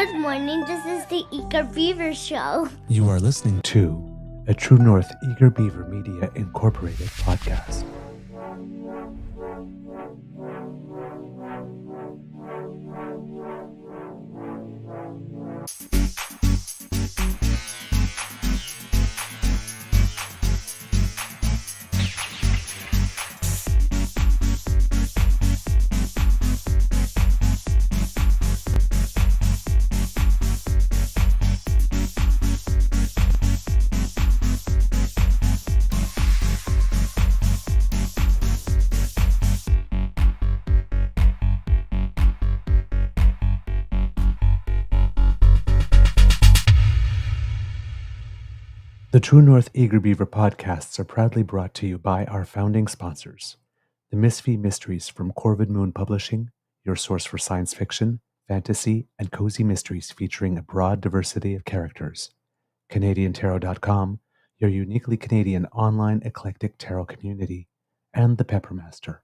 Good morning, this is the Eager Beaver Show. You are listening to a True North Eager Beaver Media Incorporated podcast. The True North Eager Beaver podcasts are proudly brought to you by our founding sponsors, the Misfit Mysteries from Corvid Moon Publishing, your source for science fiction, fantasy, and cozy mysteries featuring a broad diversity of characters, CanadianTarot.com, your uniquely Canadian online eclectic tarot community, and the Peppermaster,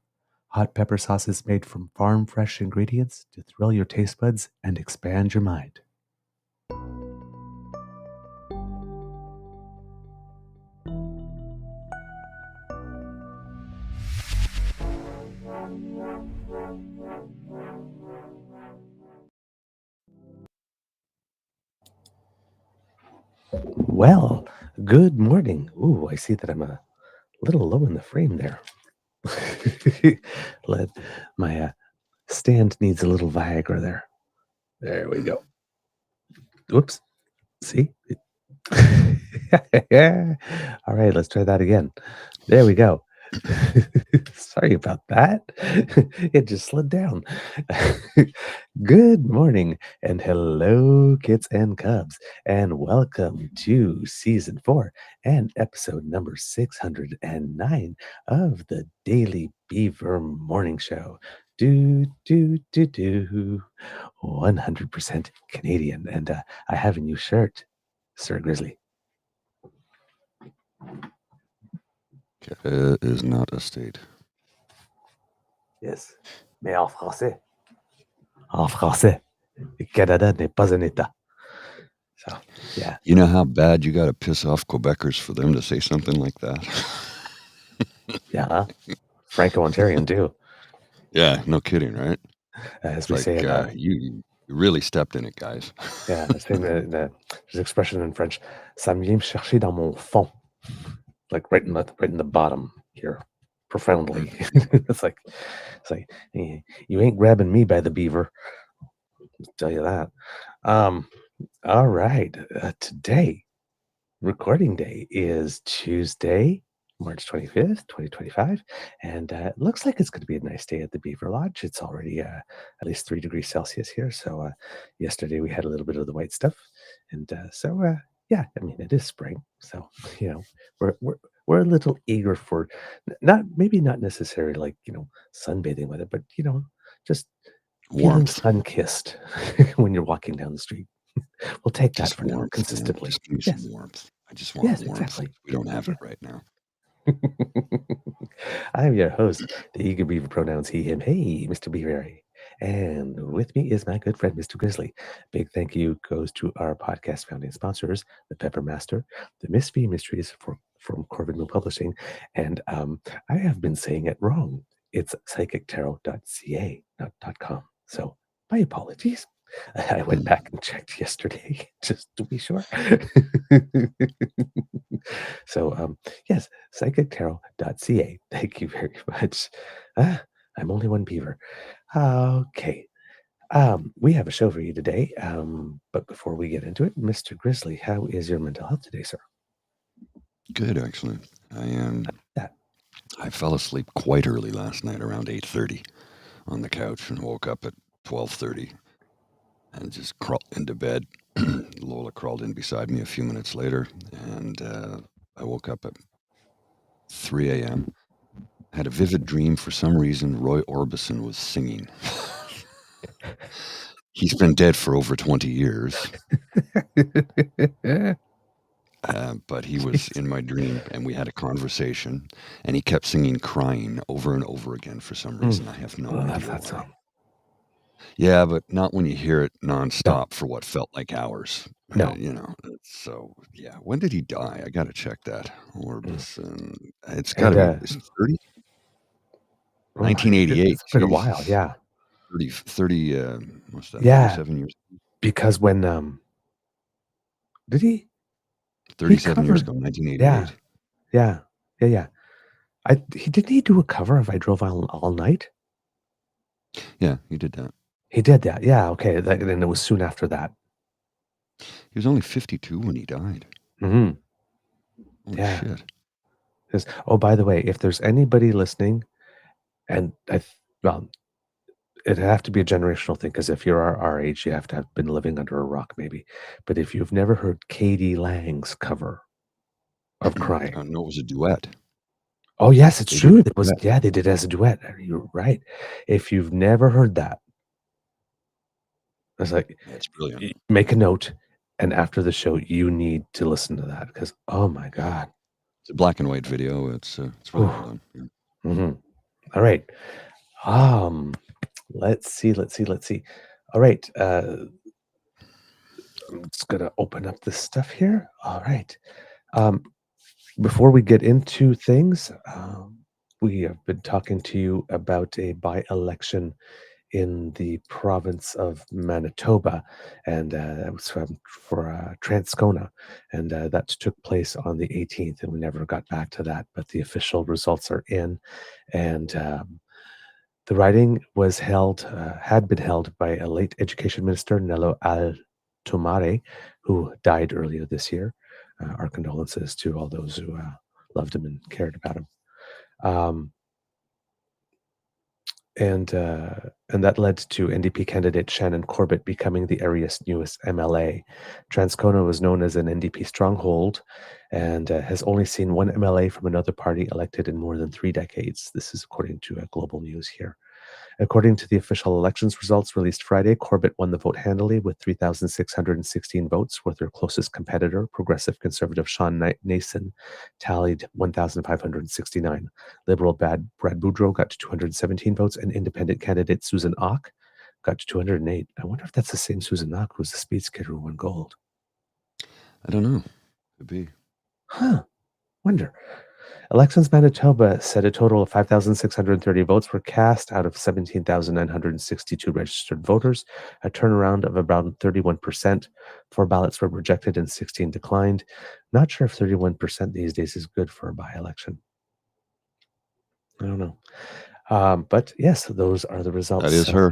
hot pepper sauces made from farm-fresh ingredients to thrill your taste buds and expand your mind. Well, good morning. Ooh, I see that I'm a little low in the frame there. My stand needs a little Viagra there. There we go. Whoops. See? All right, let's try that again. There we go. Sorry about that. It just slid down. Good morning and hello, kids and cubs, and welcome to season 4 and episode number 609 of the Daily Beaver Morning Show. 100% Canadian, and I have a new shirt, Sir Grizzly. Canada is not a state. Yes, mais en français. En français, Canada n'est pas un État. So, yeah. You know how bad you got to piss off Quebecers for them to say something like that? Yeah, Franco-Ontarian too. Yeah, no kidding, right? As we say, you really stepped in it, guys. Yeah, there's an expression in French, ça me vient me chercher dans mon fond, like right in the bottom here, profoundly. It's like you ain't grabbing me by the beaver. I'll tell you that. All right, today, recording day is Tuesday, March 25th, 2025, and it looks like it's going to be a nice day at the Beaver Lodge. It's already at least 3 degrees Celsius here, so yesterday we had a little bit of the white stuff, and yeah, I mean, it is spring, so, you know, we're a little eager for, not necessarily like, you know, sunbathing with it, but, you know, just feeling Warmth. sun-kissed when you're walking down the street. We'll take that Just for now, warmth, consistently. Just give me Yes. some warmth. I just want Yes, warmth. exactly. We don't have it right now. I'm your host, the Eager Beaver, pronouns he, him, hey, Mr. Beaver. And with me is my good friend, Mr. Grizzly. Big thank you goes to our podcast founding sponsors, the Peppermaster, the Misfit Mysteries from Corvid Moon Publishing, and I have been saying it wrong. It's psychictarot.ca, not .com. So my apologies. I went back and checked yesterday just to be sure. So, yes, psychictarot.ca. Thank you very much. I'm only one beaver. Okay. We have a show for you today. But before we get into it, Mr. Grizzly, how is your mental health today, sir? Good, actually. I fell asleep quite early last night, around 8:30, on the couch, and woke up at 12:30. And just crawled into bed. Lola crawled in beside me a few minutes later, and I woke up at 3 a.m. Had a vivid dream. For some reason, Roy Orbison was singing. He's been dead for over 20 years. But he was in my dream, and we had a conversation, and he kept singing Crying over and over again for some reason. I have no idea that why. song. Yeah, but not when you hear it No, nonstop for what felt like hours. no. So yeah. When did he die? I got to check that. Orbison. It's got And to be 30? oh my, it's 1988. been a while. Jeez. Yeah. 30, what's that, Yeah. 37 years? Because when did he 37 years covered? ago, Yeah. 1988. Yeah. Yeah. Yeah. Didn't he do a cover of I Drove All Night? Yeah, he did that. He did that. Yeah. Okay. And it was soon after that. He was only 52 when he died. Mm-hmm. Holy Yeah. shit. Oh, by the way, if there's anybody listening, and well, it'd have to be a generational thing because if you're our age, you have to have been living under a rock, maybe. But if you've never heard Katie Lang's cover of Crying, I know it was a duet. oh yes, it's They true. did It was, yeah, they did it as a duet. You're right. If you've never heard that, it's like It's brilliant. make a note, and after the show, you need to listen to that because oh my god, It's a black and white video. It's really well done. Yeah. Mm-hmm. All right. Let's see. All right. I'm just gonna open up this stuff here. All right. Before we get into things, we have been talking to you about a by-election in the province of Manitoba, and that was for Transcona, and that took place on the 18th, and we never got back to that, but the official results are in, and the riding was had been held by a late education minister, Nello Al-Tomare, who died earlier this year. Our condolences to all those who loved him and cared about him. And that led to NDP candidate Shannon Corbett becoming the area's newest MLA. Transcona was known as an NDP stronghold and has only seen one MLA from another party elected in more than 3 decades. This is according to Global News here. According to the official elections results released Friday, Corbett won the vote handily with 3,616 votes, where their closest competitor, progressive conservative Sean Nason, tallied 1,569. Liberal Brad Boudreau got to 217 votes, and independent candidate Susan Ock got to 208. I wonder if that's the same Susan Ock who's the speed skater who won gold. I don't know. Could be. Huh. Wonder. Elections Manitoba said a total of 5,630 votes were cast out of 17,962 registered voters, a turnaround of around 31%. 4 ballots were rejected and 16 declined. Not sure if 31% these days is good for a by-election. I don't know. But yes, those are the results. That is her.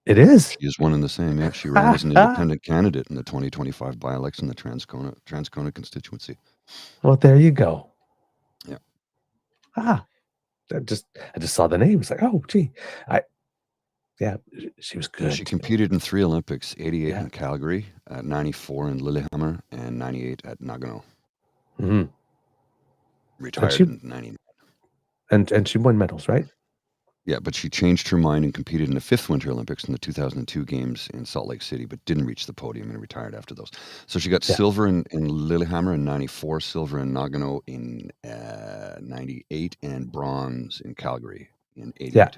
It is? She is one and the same. Yeah, she ran as an independent candidate in the 2025 by-election, the Transcona constituency. Well, there you go. Yeah. I just saw the name. It's like, oh, gee. Yeah, she was good. She competed in 3 Olympics, 88 in Calgary, 94 in Lillehammer, and 98 at Nagano. Mm-hmm. Retired in 99. And she won medals, right? Yeah, but she changed her mind and competed in the 5th Winter Olympics in the 2002 Games in Salt Lake City, but didn't reach the podium and retired after those. So she got silver in Lillehammer in 94, silver in Nagano in 98, and bronze in Calgary in 88. Yeah,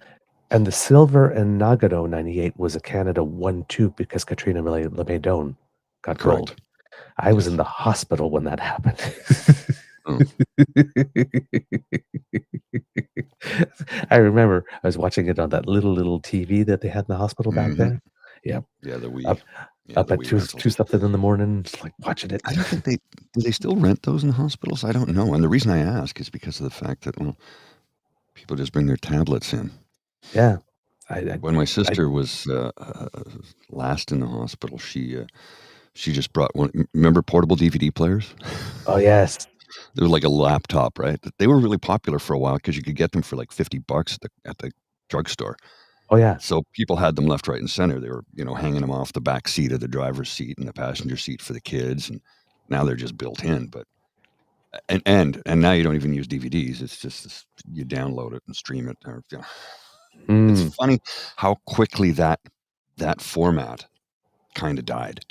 and the silver in Nagano 98 was a Canada 1-2 because Katrina LeMaidon got gold. I was in the hospital when that happened. I remember I was watching it on that little TV that they had in the hospital back then. Yeah. Yeah, the Wii. Up at 2 something in the morning, just like watching it. I don't think do they still rent those in hospitals? I don't know. And the reason I ask is because of the fact that, well, people just bring their tablets in. Yeah. When my sister was last in the hospital, she just brought one. Remember portable DVD players? Oh, yes. They were like a laptop, right? They were really popular for a while because you could get them for like $50 at the drugstore. Oh, yeah. So people had them left, right, and center. They were, hanging them off the back seat of the driver's seat and the passenger seat for the kids. And now they're just built in. But and now you don't even use DVDs. It's just you download it and stream it. It's funny how quickly that format kind of died.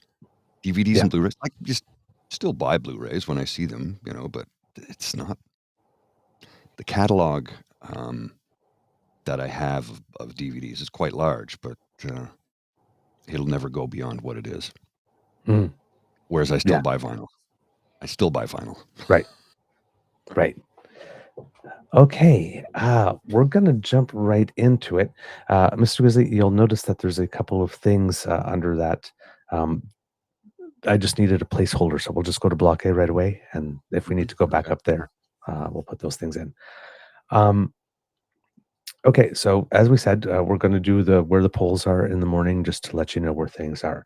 DVDs and Blu-rays, I just still buy Blu-rays when I see them, but it's not the catalog. that I have of DVDs is quite large, but it'll never go beyond what it is. Mm. Whereas I still Yeah. buy vinyl. I still buy vinyl. Right. Right. Okay. We're going to jump right into it. Mr. Grizzly, you'll notice that there's a couple of things under that. I just needed a placeholder, so we'll just go to block A right away. And if we need to go back Okay. up there, we'll put those things in. Okay, so as we said, we're going to do where the polls are in the morning, just to let you know where things are.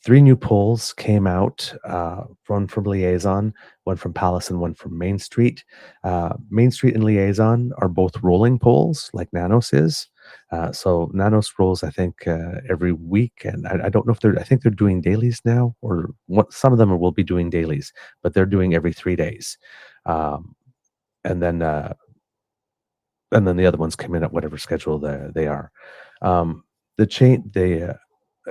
3 new polls came out, one from Liaison, one from Palace, and one from Main Street. Main Street and Liaison are both rolling polls, like Nanos is. So Nanos rolls, I think, every week, and I don't know if I think they're doing dailies now, or some of them will be doing dailies, but they're doing every 3 days. And then the other ones come in at whatever schedule they are.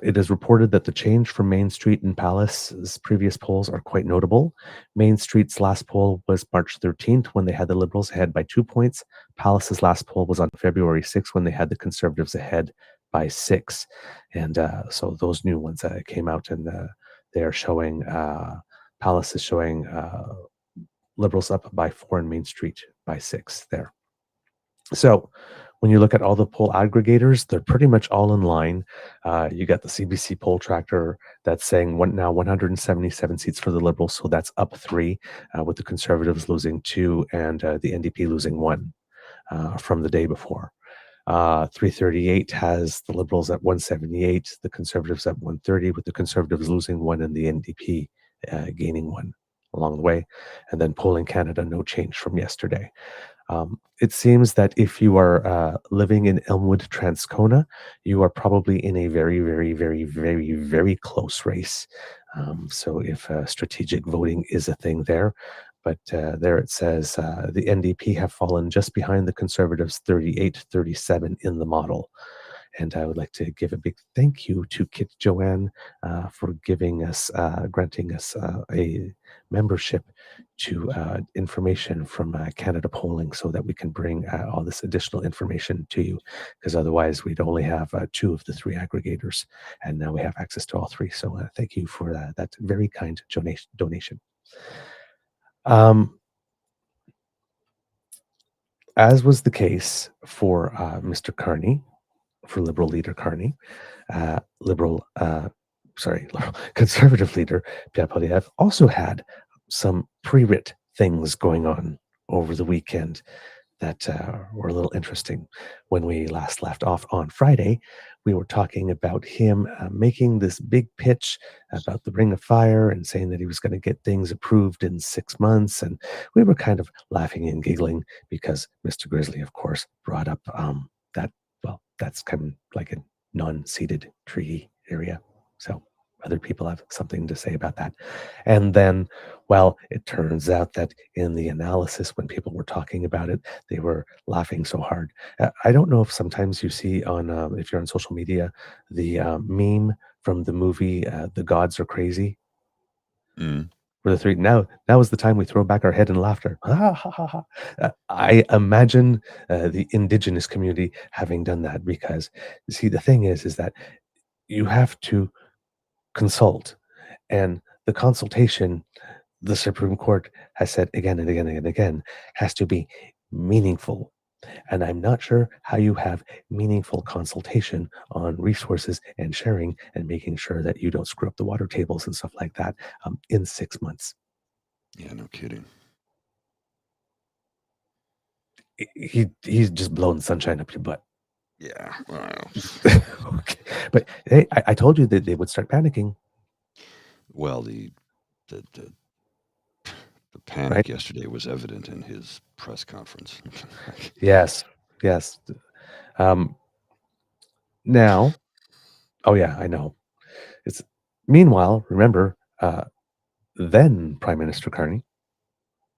It is reported that the change from Main Street and Palace's previous polls are quite notable. Main Street's last poll was March 13th, when they had the Liberals ahead by 2 points. Palace's last poll was on February 6th, when they had the Conservatives ahead by 6. And so those new ones came out, and they are showing Palace is showing Liberals up by 4 and Main Street by 6 there. So when you look at all the poll aggregators, they're pretty much all in line. You got the CBC poll tracker that's saying now 177 seats for the Liberals, so that's up 3, with the Conservatives losing 2 and the NDP losing 1 from the day before. 338 has the Liberals at 178, the Conservatives at 130, with the Conservatives losing 1 and the NDP gaining 1 along the way. And then Polling Canada, no change from yesterday. It seems that if you are living in Elmwood, Transcona, you are probably in a very, very, very, very, very close race. So if strategic voting is a thing there, but there it says the NDP have fallen just behind the Conservatives 38-37 in the model. And I would like to give a big thank you to Kit Joanne for granting us a membership to information from Canada Polling, so that we can bring all this additional information to you, because otherwise we'd only have 2 of the 3 aggregators, and now we have access to all 3. So thank you for that very kind donation. As was the case for Mr. Carney, for Liberal leader Carney, Conservative leader Pierre Poilièvre also had some pre-writ things going on over the weekend that were a little interesting. When we last left off on Friday, we were talking about him making this big pitch about the Ring of Fire and saying that he was going to get things approved in 6 months. And we were kind of laughing and giggling because Mr. Grizzly, of course, brought up that's kind of like a non-ceded treaty area. So other people have something to say about that. And then, well, it turns out that in the analysis, when people were talking about it, they were laughing so hard. I don't know if sometimes you see if you're on social media, the meme from the movie The Gods Are Crazy. Mm. Where the 3, now is the time we throw back our head in laughter. Ha, ha, ha, ha. I imagine the indigenous community having done that, because, see, the thing is that you have to consult, and the consultation, the Supreme Court has said again and again and again, has to be meaningful. And I'm not sure how you have meaningful consultation on resources and sharing and making sure that you don't screw up the water tables and stuff like that in 6 months. Yeah, no kidding. He's just blowing sunshine up your butt. Yeah. Well, Okay. But hey, I told you that they would start panicking, well, the panic right? yesterday was evident in his press conference. Yes. Now, oh yeah, I know. It's Meanwhile, remember, then Prime Minister Carney,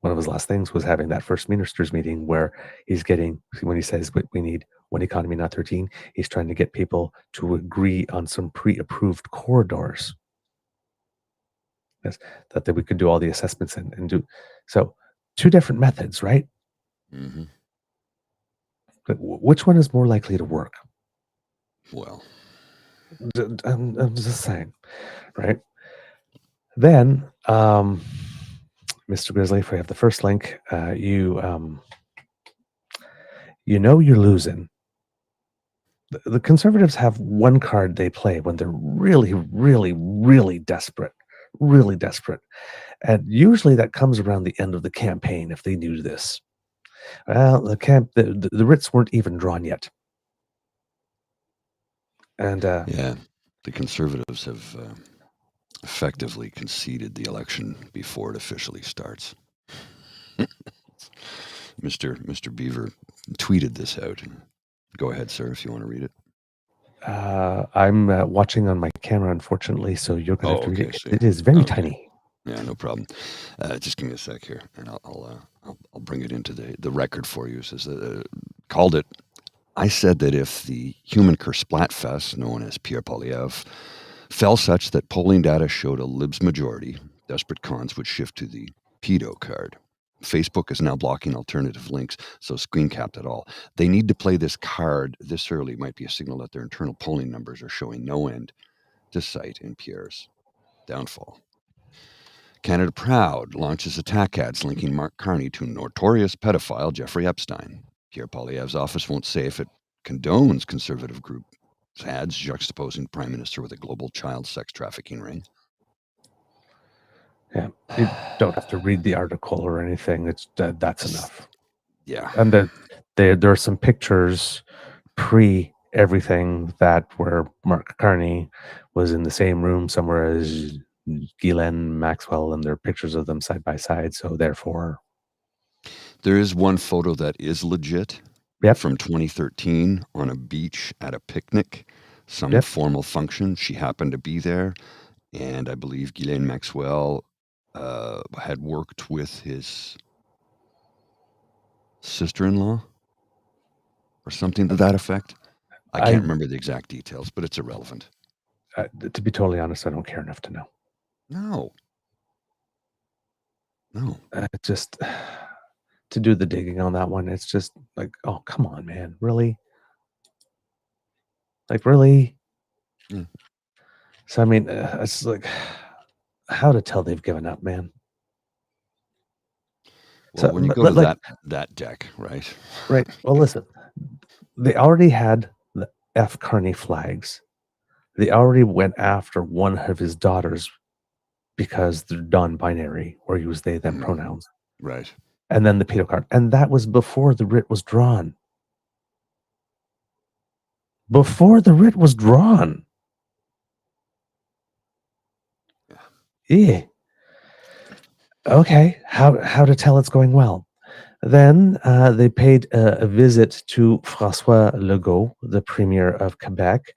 one of his last things was having that first ministers meeting where he's getting, when he says we need 1 economy, not 13, he's trying to get people to agree on some pre-approved corridors. Yes, that we could do all the assessments and do. So 2 different methods, right? Mm-hmm. But which one is more likely to work? Well, I'm just saying, right? Then, Mr. Grizzly, if we have the first link, you know you're losing. The Conservatives have one card they play when they're really, really, really desperate, and usually that comes around the end of the campaign. If they knew this, well, the writs weren't even drawn yet, and yeah, the Conservatives have effectively conceded the election before it officially starts. Mr. Beaver tweeted this out. Go ahead, sir, if you want to read it. I'm watching on my camera, unfortunately, so you're going to have to read it. So It is very tiny. Yeah, no problem. Just give me a sec here, and I'll bring it into the record for you. It says, called it. I said that if the human Splatfest, known as Pierre Poilièvre, fell such that polling data showed a Libs majority, desperate cons would shift to the pedo card. Facebook is now blocking alternative links, so screen capped it all. They need to play this card this early. Might be a signal that their internal polling numbers are showing no end to sight in Pierre's downfall. Canada Proud launches attack ads linking Mark Carney to notorious pedophile Jeffrey Epstein. Pierre Poilièvre's office won't say if it condones conservative group ads juxtaposing Prime Minister with a global child sex trafficking ring. Yeah, you don't have to read the article or anything. It's that's enough. Yeah, and there are some pictures pre everything that where Mark Carney was in the same room somewhere as Ghislaine Maxwell, and there are pictures of them side by side. So therefore, there is one photo that is legit. Yep. From 2013 on a beach at a picnic, some formal function. She happened to be there, and I believe Ghislaine Maxwell had worked with his sister-in-law or something to that effect. I can't remember the exact details, but it's irrelevant. To be totally honest, I don't care enough to know. No. Just to do the digging on that one, it's just like, oh, come on, man. Really? Like, really? Yeah. So, I mean, it's like, how to tell they've given up, man. Well, so, when you go to that deck, right? Right. Well, listen, they already had the F. Carney flags. They already went after one of his daughters because they're non-binary or use they, them pronouns. Right. And then the pedo card. And that was before the writ was drawn. Yeah. Okay. How to tell it's going well? Then they paid a visit to François Legault, the Premier of Quebec.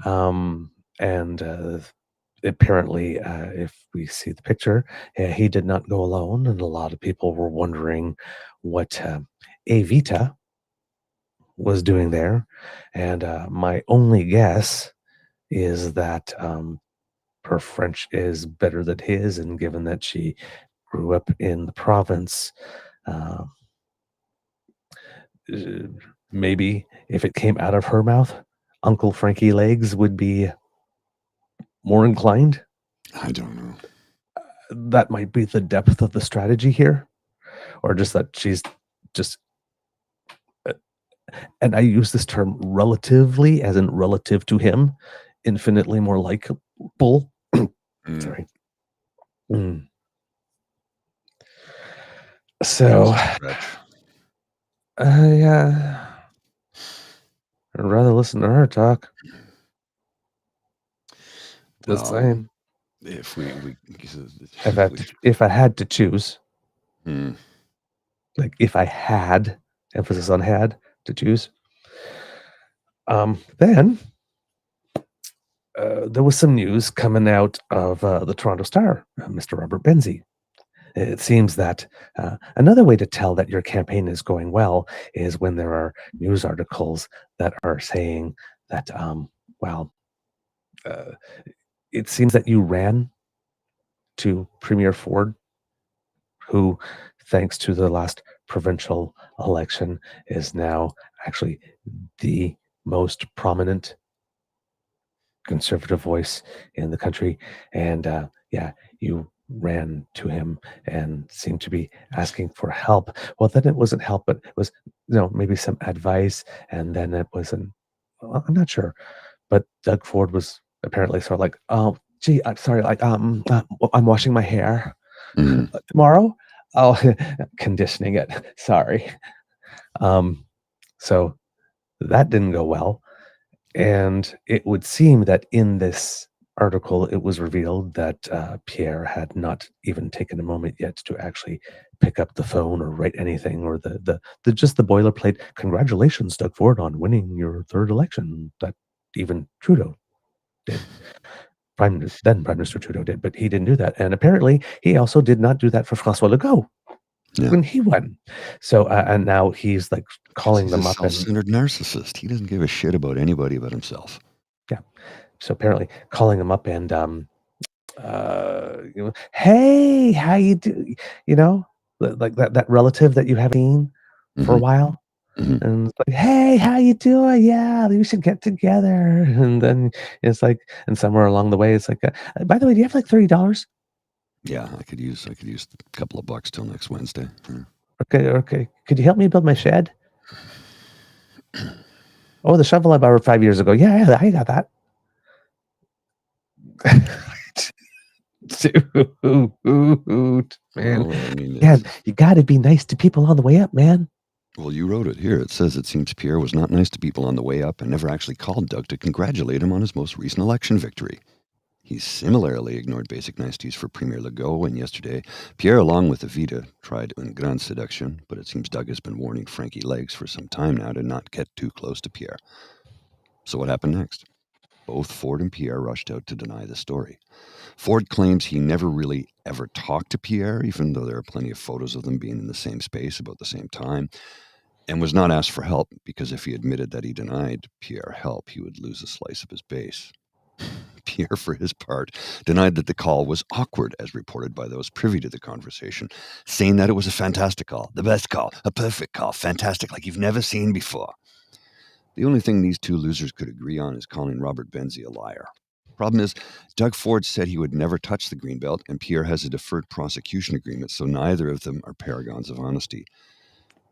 And apparently, if we see the picture, he did not go alone. And a lot of people were wondering what Evita was doing there. And my only guess is that her French is better than his. And given that she grew up in the province, maybe if it came out of her mouth, Uncle Frankie Legs would be more inclined. I don't know. That might be the depth of the strategy here, or just that she's just, and I use this term relatively, as in relative to him, infinitely more likable. Sorry. So, yeah, I'd rather listen to her talk. Just saying. If if I had to choose, like if I had, emphasis on had to choose, then there was some news coming out of the Toronto Star, Mr. Robert Benzie. It seems that another way to tell that your campaign is going well is when there are news articles that are saying that, it seems that you ran to Premier Ford, who, thanks to the last provincial election, is now actually the most prominent conservative voice in the country. And yeah, you ran to him and seemed to be asking for help. Well, then it wasn't help, but it was, maybe some advice. And then it wasn't, well, I'm not sure. But Doug Ford was apparently sort of like, oh, gee, I'm sorry, like, I'm washing my hair tomorrow. Oh, conditioning it. Sorry. So that didn't go well. And it would seem that in this article, it was revealed that Pierre had not even taken a moment yet to actually pick up the phone or write anything, or the just the boilerplate. Congratulations, Doug Ford, on winning your third election. That even Trudeau did. Prime Minister Trudeau did, but he didn't do that. And apparently, he also did not do that for François Legault when he won. So, and now he's like calling He's them a up and self-centered narcissist. He doesn't give a shit about anybody but himself. yeah. So apparently, calling them up and hey, how you do? Like that relative that you haven't seen for a while. And it's like, hey, how you doing? Yeah, we should get together. And then it's like, and somewhere along the way, it's like, by the way, do you have like $30? Yeah, I could use a couple of bucks till next Wednesday. Okay. Could you help me build my shed? Oh, the shovel I borrowed 5 years ago. Yeah, I got that. Dude, man. Well, I mean, Yeah, you got to be nice to people on the way up, man. Well, you wrote it here. It says it seems Pierre was not nice to people on the way up and never actually called Doug to congratulate him on his most recent election victory. He similarly ignored basic niceties for Premier Legault, and yesterday, Pierre, along with Evita, tried une grande seduction, but it seems Doug has been warning Frankie Legs for some time now to not get too close to Pierre. So what happened next? Both Ford and Pierre rushed out to deny the story. Ford claims he never really ever talked to Pierre, even though there are plenty of photos of them being in the same space about the same time, and was not asked for help because if he admitted that he denied Pierre help, he would lose a slice of his base. Pierre, for his part, denied that the call was awkward, as reported by those privy to the conversation, saying that it was a fantastic call, the best call, a perfect call, fantastic, like you've never seen before. The only thing these two losers could agree on is calling Robert Benzie a liar. Problem is, Doug Ford said he would never touch the Greenbelt, and Pierre has a deferred prosecution agreement, so neither of them are paragons of honesty.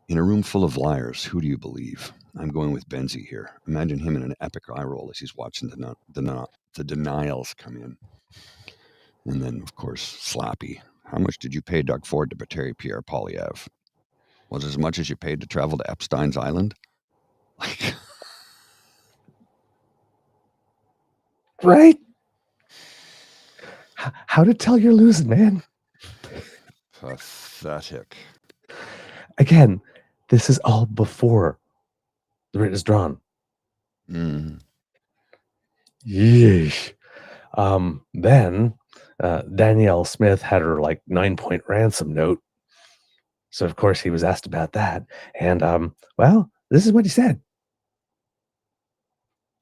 In a room full of liars, who do you believe? I'm going with Benzie here. Imagine him in an epic eye roll as he's watching the denials come in. And then, of course, Slappy. How much did you pay Doug Ford to betray Pierre Poilièvre? Was it as much as you paid to travel to Epstein's Island? Like, right? How to tell you're losing, man? Pathetic. Again, this is all before the writ is drawn. Yeesh. Then Danielle Smith had her like 9-point ransom note. So of course he was asked about that. And well, this is what he said.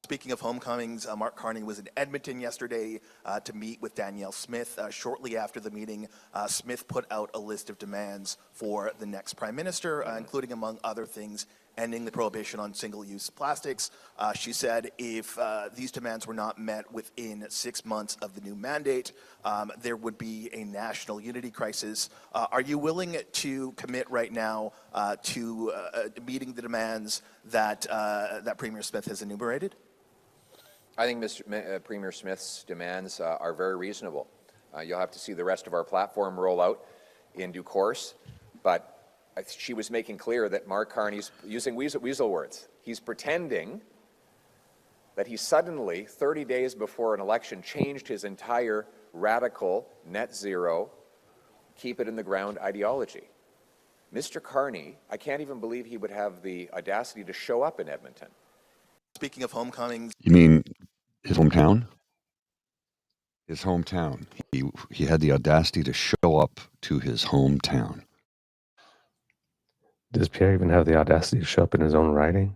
Speaking of homecomings, Mark Carney was in Edmonton yesterday to meet with Danielle Smith. Shortly after the meeting, Smith put out a list of demands for the next prime minister, including, among other things, ending the prohibition on single-use plastics. She said if these demands were not met within 6 months of the new mandate, there would be a national unity crisis. Are you willing to commit right now to meeting the demands that Premier Smith has enumerated? I think Premier Smith's demands are very reasonable. You'll have to see the rest of our platform roll out in due course, but she was making clear that Mark Carney's using weasel words. He's pretending that he suddenly, 30 days before an election, changed his entire radical, net zero, keep it in the ground ideology. Mr. Carney, I can't even believe he would have the audacity to show up in Edmonton. Speaking of homecomings. You mean his hometown? His hometown. He had the audacity to show up to his hometown. Does Pierre even have the audacity to show up in his own writing?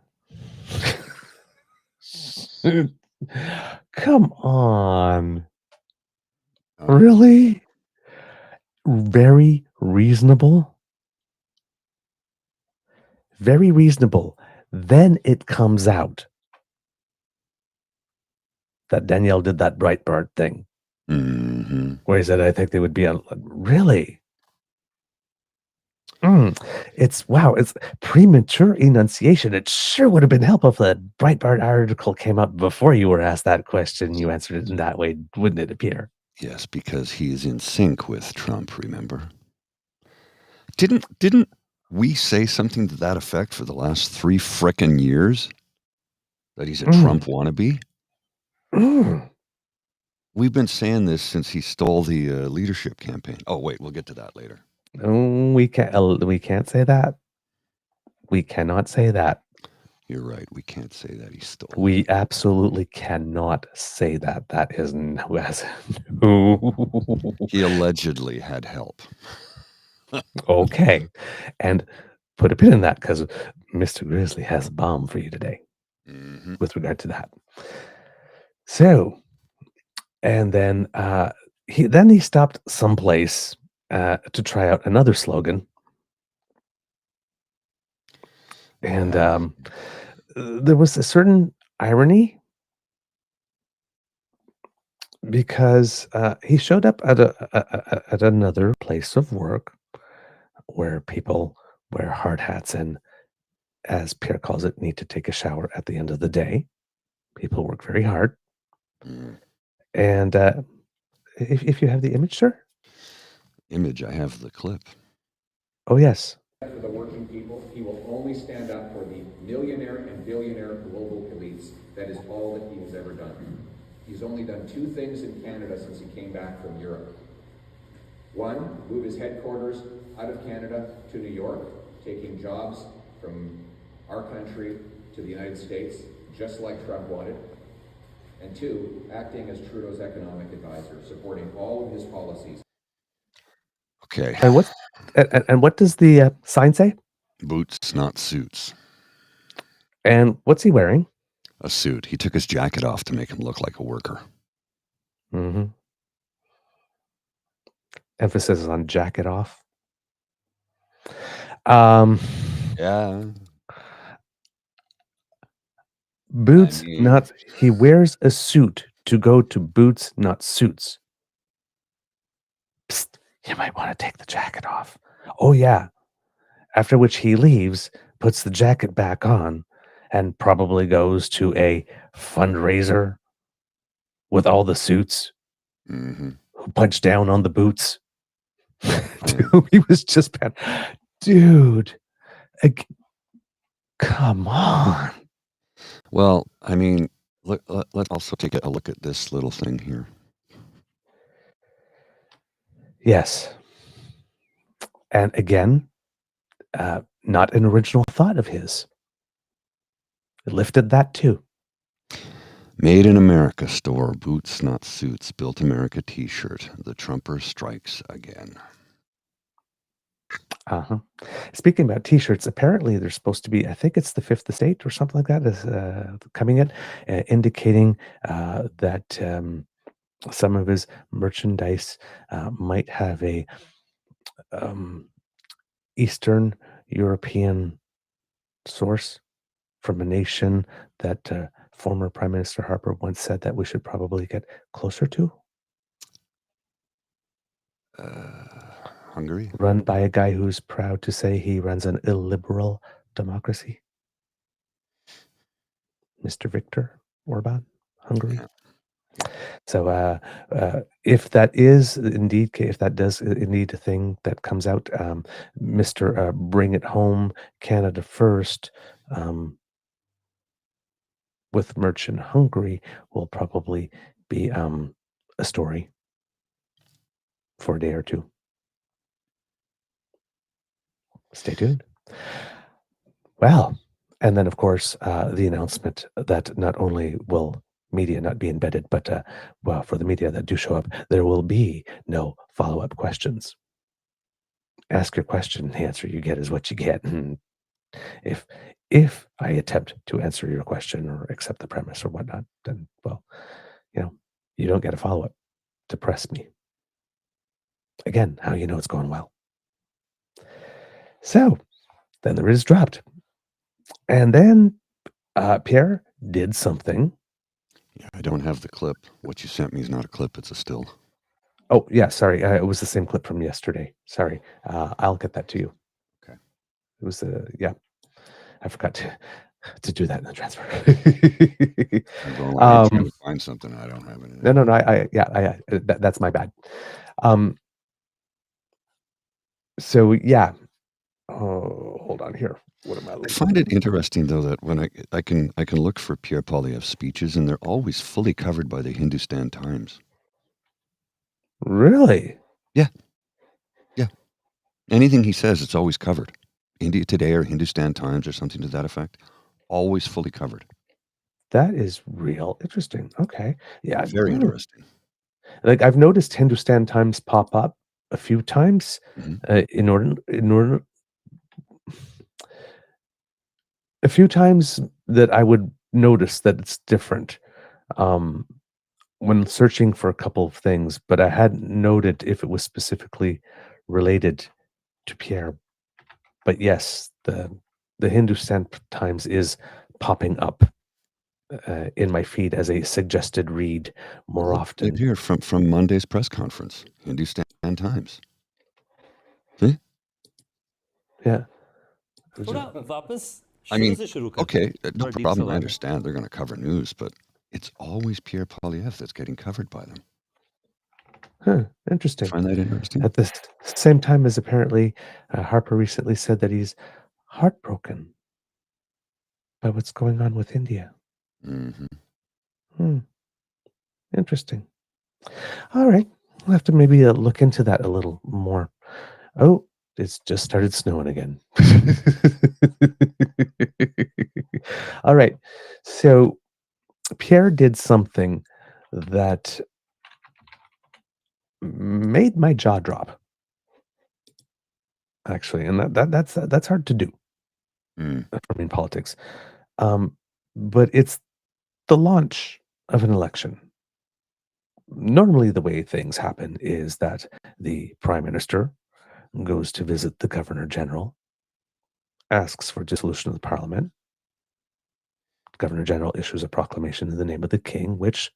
Come on. Really? Very reasonable. Very reasonable Then it comes out that Danielle did that Breitbart thing where he said, I think they would be on. Really? It's premature enunciation. It sure would have been helpful if the Breitbart article came up before you were asked that question. You answered it in that way, wouldn't it appear? Yes, because he's in sync with Trump, remember? Didn't we say something to that effect for the last 3 frickin' years? That he's a Trump wannabe? We've been saying this since he stole the leadership campaign. Oh, wait, we'll get to that later. We can't say that. We cannot say that. You're right. We can't say that he stole. We absolutely cannot say that. That is no. He allegedly had help. Okay. And put a pin in that because Mr. Grizzly has a bomb for you today with regard to that. So, and then he stopped someplace to try out another slogan. And there was a certain irony because he showed up at another place of work where people wear hard hats and, as Pierre calls it, need to take a shower at the end of the day. People work very hard. And if you have the image, sir? Image, I have the clip. Oh, yes. For the working people, he will only stand up for the millionaire and billionaire global elites. That is all that he has ever done. He's only done 2 things in Canada since he came back from Europe. 1, move his headquarters out of Canada to New York, taking jobs from our country to the United States, just like Trump wanted. And 2, acting as Trudeau's economic advisor, supporting all of his policies. Okay. And what does the sign say? Boots, not suits. And what's he wearing? A suit. He took his jacket off to make him look like a worker. Emphasis is on jacket off. Yeah. Boots, not. He wears a suit to go to boots, not suits. Psst, you might want to take the jacket off. Oh, yeah. After which he leaves, puts the jacket back on, and probably goes to a fundraiser with all the suits who punch down on the boots. Dude, he was just bad. Dude, come on. Well, I mean, let's also take a look at this little thing here. Yes. And again, not an original thought of his. It lifted that too. Made in America store, boots, not suits. Built America t-shirt. The Trumper strikes again. Speaking about t-shirts, apparently there's supposed to be, I think it's the 5th estate or something like that is coming in, indicating that some of his merchandise might have a Eastern European source from a nation that former Prime Minister Harper once said that we should probably get closer to. Hungary? Run by a guy who's proud to say he runs an illiberal democracy. Mr. Viktor Orban, Hungary. Yeah. So if that is indeed, if that does indeed a thing that comes out, Mr. Bring It Home, Canada First, with merch in Hungary will probably be a story for a day or two. Stay tuned. Well, and then of course the announcement that not only will media not be embedded, but well, for the media that do show up, there will be no follow-up questions. Ask your question, the answer you get is what you get. And if I attempt to answer your question or accept the premise or whatnot, then, well, you don't get a follow-up to press me. Again, how you know it's going well. So then the writ is dropped. And then Pierre did something. Yeah, I don't have the clip. What you sent me is not a clip, it's a still. Oh, yeah, sorry. It was the same clip from yesterday. Sorry. I'll get that to you. Okay. It was, yeah. I forgot to do that in the transfer. I'm going like, trying to find something. I don't have it. No. That's my bad. So, yeah. Oh, hold on here. What am I looking I find it interesting, though, that when I can look for Pierre Poilièvre's speeches, and they're always fully covered by the Hindustan Times. Really? Yeah. Yeah. Anything he says, it's always covered. India Today or Hindustan Times or something to that effect. Always fully covered. That is real interesting. Okay. Yeah. Very interesting. Like I've noticed Hindustan Times pop up a few times in order a few times that I would notice that it's different when searching for a couple of things, but I hadn't noted if it was specifically related to Pierre. But yes, the Hindustan Times is popping up in my feed as a suggested read more often. Right here from Monday's press conference, Hindustan Times. See? Yeah. I mean, okay, no problem. I understand they're going to cover news, but it's always Pierre Poilièvre that's getting covered by them. Huh, interesting. Find that interesting? At the same time as apparently Harper recently said that he's heartbroken by what's going on with India. Interesting. All right. We'll have to maybe look into that a little more. Oh, it's just started snowing again. All right. So Pierre did something that made my jaw drop. Actually, and that's hard to do for me in politics. But it's the launch of an election. Normally, the way things happen is that the prime minister goes to visit the governor general, asks for dissolution of the parliament. The governor general issues a proclamation in the name of the king, which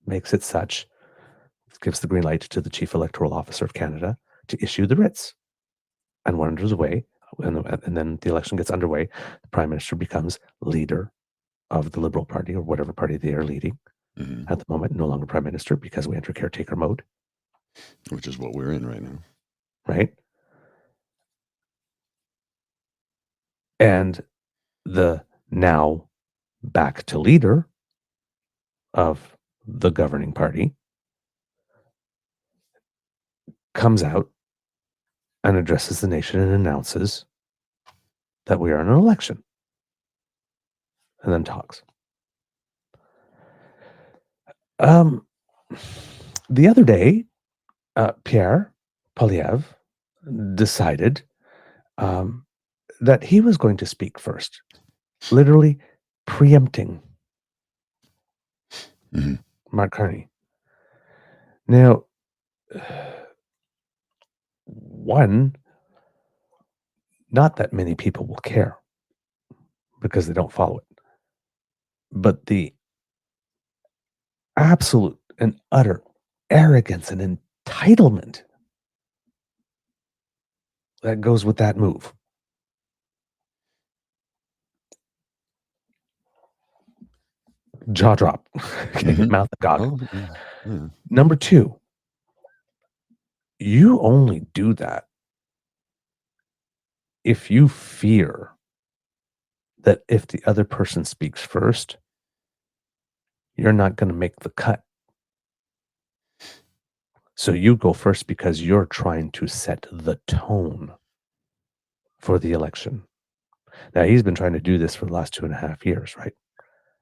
makes it such, gives the green light to the chief electoral officer of Canada to issue the writs. And one underway, and then the election gets underway. The prime minister becomes leader of the Liberal Party or whatever party they are leading. At the moment, no longer prime minister because we enter caretaker mode. Which is what we're in right now. Right? And the now back to leader of the governing party comes out and addresses the nation and announces that we are in an election. And then talks. The other day, Pierre Poilièvre decided that he was going to speak first, literally preempting Mark Carney. Now, one, not that many people will care because they don't follow it, but the absolute and utter arrogance and entitlement that goes with that move. Jaw drop. Mouth agog. Number two, you only do that if you fear that if the other person speaks first, you're not going to make the cut. So you go first because you're trying to set the tone for the election. Now, he's been trying to do this for the last 2.5 years, right?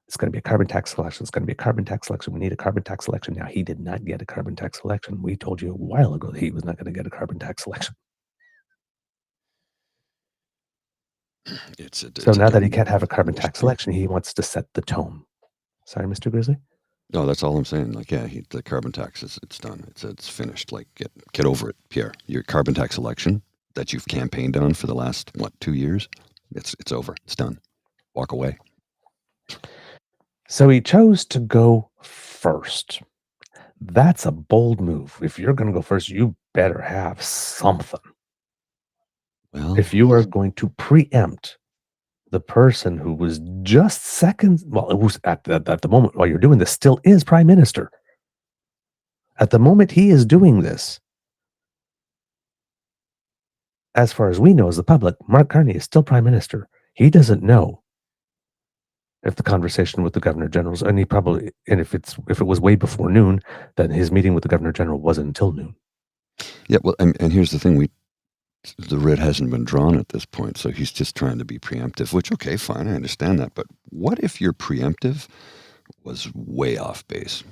It's going to be a carbon tax election. It's going to be a carbon tax election. We need a carbon tax election. Now, he did not get a carbon tax election. We told you a while ago that he was not going to get a carbon tax election. So now that he can't have a carbon tax election, he wants to set the tone. Sorry, Mr. Grizzly? No, that's all I'm saying. Like, yeah, the carbon tax it's done. It's finished. Like, get over it, Pierre. Your carbon tax election that you've campaigned on for the last 2 years, It's over. It's done. Walk away. So he chose to go first. That's a bold move. If you're going to go first, you better have something. Well, If you are going to preempt the person who was just seconds, well, it was at the moment while you're doing this, still is prime minister. At the moment he is doing this, as far as we know as the public, Mark Carney is still prime minister. He doesn't know if the conversation with the governor generals, and if it was way before noon, then his meeting with the governor general wasn't until noon. yeah. Well, and here's the thing: the writ hasn't been drawn at this point, so he's just trying to be preemptive. Which, okay, fine, I understand that. But what if your preemptive was way off base?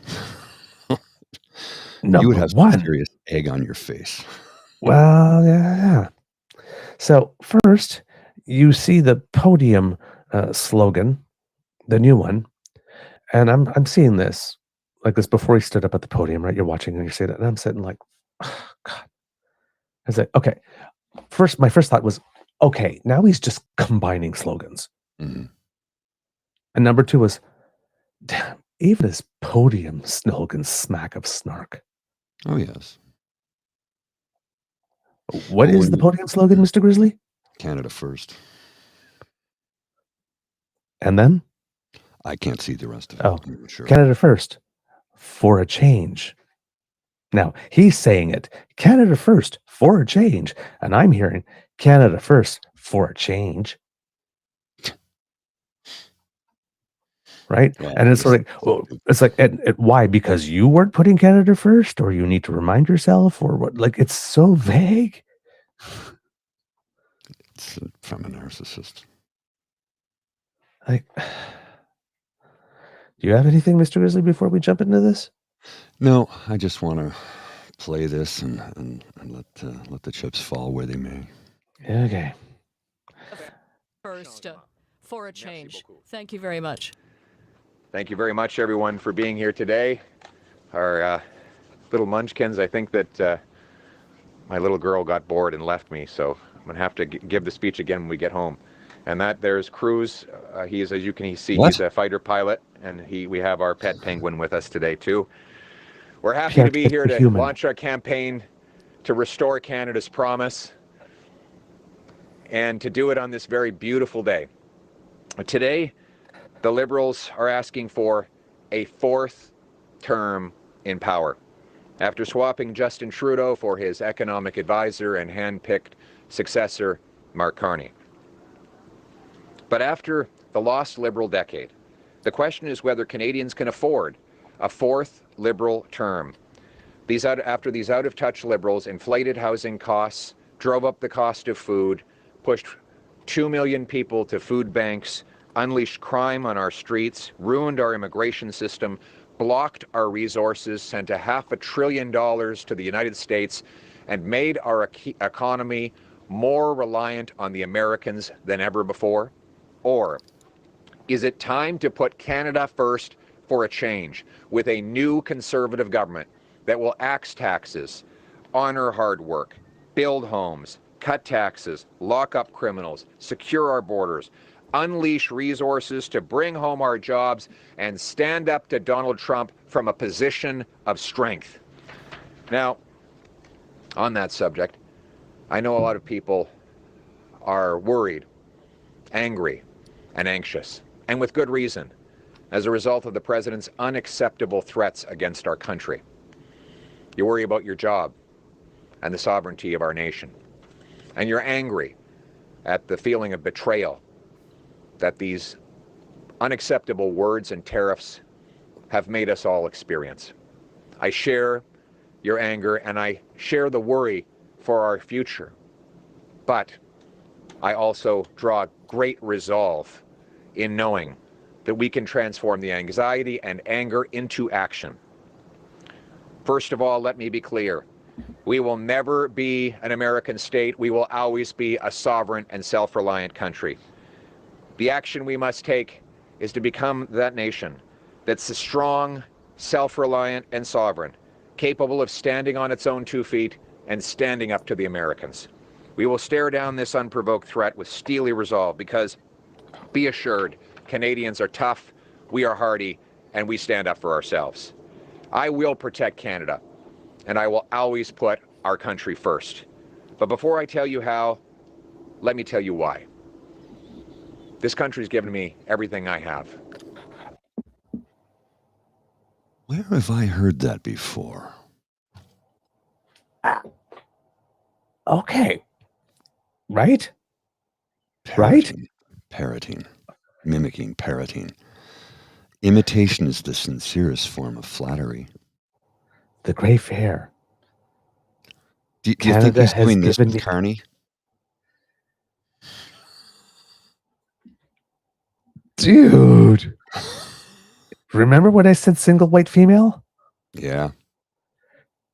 You would have some serious egg on your face. Well, yeah. So first, you see the podium slogan, the new one, and I'm seeing this like this before he stood up at the podium, right? You're watching and you see that, and I'm sitting like, oh, God. I was like, okay. My first thought was, okay, now he's just combining slogans. Mm-hmm. And number two was, damn, even his podium slogans smack of snark. Oh, yes. What is the podium slogan, Mr. Grizzly? Canada first. And then? I can't see the rest of it. Oh, sure. Canada first, for a change. Now, he's saying it, Canada first, for a change. And I'm hearing Canada first, for a change. Right? Well, and it's like, why? Because you weren't putting Canada first, or you need to remind yourself, or what? Like, it's so vague. It's from a narcissist. Like, do you have anything, Mr. Grizzly, before we jump into this? No, I just want to play this and let the chips fall where they may. Okay. First, for a change. Thank you very much. Thank you very much, everyone, for being here today. Our little munchkins, I think that my little girl got bored and left me, so I'm going to have to give the speech again when we get home. And there's Cruz. He is, as you can see, he's a fighter pilot, and we have our pet penguin with us today, too. We're happy to be here to launch our campaign to restore Canada's promise, and to do it on this very beautiful day. Today, the Liberals are asking for a fourth term in power, after swapping Justin Trudeau for his economic advisor and hand-picked successor, Mark Carney. But after the lost Liberal decade, the question is whether Canadians can afford a fourth Liberal term. After these out-of-touch Liberals inflated housing costs, drove up the cost of food, pushed 2 million people to food banks, unleashed crime on our streets, ruined our immigration system, blocked our resources, sent $500 billion to the United States, and made our economy more reliant on the Americans than ever before? Or is it time to put Canada first for a change with a new Conservative government that will axe taxes, honor hard work, build homes, cut taxes, lock up criminals, secure our borders, unleash resources to bring home our jobs, and stand up to Donald Trump from a position of strength? Now, on that subject, I know a lot of people are worried, angry, and anxious, and with good reason, as a result of the president's unacceptable threats against our country. You worry about your job and the sovereignty of our nation. And you're angry at the feeling of betrayal that these unacceptable words and tariffs have made us all experience. I share your anger, and I share the worry for our future. But I also draw great resolve in knowing that we can transform the anxiety and anger into action. First of all, let me be clear. We will never be an American state. We will always be a sovereign and self-reliant country. The action we must take is to become that nation that's strong, self-reliant, and sovereign, capable of standing on its own 2 feet and standing up to the Americans. We will stare down this unprovoked threat with steely resolve because, be assured, Canadians are tough, we are hardy, and we stand up for ourselves. I will protect Canada, and I will always put our country first. But before I tell you how, let me tell you why. This country's given me everything I have. Where have I heard that before? Okay. Right? Parroting, parroting, mimicking, parroting. Imitation is the sincerest form of flattery. The Grey Fair. Do you think Canada he's has doing this given with me- Carney? Dude. Remember when I said single white female? Yeah.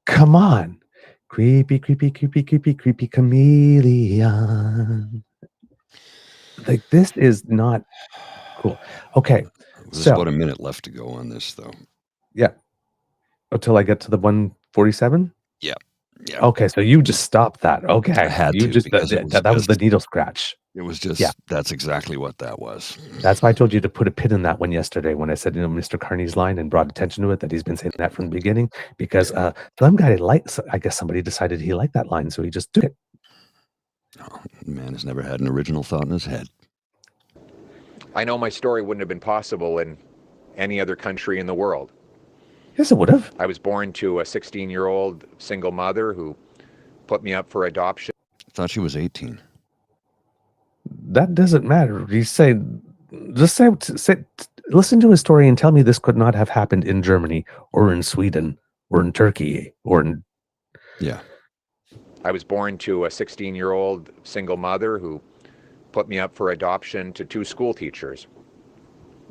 Come on. Creepy, creepy, creepy, creepy, creepy chameleon. Like, this is not cool. Okay. There's So, about a minute left to go on this, though. yeah. Until I get to the 147? Yeah. Yeah. Okay, so you just stopped that. Okay. I had you to, just because that was the needle scratch. It was just, Yeah. That's exactly what that was. That's why I told you to put a pin in that one yesterday when I said, Mr. Carney's line and brought attention to it, that he's been saying that from the beginning, because some guy I guess somebody decided he liked that line, so he just took it. Oh, the man has never had an original thought in his head. I know my story wouldn't have been possible in any other country in the world. Yes, it would have. I was born to a 16-year-old single mother who put me up for adoption. I thought she was 18. That doesn't matter. You say, listen to his story and tell me this could not have happened in Germany or in Sweden or in Turkey or in... Yeah. I was born to a 16-year-old single mother who put me up for adoption to 2 school teachers.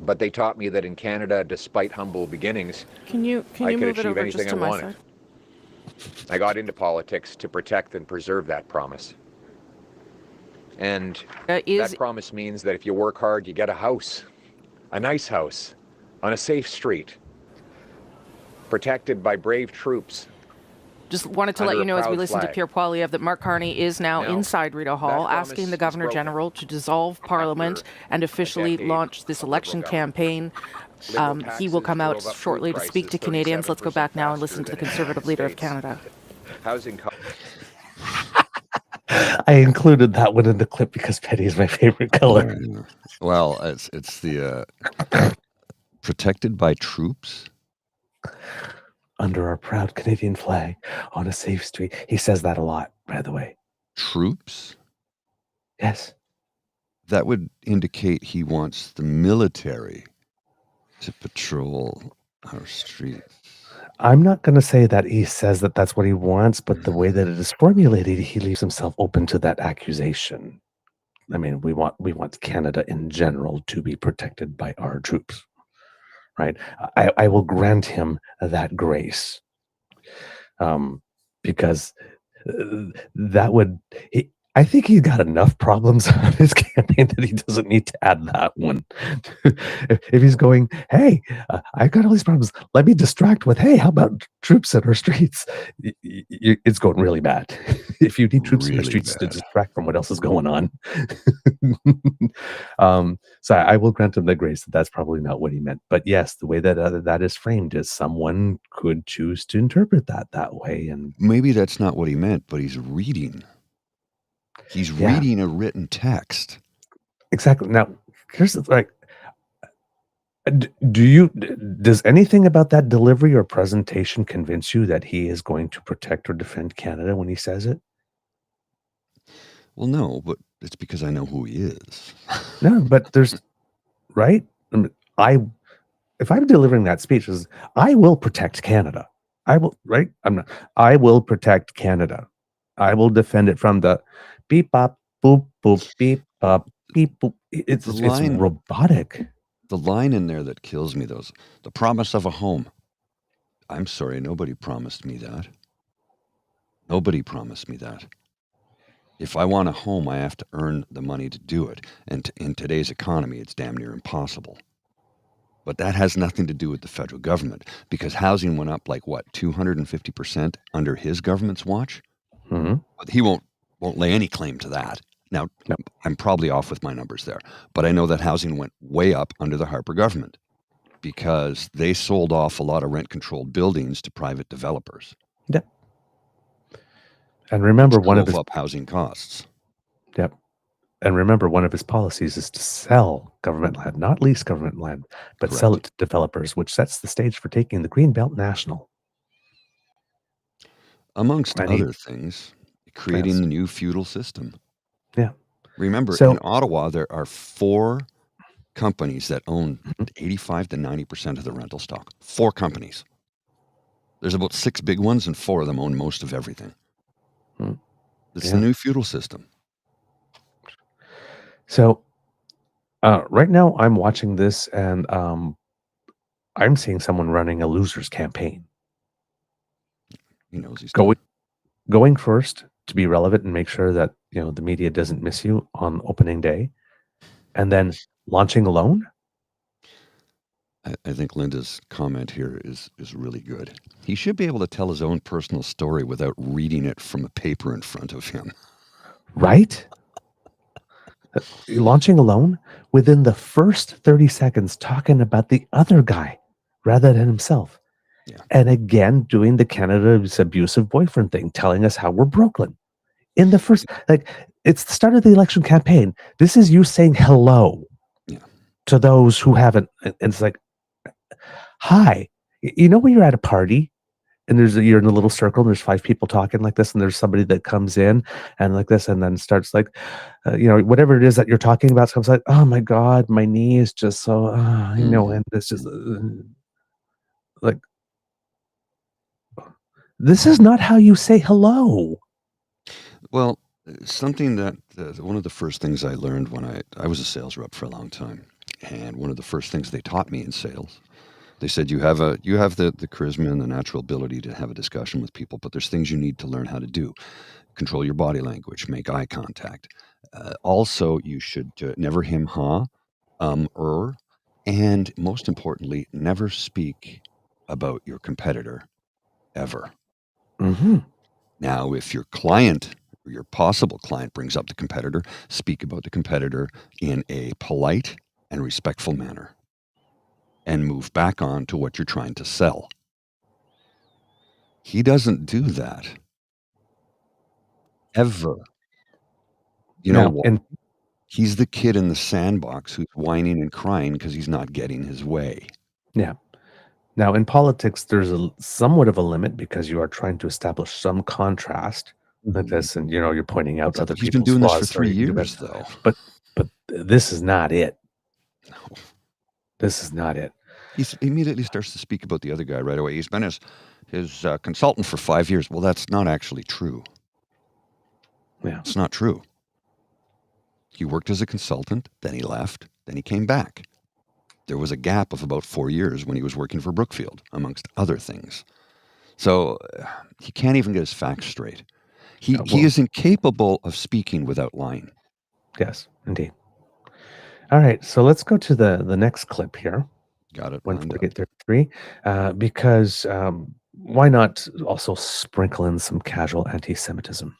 But they taught me that in Canada, despite humble beginnings, Can you I could move it achieve over anything just to I my wanted. side? I got into politics to protect and preserve that promise. And that promise means that if you work hard, you get a house, a nice house, on a safe street, protected by brave troops. Just wanted to let Under you a know as we proud listen to flag. Pierre Poilièvre that Mark Carney is now inside Rideau Hall promise asking the is Governor broken. General to dissolve Parliament and officially decade launch this of election Liberal campaign. Liberal He will taxes come out drove up shortly food to speak to prices Canadians. Let's go 37% back now and faster listen to the than in Conservative the Leader of States. Canada. Housing I included that one in the clip because Petty is my favorite color. Well, it's the protected by troops. Under our proud Canadian flag on a safe street. He says that a lot, by the way. Troops? Yes. That would indicate he wants the military to patrol our streets. I'm not going to say that he says that that's what he wants, but the way that it is formulated, he leaves himself open to that accusation. I mean, we want Canada in general to be protected by our troops, right? I will grant him that grace, because that would. I think he's got enough problems on his campaign that he doesn't need to add that one. If he's going, hey, I've got all these problems, let me distract with, hey, how about troops in our streets? It's going really bad. If you need troops in your Really streets to bad. distract from what else is going on. So I will grant him the grace that that's probably not what he meant. But yes, the way that that is framed is someone could choose to interpret that way. And maybe that's not what he meant, but he's reading. He's reading a written text. Exactly. Now, here's the does anything about that delivery or presentation convince you that he is going to protect or defend Canada when he says it? Well, no, but it's because I know who he is. No, but there's right. If I'm delivering that speech, I will protect Canada. I will I will protect Canada. I will defend it from the beep bop boop boop beep bop beep boop. It's robotic. The line in there that kills me, the promise of a home. I'm sorry, nobody promised me that. Nobody promised me that. If I want a home, I have to earn the money to do it. And in today's economy, it's damn near impossible. But that has nothing to do with the federal government, because housing went up like, what, 250% under his government's watch? Mm-hmm. But he won't won't lay any claim to that. Now, No. I'm probably off with my numbers there, but I know that housing went way up under the Harper government because they sold off a lot of rent-controlled buildings to private developers. Yep. And remember, one of Drove his up housing costs. Yep. And remember, one of his policies is to sell government land, not lease government land, but sell it to developers, which sets the stage for taking the Greenbelt national. Amongst And he- other things, creating Yes. the new feudal system. Yeah. Remember, So- in Ottawa, there are 4 companies that own 85 to 90% of the rental stock. 4 companies. There's about 6 big ones, and 4 of them own most of everything. It's Yeah. the new feudal system. So right now I'm watching this and I'm seeing someone running a loser's campaign. He knows he's Going first to be relevant and make sure that, you know, the media doesn't miss you on opening day, and then launching alone. I think Linda's comment here is really good. He should be able to tell his own personal story without reading it from a paper in front of him. Right? Launching alone within the first 30 seconds talking about the other guy rather than himself. Yeah. And again, doing the Canada's abusive boyfriend thing, telling us how we're Brooklyn. In the first, like, it's the start of the election campaign. This is you saying hello to those who haven't. And it's like, hi. You know when you're at a party and you're in a little circle and there's 5 people talking like this, and there's somebody that comes in and like this and then starts like, you know, whatever it is that you're talking about comes like, oh my God, my knee is just so, you know, and it's just like, this is not how you say hello. Well, something that one of the first things I learned when I was a sales rep for a long time, and one of the first things they taught me in sales, they said you have the charisma and the natural ability to have a discussion with people, but there's things you need to learn how to do. Control your body language, make eye contact. Also, you should never him, ha, and most importantly, never speak about your competitor ever. Mm-hmm. Now, if your client or your possible client brings up the competitor, speak about the competitor in a polite and respectful manner and move back on to what you're trying to sell. He doesn't do that. Ever. You know what? And He's the kid in the sandbox who's whining and crying because he's not getting his way. yeah. Now, in politics, there's somewhat of a limit because you are trying to establish some contrast like this, and you know you're pointing out other He's people's been doing this flaws. for 3 years, though. But this is not it. No. This is not it. He immediately starts to speak about the other guy right away. He's been his consultant for 5 years. Well, that's not actually true. Yeah. It's not true. He worked as a consultant, then he left, then he came back. There was a gap of about 4 years when he was working for Brookfield, amongst other things. So he can't even get his facts straight. He is incapable of speaking without lying. Yes, indeed. All right, so let's go to the next clip here. Got it. 148.33, because why not also sprinkle in some casual anti-Semitism?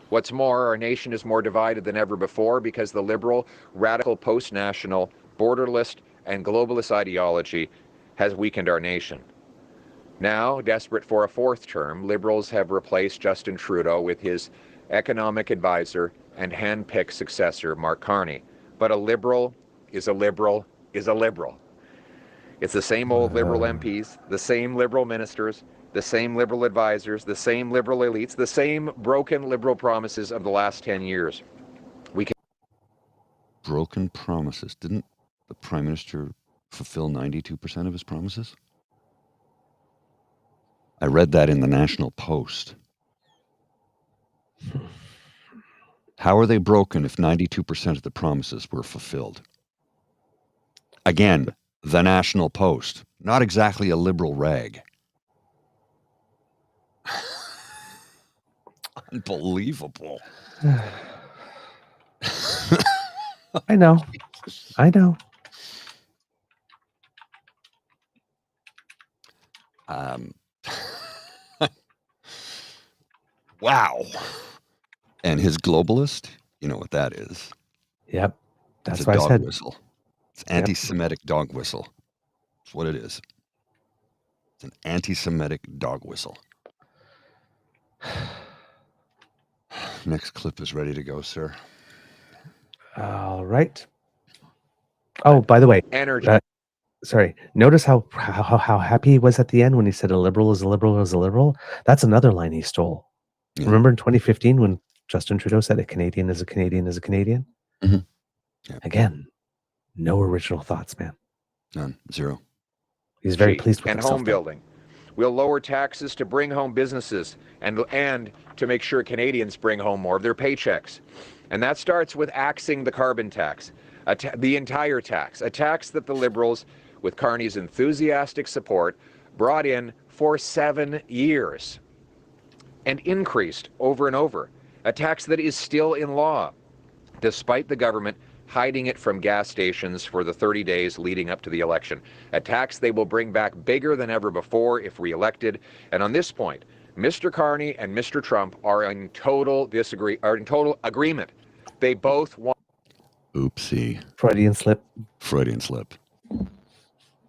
What's more, our nation is more divided than ever before because the liberal, radical, post-national, borderless, and globalist ideology has weakened our nation. Now, desperate for a 4th term, Liberals have replaced Justin Trudeau with his economic advisor and hand-picked successor, Mark Carney. But a Liberal is a Liberal is a Liberal. It's the same old Liberal MPs, the same Liberal ministers, the same Liberal advisors, the same Liberal elites, the same broken Liberal promises of the last 10 years. Broken promises. Didn't the Prime Minister fulfill 92% of his promises? I read that in the National Post. How are they broken if 92% of the promises were fulfilled? Again, the National Post. Not exactly a liberal rag. Unbelievable. I know. Wow. And his globalist, you know what that is. Yep. It's That's a what I dog said. whistle. It's anti-Semitic dog whistle. That's what it is. It's an anti-Semitic dog whistle. Next clip is ready to go, sir. All right. Oh, by the way, Energy. sorry. Notice how happy he was at the end when he said a liberal is a liberal is a liberal. That's another line he stole. Yeah. Remember in 2015 when Justin Trudeau said a Canadian is a Canadian is a Canadian? Mhm. Yeah. Again, no original thoughts, man. None. Zero. He's very pleased with and himself. home building. We'll lower taxes to bring home businesses and to make sure Canadians bring home more of their paychecks. And that starts with axing the carbon tax, the entire tax, a tax that the Liberals, with Carney's enthusiastic support, brought in for 7 years and increased over and over. A tax that is still in law, despite the government hiding it from gas stations for the 30 days leading up to the election. A tax they will bring back bigger than ever before if reelected. And on this point, Mr. Carney and Mr. Trump are in total agreement. They both want Oopsie. Freudian slip. Freudian slip.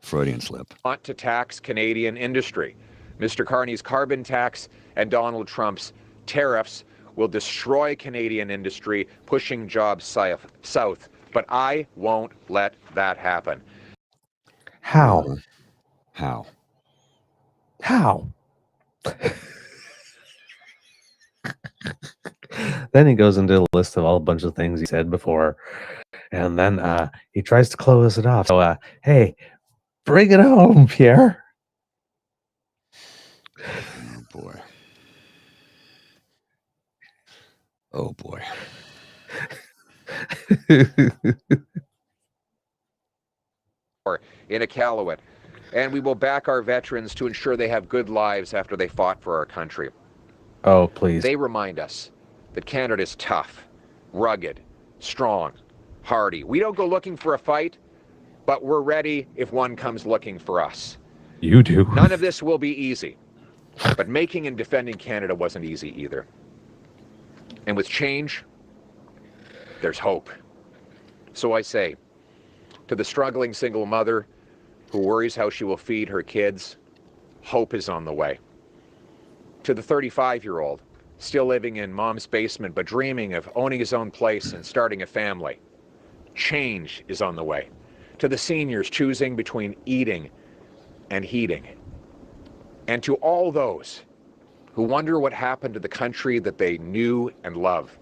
Freudian slip. to tax Canadian industry. Mr. Carney's carbon tax and Donald Trump's tariffs will destroy Canadian industry, pushing jobs south. But I won't let that happen. How? How? How? Then he goes into a list of all a bunch of things he said before. And then he tries to close it off. So, hey, bring it home, Pierre. Oh, boy. Oh, boy. In Iqaluit, and we will back our veterans to ensure they have good lives after they fought for our country. Oh, please. They remind us that Canada is tough, rugged, strong, hardy. We don't go looking for a fight, but we're ready if one comes looking for us. You do. None of this will be easy, but making and defending Canada wasn't easy either. And with change, there's hope. So I say, to the struggling single mother who worries how she will feed her kids, hope is on the way. To the 35-year-old, still living in mom's basement but dreaming of owning his own place and starting a family, change is on the way. To the seniors choosing between eating and heating. And to all those who wonder what happened to the country that they knew and love,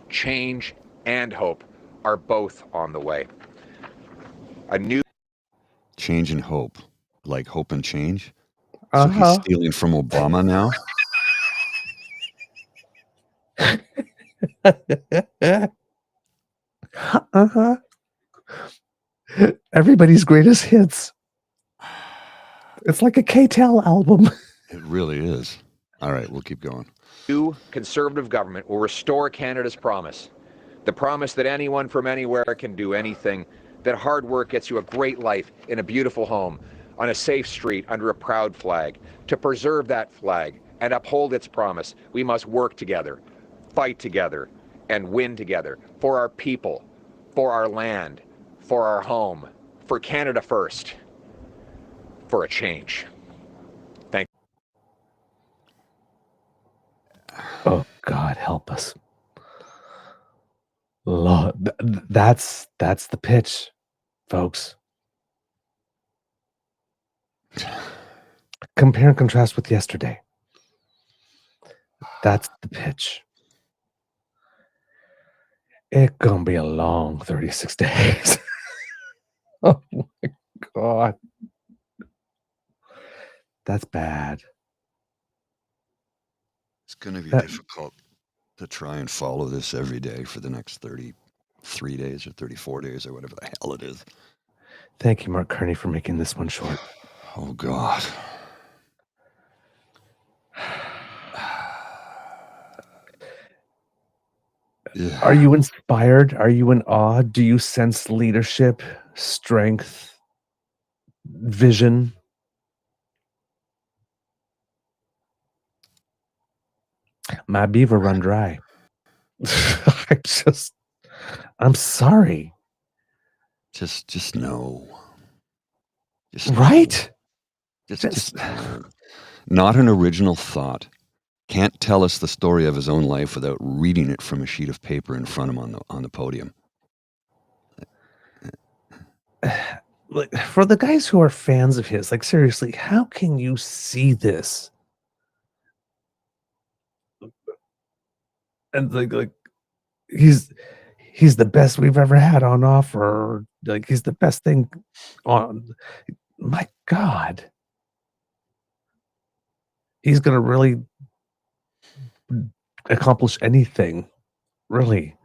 change and hope are both on the way. A new Change and hope. Like hope and change? So he's stealing from Obama now? Everybody's greatest hits. It's like a K-Tel album. It really is. All right, we'll keep going. new Conservative government will restore Canada's promise. The promise that anyone from anywhere can do anything, that hard work gets you a great life in a beautiful home, on a safe street under a proud flag. To preserve that flag and uphold its promise, we must work together, fight together, and win together for our people, for our land, for our home, for Canada first, for a change. Thank you. Oh, God, help us. Lord, that's the pitch, folks. Compare and contrast with yesterday. That's the pitch. It's gonna be a long 36 days. Oh my God. That's bad. It's going to be difficult to try and follow this every day for the next 33 days or 34 days or whatever the hell it is. Thank you, Mark Kearney, for making this one short. Oh, God. Yeah. Are you inspired? Are you in awe? Do you sense leadership, strength, vision? My beaver run dry. I'm sorry. Just no. Just no. Right? Just no. Not an original thought. Can't tell us the story of his own life without reading it from a sheet of paper in front of him on the podium. Like, for the guys who are fans of his, like, seriously, how can you see this and like he's the best we've ever had on offer? Like, he's the best thing on. My God, he's gonna really accomplish anything, really.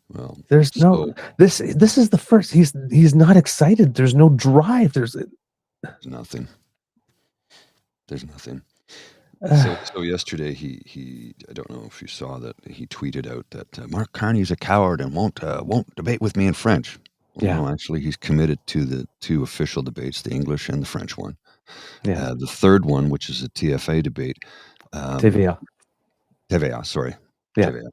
Well, There's no this is the first. He's not excited. There's no drive. There's nothing. There's nothing. uh, So yesterday he I don't know if you saw that he tweeted out that Mark Carney's a coward and won't debate with me in French. Well, yeah. no, actually he's committed to the 2 official debates, the English and the French one. Yeah. The third one, which is a TFA debate, TVA. Sorry, Yeah. TVA.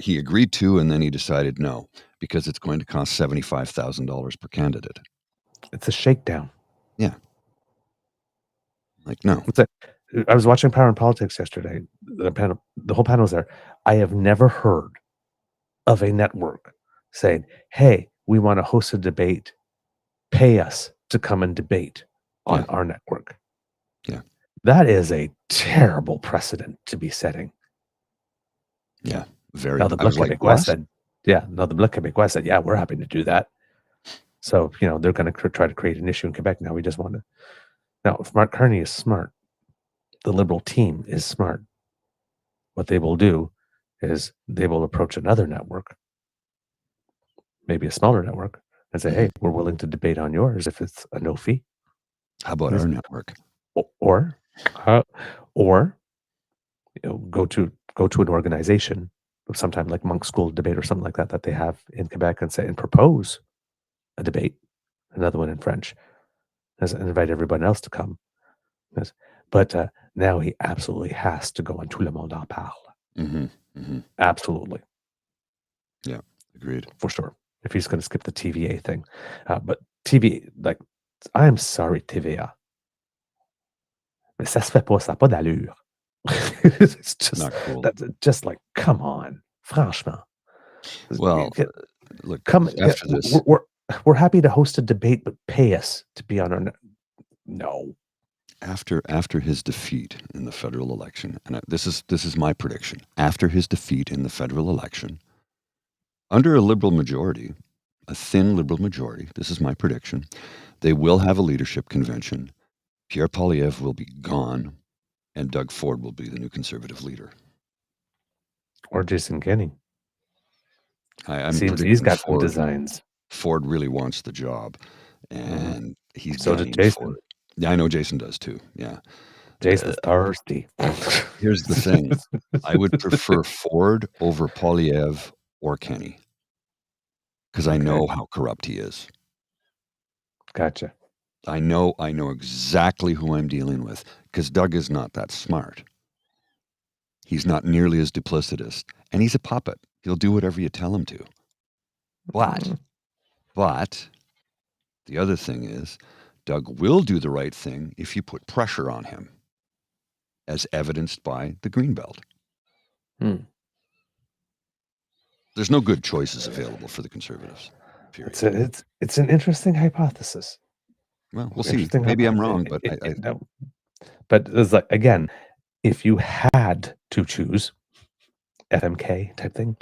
He agreed to, and then he decided no, because it's going to cost $75,000 per candidate. It's a shakedown. Yeah. Like, no. I was watching Power and Politics yesterday. The whole panel was there. I have never heard of a network saying, "Hey, we want to host a debate. Pay us to come and debate on our network." Yeah. That is a terrible precedent to be setting. Yeah. Very. Now the Bloc Québécois said, yeah, we're happy to do that. So, they're going to try to create an issue in Quebec. Now we just want to. Now, if Mark Carney is smart, the Liberal team is smart. What they will do is they will approach another network, maybe a smaller network, and say, "Hey, we're willing to debate on yours if it's a no fee." How about our network? Or go to an organization, sometime like Monk School Debate or something like that they have in Quebec, and propose a debate, another one in French, and invite everyone else to come. But now he absolutely has to go on Tout le monde en parle. Absolutely. Yeah, agreed. For sure. If he's going to skip the TVA thing. But TVA, like, I'm sorry, TVA. Mais ça se fait pas, ça n'a pas d'allure. It's just, not cool. That's just like, come on. Franchement. Well, look, after this. We're happy to host a debate, but pay us to be on our... No. After his defeat in the federal election, and this is my prediction. After his defeat in the federal election, under a Liberal majority, a thin Liberal majority, this is my prediction, they will have a leadership convention. Pierre Poilièvre will be gone, and Doug Ford will be the new Conservative leader. Or Jason Kenney. Seems he's got some designs. Ford really wants the job, and he's so did Jason. for it. Yeah, I know Jason does too. Yeah. Jason's thirsty. Here's the thing. I would prefer Ford over Poilièvre or Kenney, because I know how corrupt he is. Gotcha. I know exactly who I'm dealing with, because Doug is not that smart. He's not nearly as duplicitous, and he's a puppet. He'll do whatever you tell him to. But the other thing is, Doug will do the right thing if you put pressure on him, as evidenced by the Greenbelt. There's no good choices available for the Conservatives. Period. It's an interesting hypothesis. Well, we'll see. Maybe I'm wrong, but but it's like, again, if you had to choose FMK type thing,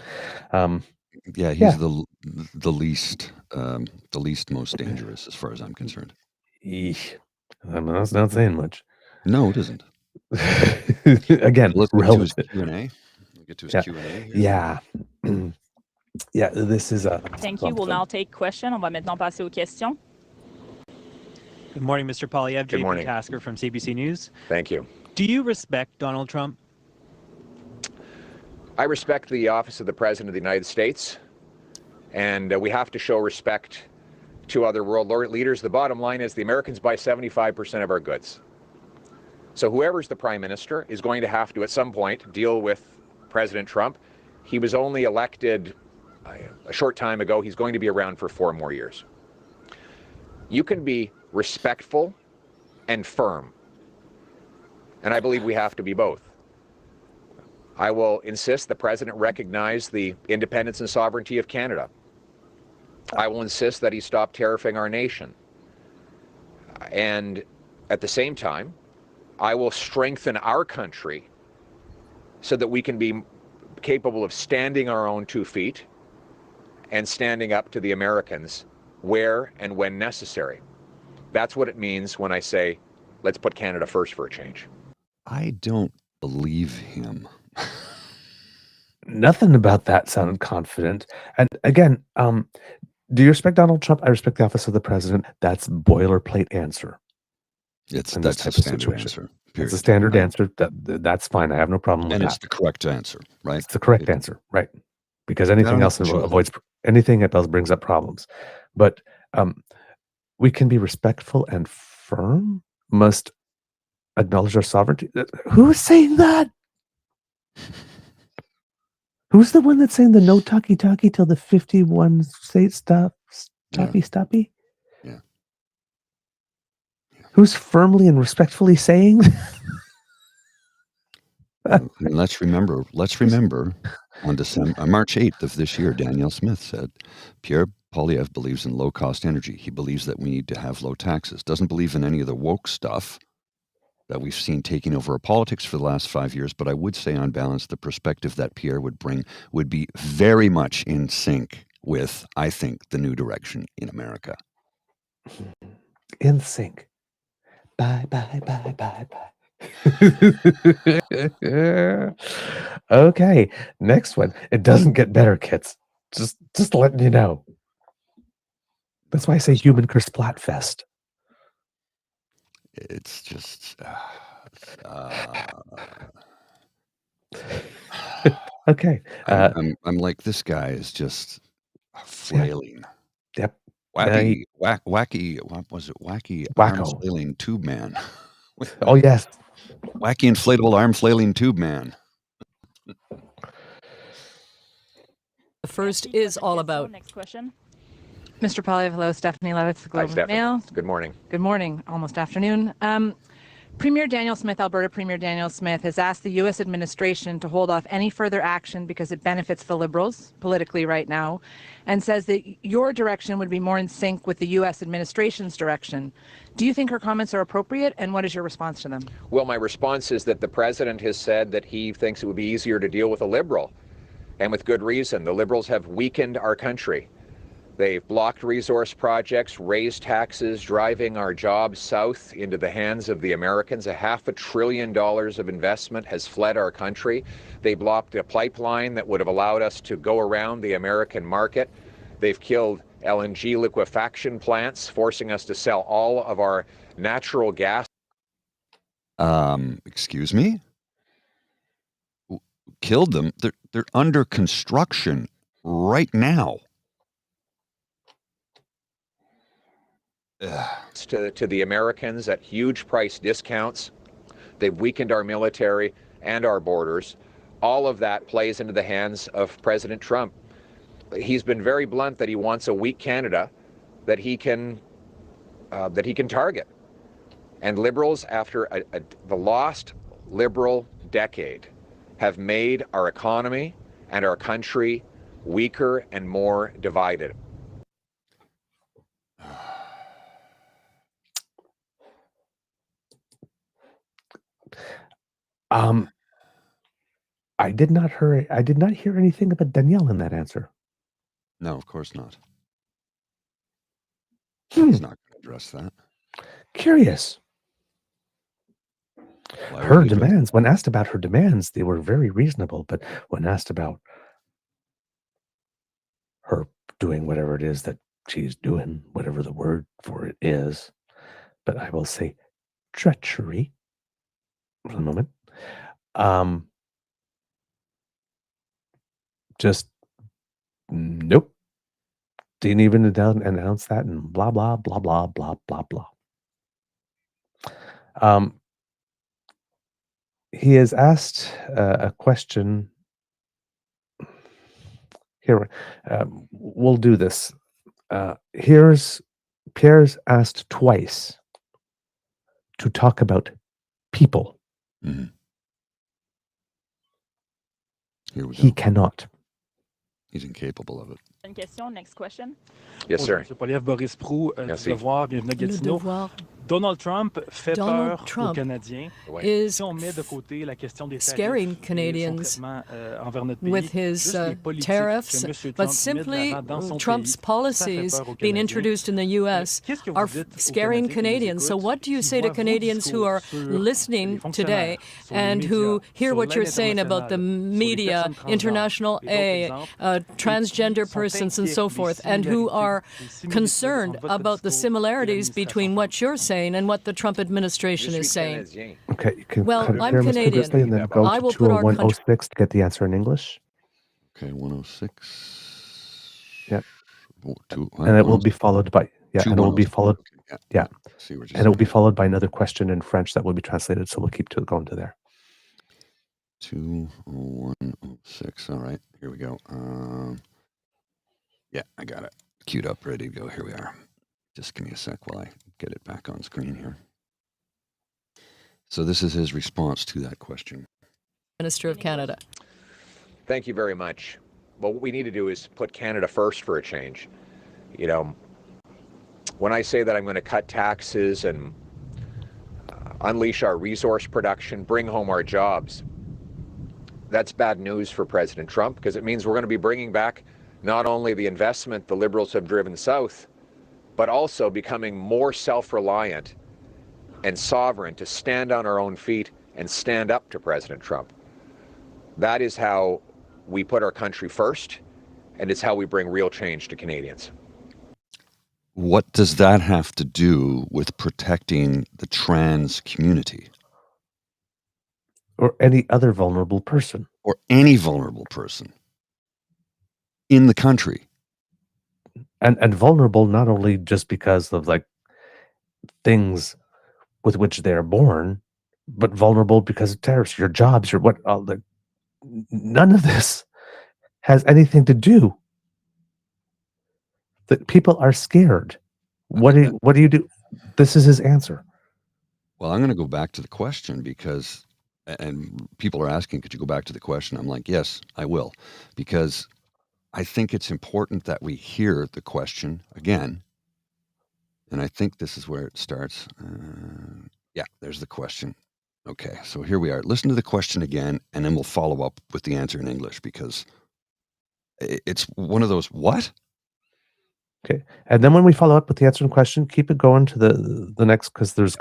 he's the least most dangerous as far as I'm concerned. That's not saying much. No, it isn't. Again, let's get to his Q&A. We'll get to his Q&A. Yeah. Yeah, this is a... Thank you. We'll now take question. On va maintenant passer aux questions. Good morning, Mr. Poilièvre. Good morning. JP Tasker from CBC News. Thank you. Do you respect Donald Trump? I respect the office of the President of the United States, and we have to show respect to other world leaders. The bottom line is the Americans buy 75% of our goods. So whoever's the prime minister is going to have to, at some point, deal with President Trump. He was only elected a short time ago. He's going to be around for 4 more years. You can be respectful and firm, and I believe we have to be both. I will insist the president recognize the independence and sovereignty of Canada. I will insist that he stop tariffing our nation. And at the same time, I will strengthen our country so that we can be capable of standing our own 2 feet and standing up to the Americans where and when necessary. That's what it means when I say, let's put Canada first for a change. I don't believe him. Nothing about that sounded confident. And again, do you respect Donald Trump? I respect the office of the president. That's boilerplate answer. That's this a type of standard situation. answer. It's Period. a standard Right. answer. That's fine. I have no problem with And that. it's the correct answer, right? It's the correct answer, right? Because anything else avoids anything else brings up problems. But we can be respectful and firm. Must acknowledge our sovereignty. Who is saying that? Who's the one that's saying the no talkie till the 51 state stoppy? Yeah. Who's firmly and respectfully saying? And let's remember on March 8th of this year, Danielle Smith said, Pierre Poilièvre believes in low-cost energy. He believes that we need to have low taxes. Doesn't believe in any of the woke stuff that we've seen taking over our politics for the last 5 years. But I would say, on balance, the perspective that Pierre would bring would be very much in sync with, I think, the new direction in America. In sync. Bye. Okay, next one. It doesn't get better, kids. Just letting you know. That's why I say human curse splatfest. It's just okay. I'm like, this guy is just flailing. Yep. Wacky. What was it? Wacky Wacko. arm flailing tube man. Oh yes. Wacky inflatable arm flailing tube man. The first is all about. Next question. Mr. Poilièvre, hello. Stephanie Levitz, the Hi, Globe and Stephanie. Mail. Good morning. Good morning, almost afternoon. Premier Danielle Smith, Alberta Premier Danielle Smith, has asked the U.S. administration to hold off any further action because it benefits the Liberals politically right now, and says that your direction would be more in sync with the U.S. administration's direction. Do you think her comments are appropriate, and what is your response to them? Well, my response is that the president has said that he thinks it would be easier to deal with a Liberal, and with good reason. The Liberals have weakened our country. They've blocked resource projects, raised taxes, driving our jobs south into the hands of the Americans. $500 billion of investment has fled our country. They blocked a pipeline that would have allowed us to go around the American market. They've killed LNG liquefaction plants, forcing us to sell all of our natural gas. Excuse me? Killed them? They're under construction right now. To the Americans at huge price discounts. They've weakened our military and our borders. All of that plays into the hands of President Trump. He's been very blunt that he wants a weak Canada that he can target. And Liberals, after the lost Liberal decade, have made our economy and our country weaker and more divided. I did not hear anything about Danielle in that answer. No, of course not. He's not going to address that. Curious. Her demands, when asked about her demands, they were very reasonable. But when asked about her doing whatever it is that she's doing, whatever the word for it is, but I will say treachery for the moment. Just nope. Didn't even announce that, and blah blah blah blah blah blah blah. he has asked a question. Here, we'll do this. Here's Pierre's asked twice to talk about people. Mhm. Here we He go. cannot. He's incapable of it. Une question, next question. Yes, sir. Monsieur Poilièvre, Boris Proulx, du Merci. Devoir, bienvenue à Le Gatineau. Devoir Donald Trump fait Donald peur Trump aux Canadiens. is Si on met de côté la question des scaring tarifs et son Canadians traitement envers notre pays, with his juste les politiques tariffs, que Monsieur but Trump met de simply l'avant dans son Trump's pays, ça fait policies peur aux being Canadiens. introduced in the U.S. Qu'est-ce que vous are dites aux scaring Canadiens qui nous Canadians. So écoutent, what do you qui say to voient vos Canadians who are discours sur listening les today fonctionnaires, sur les and médias, who hear sur what you're l'aide saying about the internationale, sur les media, personnes transgenres international et d'autres aid, exemples, et transgender qui sont persons and inquiets so des forth, and who similarités, are des similitudes concerned entre votre about the discours et similarities l'administration between what you're saying and what the Trump Je administration suis is saying? Canadien. Okay, Well, could I'm Pierre Mr. Canadian. Grizzly and then go I to will put our country. 20106 to get the answer in English? Okay, 106. Yeah. Oh, And it will be followed by, and it will be 210. followed, Yeah. See what you're and it will be saying. followed by another question in French that will be translated, so we'll keep going to there. 20106. All right, here we go. Yeah, I got it queued up, ready to go. Here we are. Just give me a sec while I get it back on screen here. So this is his response to that question. Minister of Canada. Thank you very much. Well, what we need to do is put Canada first for a change. You know, when I say that I'm going to cut taxes and unleash our resource production, bring home our jobs, that's bad news for President Trump, because it means we're going to be bringing back not only the investment the Liberals have driven south, but also becoming more self-reliant and sovereign to stand on our own feet and stand up to President Trump. That is how we put our country first, and it's how we bring real change to Canadians. What does that have to do with protecting the trans community? Or any other vulnerable person. Or any vulnerable person in the country. And vulnerable not only just because of like things with which they are born, but vulnerable because of tariffs, your jobs, your what, none of this has anything to do. That people are scared. What do you do? This is his answer. Well, I'm going to go back to the question because, and people are asking, could you go back to the question? I'm like, yes, I will, because I think it's important that we hear the question again. And I think this is where it starts. Yeah, there's the question. Okay, so here we are. Listen to the question again, and then we'll follow up with the answer in English, because it's one of those, what? Okay, and then when we follow up with the answer in question, keep it going to the next, because there's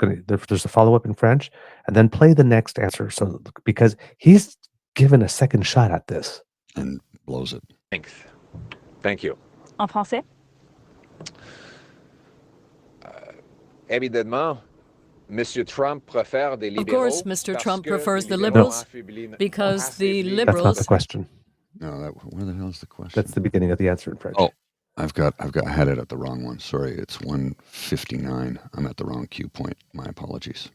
a follow up in French, and then play the next answer. So because he's given a second shot at this and blows it. Thank you. En français? Évidemment, Monsieur Trump préfère des libéraux. Of course, Mr. Trump prefers the les Liberals libéraux because the That's not Liberals. the question. No, where the hell is the question? That's the beginning of the answer in French. Oh, I had it at the wrong one. Sorry, it's 159. I'm at the wrong cue point. My apologies.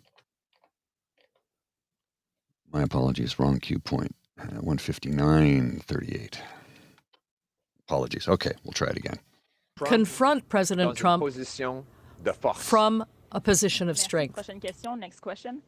Wrong cue point. 159.38. Apologies. Okay, we'll try it again. Confront President Trump from a position of strength. Prochaine question, next question.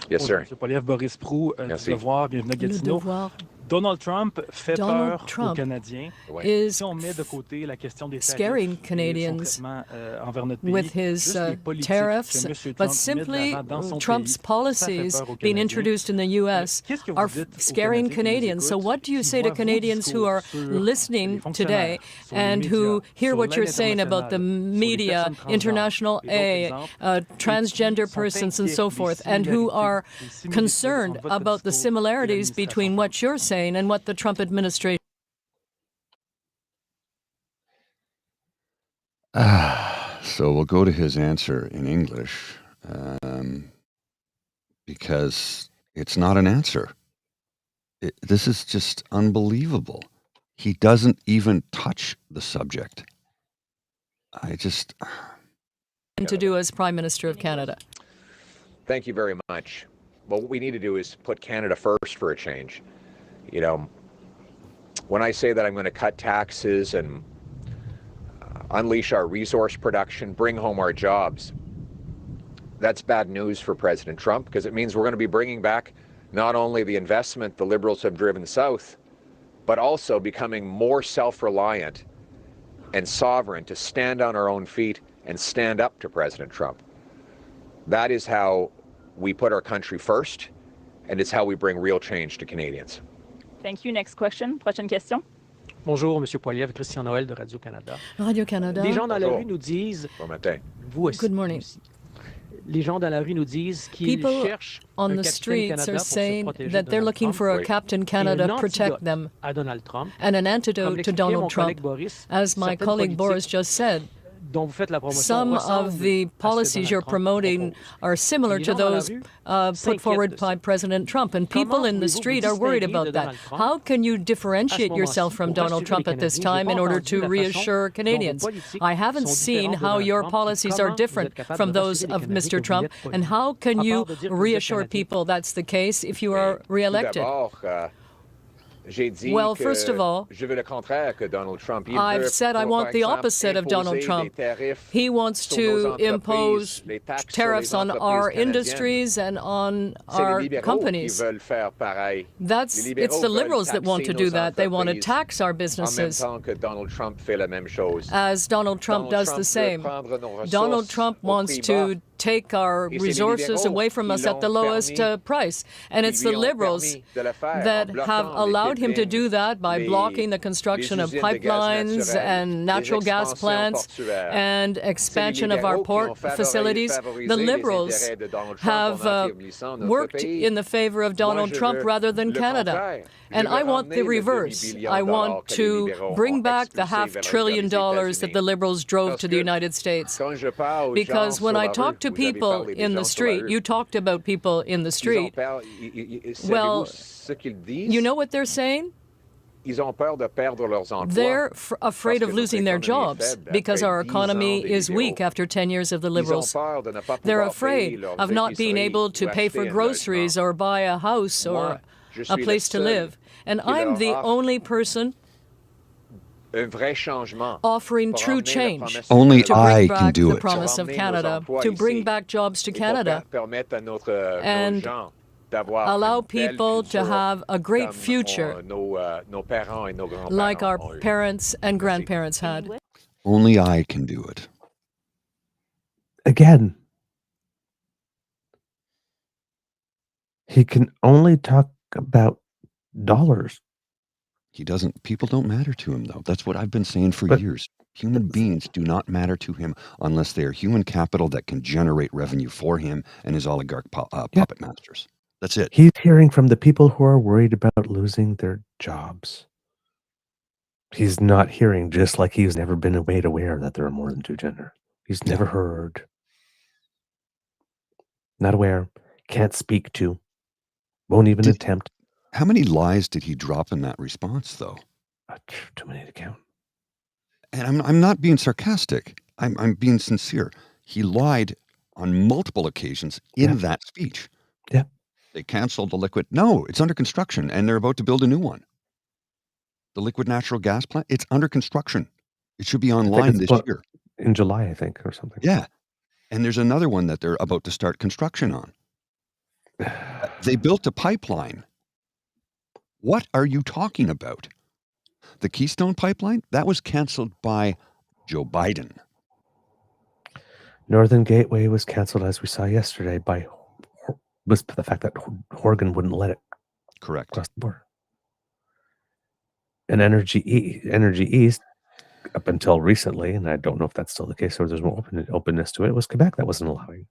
Yes, sir. Monsieur Poilièvre, Boris Proulx, du Merci. Devoir, bienvenue à Le Gatineau. Devoir Donald Trump fait Donald peur Trump aux Canadiens. is Si on met de côté la question des scaring tarifs et son Canadians traitement envers notre pays, with his juste les politiques tariffs, que Monsieur but Trump met de simply l'avant dans son Trump's pays, policies ça fait peur aux being Canadiens. introduced in the U.S. Qu'est-ce que vous are dites aux scaring Canadiens qui nous Canadians. So écoutent, what do you qui say to voient vos Canadians who are discours sur listening les today fonctionnaires, sur les and who médias, hear sur what you're l'aide saying about the internationale, sur les media, personnes transgenres international et d'autres aid, exemples, transgender sont persons and inquiets so des forth, and who similarités, are des similitudes concerned entre votre about the discours et similarities l'administration between what you're saying and what the Trump administration. So we'll go to his answer in English because it's not an answer. This is just unbelievable. He doesn't even touch the subject. To do as Prime Minister of Canada. Thank you very much. But what we need to do is put Canada first for a change. You know, when I say that I'm going to cut taxes and unleash our resource production, bring home our jobs, that's bad news for President Trump, because it means we're going to be bringing back not only the investment the Liberals have driven south, but also becoming more self-reliant and sovereign to stand on our own feet and stand up to President Trump. That is how we put our country first, and it's how we bring real change to Canadians. Thank you. Next question. Prochaine question. Bonjour, Monsieur Poilièvre, Christian Noël de Radio-Canada. Radio-Canada. Les gens dans la rue nous disent... Bon matin. Vous aussi. Good morning. Les gens dans la rue nous disent qu'ils People cherchent on un the Capitaine streets Canada are pour se saying protéger that de they're Donald looking Trump for a Oui. Captain et Canada un to protect antidote them à Donald Trump. and an Comme antidote to l'expliquait Donald mon Trump. collègue Boris, As my certaines colleague Boris politiques just said, dont vous faites la promotion some ressemblent of the à ce que policies Donald you're Trump promoting propose. are similar Les to gens dans la those rue put s'inquiètent forward de by ça. President Trump, and people Comment in the pouvez-vous street vous are worried distinguer about de that. Donald Trump How can you à ce differentiate moment-ci yourself from pour Donald rassurer Trump les at this Canadiens? time J'ai in pas order entendu to la façon reassure dont vos Canadians? politiques I haven't sont seen différentes de how Donald your Trump. policies are Comment different vous êtes capable from de those rassurer les of Canadiens Mr. que vous Trump, n'êtes pas and lui? how can À you part de dire que vous êtes reassure Canadien. people that's the case if you Mais are tout reelected? d'abord, j'ai dit Well, que first of all, je veux le contraire que Donald Trump. Il I've veut, said I par want the exemple, opposite of Donald imposer Trump. des tarifs He wants sur nos to entreprises, impose les taxes sur tariffs les on entreprises our canadiennes. industries and on C'est les our libéraux qui companies. veulent faire pareil. It's Les the libéraux veulent liberals that want to taxer do nos that. They want to entreprises tax our en même businesses temps que Donald Trump fait la même chose. as Donald Trump Donald does Trump the veut same. prendre nos Donald ressources Trump au wants prix to bas. take our Et c'est les resources libéraux away from qui us at the l'ont lowest permis, price. And qui it's lui the ont liberals permis de le faire en that bloquant have les allowed him to pipelines, do that by blocking the construction of usines de gaz pipelines naturel, and natural les gas expansions plants portuaires. and C'est les expansion of our libéraux qui ont port facilities. The les liberals intérêts de Donald Trump have en affaiblissant notre worked pays. in the favor of Donald je Trump veux rather than le Canada. contraire. And Je I veux want the ramener le reverse. demi-billion I dollars want que les to libéraux bring ont back the expulsés $500 vers billion les that the États-Unis. liberals drove Parce to the que United States. Quand je parle aux Because gens when sur I la talk rue, to vous avez people parlé des in the gens sur la street, rue. you talked about people in the Ils ont street. peur, Well, savez-vous ce qu'ils disent? you know what they're saying? Ils ont peur de perdre leurs emplois. They're afraid Parce of que losing their notre économie est jobs faible because après our 10 economy ans des is weak libéraux. after 10 years of the Ils ont liberals. peur de ne pas They're pouvoir payer afraid leurs of not being épiceries able to ou pay acheter for un groceries logement. or buy a house Moi, or je a suis le place to seul live. And qui I'm leur the offre only person un vrai changement offering pour true ramener la change promesse Only du to Canada. I bring can back do the it. promise Pour of ramener nos Canada, emplois to bring ici. back jobs to Et pour Canada, permettre à nos and gens d'avoir allow une belle people to future have a great comme future nos parents et nos grands-parents like our ont eu. parents and grandparents had. Only I can do it. Again, he can only talk about dollars. He doesn't. People don't matter to him, though. That's what I've been saying for But- years. Human beings do not matter to him unless they are human capital that can generate revenue for him and his oligarch puppet masters. That's it. He's hearing from the people who are worried about losing their jobs. He's not hearing, just like he's never been made aware that there are more than two genders. He's never heard. Not aware. Can't speak to. Won't even attempt. How many lies did he drop in that response, though? Too many to count. And I'm not being sarcastic. I'm being sincere. He lied on multiple occasions in that speech. Yeah. They canceled the liquid. No, it's under construction, and they're about to build a new one. The liquid natural gas plant, it's under construction. It should be online this year. In July, I think, or something. Yeah. And there's another one that they're about to start construction on. They built a pipeline. What are you talking about? The Keystone Pipeline? That was canceled by Joe Biden. Northern Gateway was canceled, as we saw yesterday, was the fact that Horgan wouldn't let it Correct. cross the border. And Energy East, up until recently, and I don't know if that's still the case, or there's more openness to it, was Quebec that wasn't allowing.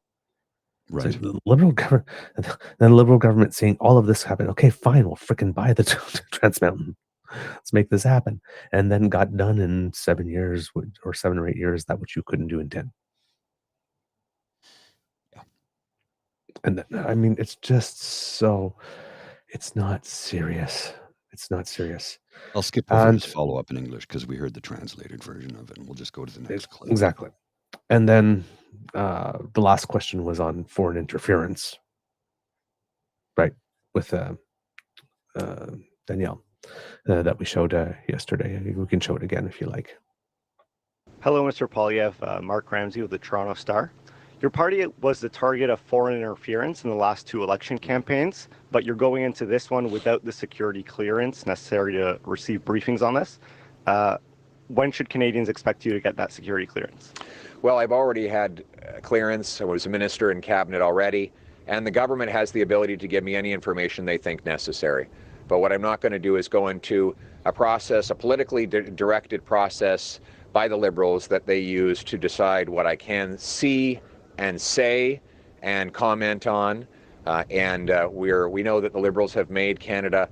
Right. So the liberal government, then the liberal government seeing all of this happen. Okay, fine, we'll frickin' buy the Trans Mountain. Let's make this happen. And then got done in 7 years or 7 or 8 years, that which you couldn't do in 10. Yeah. And I mean, it's just so, it's not serious. It's not serious. I'll skip over this follow-up in English because we heard the translated version of it, and we'll just go to the next clip. Exactly. And then the last question was on foreign interference. right, with Danielle that we showed yesterday. We can show it again if you like. Hello, Mr. Poilièvre. Mark Ramsey with the Toronto Star. Your party was the target of foreign interference in the last 2 election campaigns, but you're going into this one without the security clearance necessary to receive briefings on this. When should Canadians expect you to get that security clearance? Well, I've already had clearance. I was a minister in cabinet already, and the government has the ability to give me any information they think necessary. But what I'm not going to do is go into a process, a politically directed process by the Liberals that they use to decide what I can see and say and comment on. We know that the Liberals have made Canada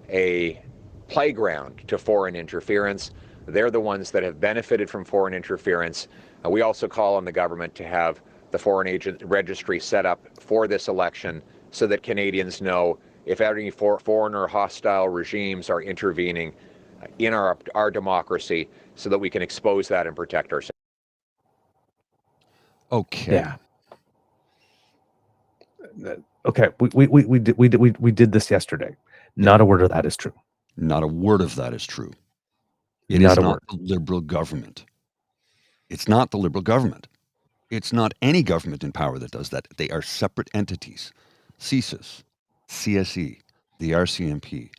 a playground to foreign interference. They're the ones that have benefited from foreign interference. We also call on the government to have the foreign agent registry set up for this election so that Canadians know if any foreign or hostile regimes are intervening in our democracy, so that we can expose that and protect ourselves. Okay. Yeah. Okay. We did this yesterday. Not a word of that is true. Not a word of that is true. It Not is a not word. the Liberal government. It's not the Liberal government. It's not any government in power that does that. They are separate entities. CSIS, CSE, the RCMP,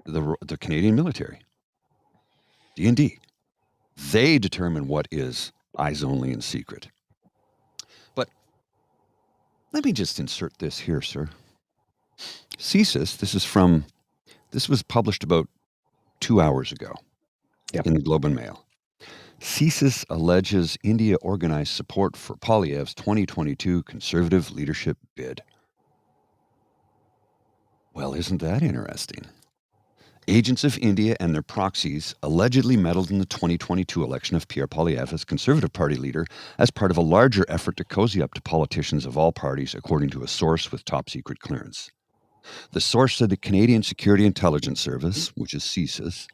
the Canadian military, D&D. They determine what is eyes only and secret. But let me just insert this here, sir. CSIS, this was published about 2 hours ago in the Globe and Mail. CSIS alleges India organized support for Poilièvre's 2022 Conservative leadership bid. Well, isn't that interesting? Agents of India and their proxies allegedly meddled in the 2022 election of Pierre Poilièvre as Conservative Party leader as part of a larger effort to cozy up to politicians of all parties, according to a source with top-secret clearance. The source said the Canadian Security Intelligence Service, which is CSIS,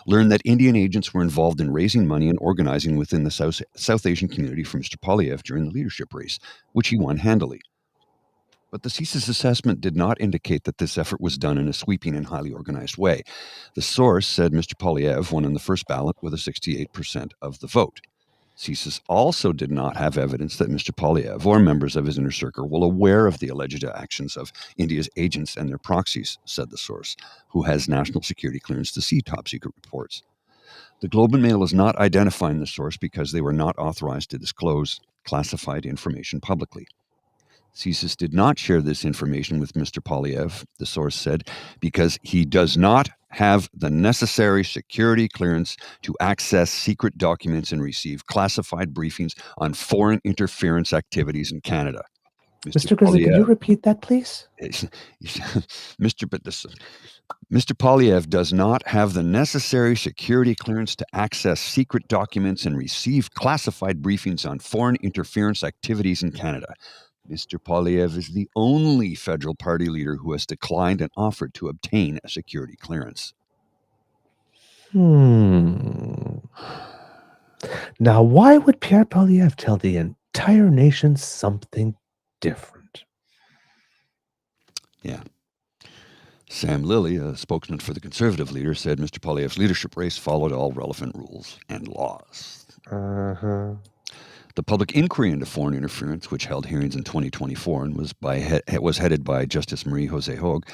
learned that Indian agents were involved in raising money and organizing within the South Asian community for Mr. Poilièvre during the leadership race, which he won handily. But the CSIS assessment did not indicate that this effort was done in a sweeping and highly organized way. The source said Mr. Poilièvre won in the first ballot with a 68% of the vote. CSIS also did not have evidence that Mr. Poilièvre or members of his inner circle were aware of the alleged actions of India's agents and their proxies, said the source, who has national security clearance to see top-secret reports. The Globe and Mail is not identifying the source because they were not authorized to disclose classified information publicly. CSIS did not share this information with Mr. Poilièvre, the source said, because he does not have the necessary security clearance to access secret documents and receive classified briefings on foreign interference activities in Canada. Mr. Grizzly, could you repeat that, please? Mr. Poilièvre does not have the necessary security clearance to access secret documents and receive classified briefings on foreign interference activities in Canada. Mr. Poilièvre is the only federal party leader who has declined an offer to obtain a security clearance. Now, why would Pierre Poilièvre tell the entire nation something different? Yeah. Sam Lilly, a spokesman for the Conservative leader, said Mr. Poilièvre's leadership race followed all relevant rules and laws. The public inquiry into foreign interference, which held hearings in 2024 and was headed by Justice Marie-Josée Hogue,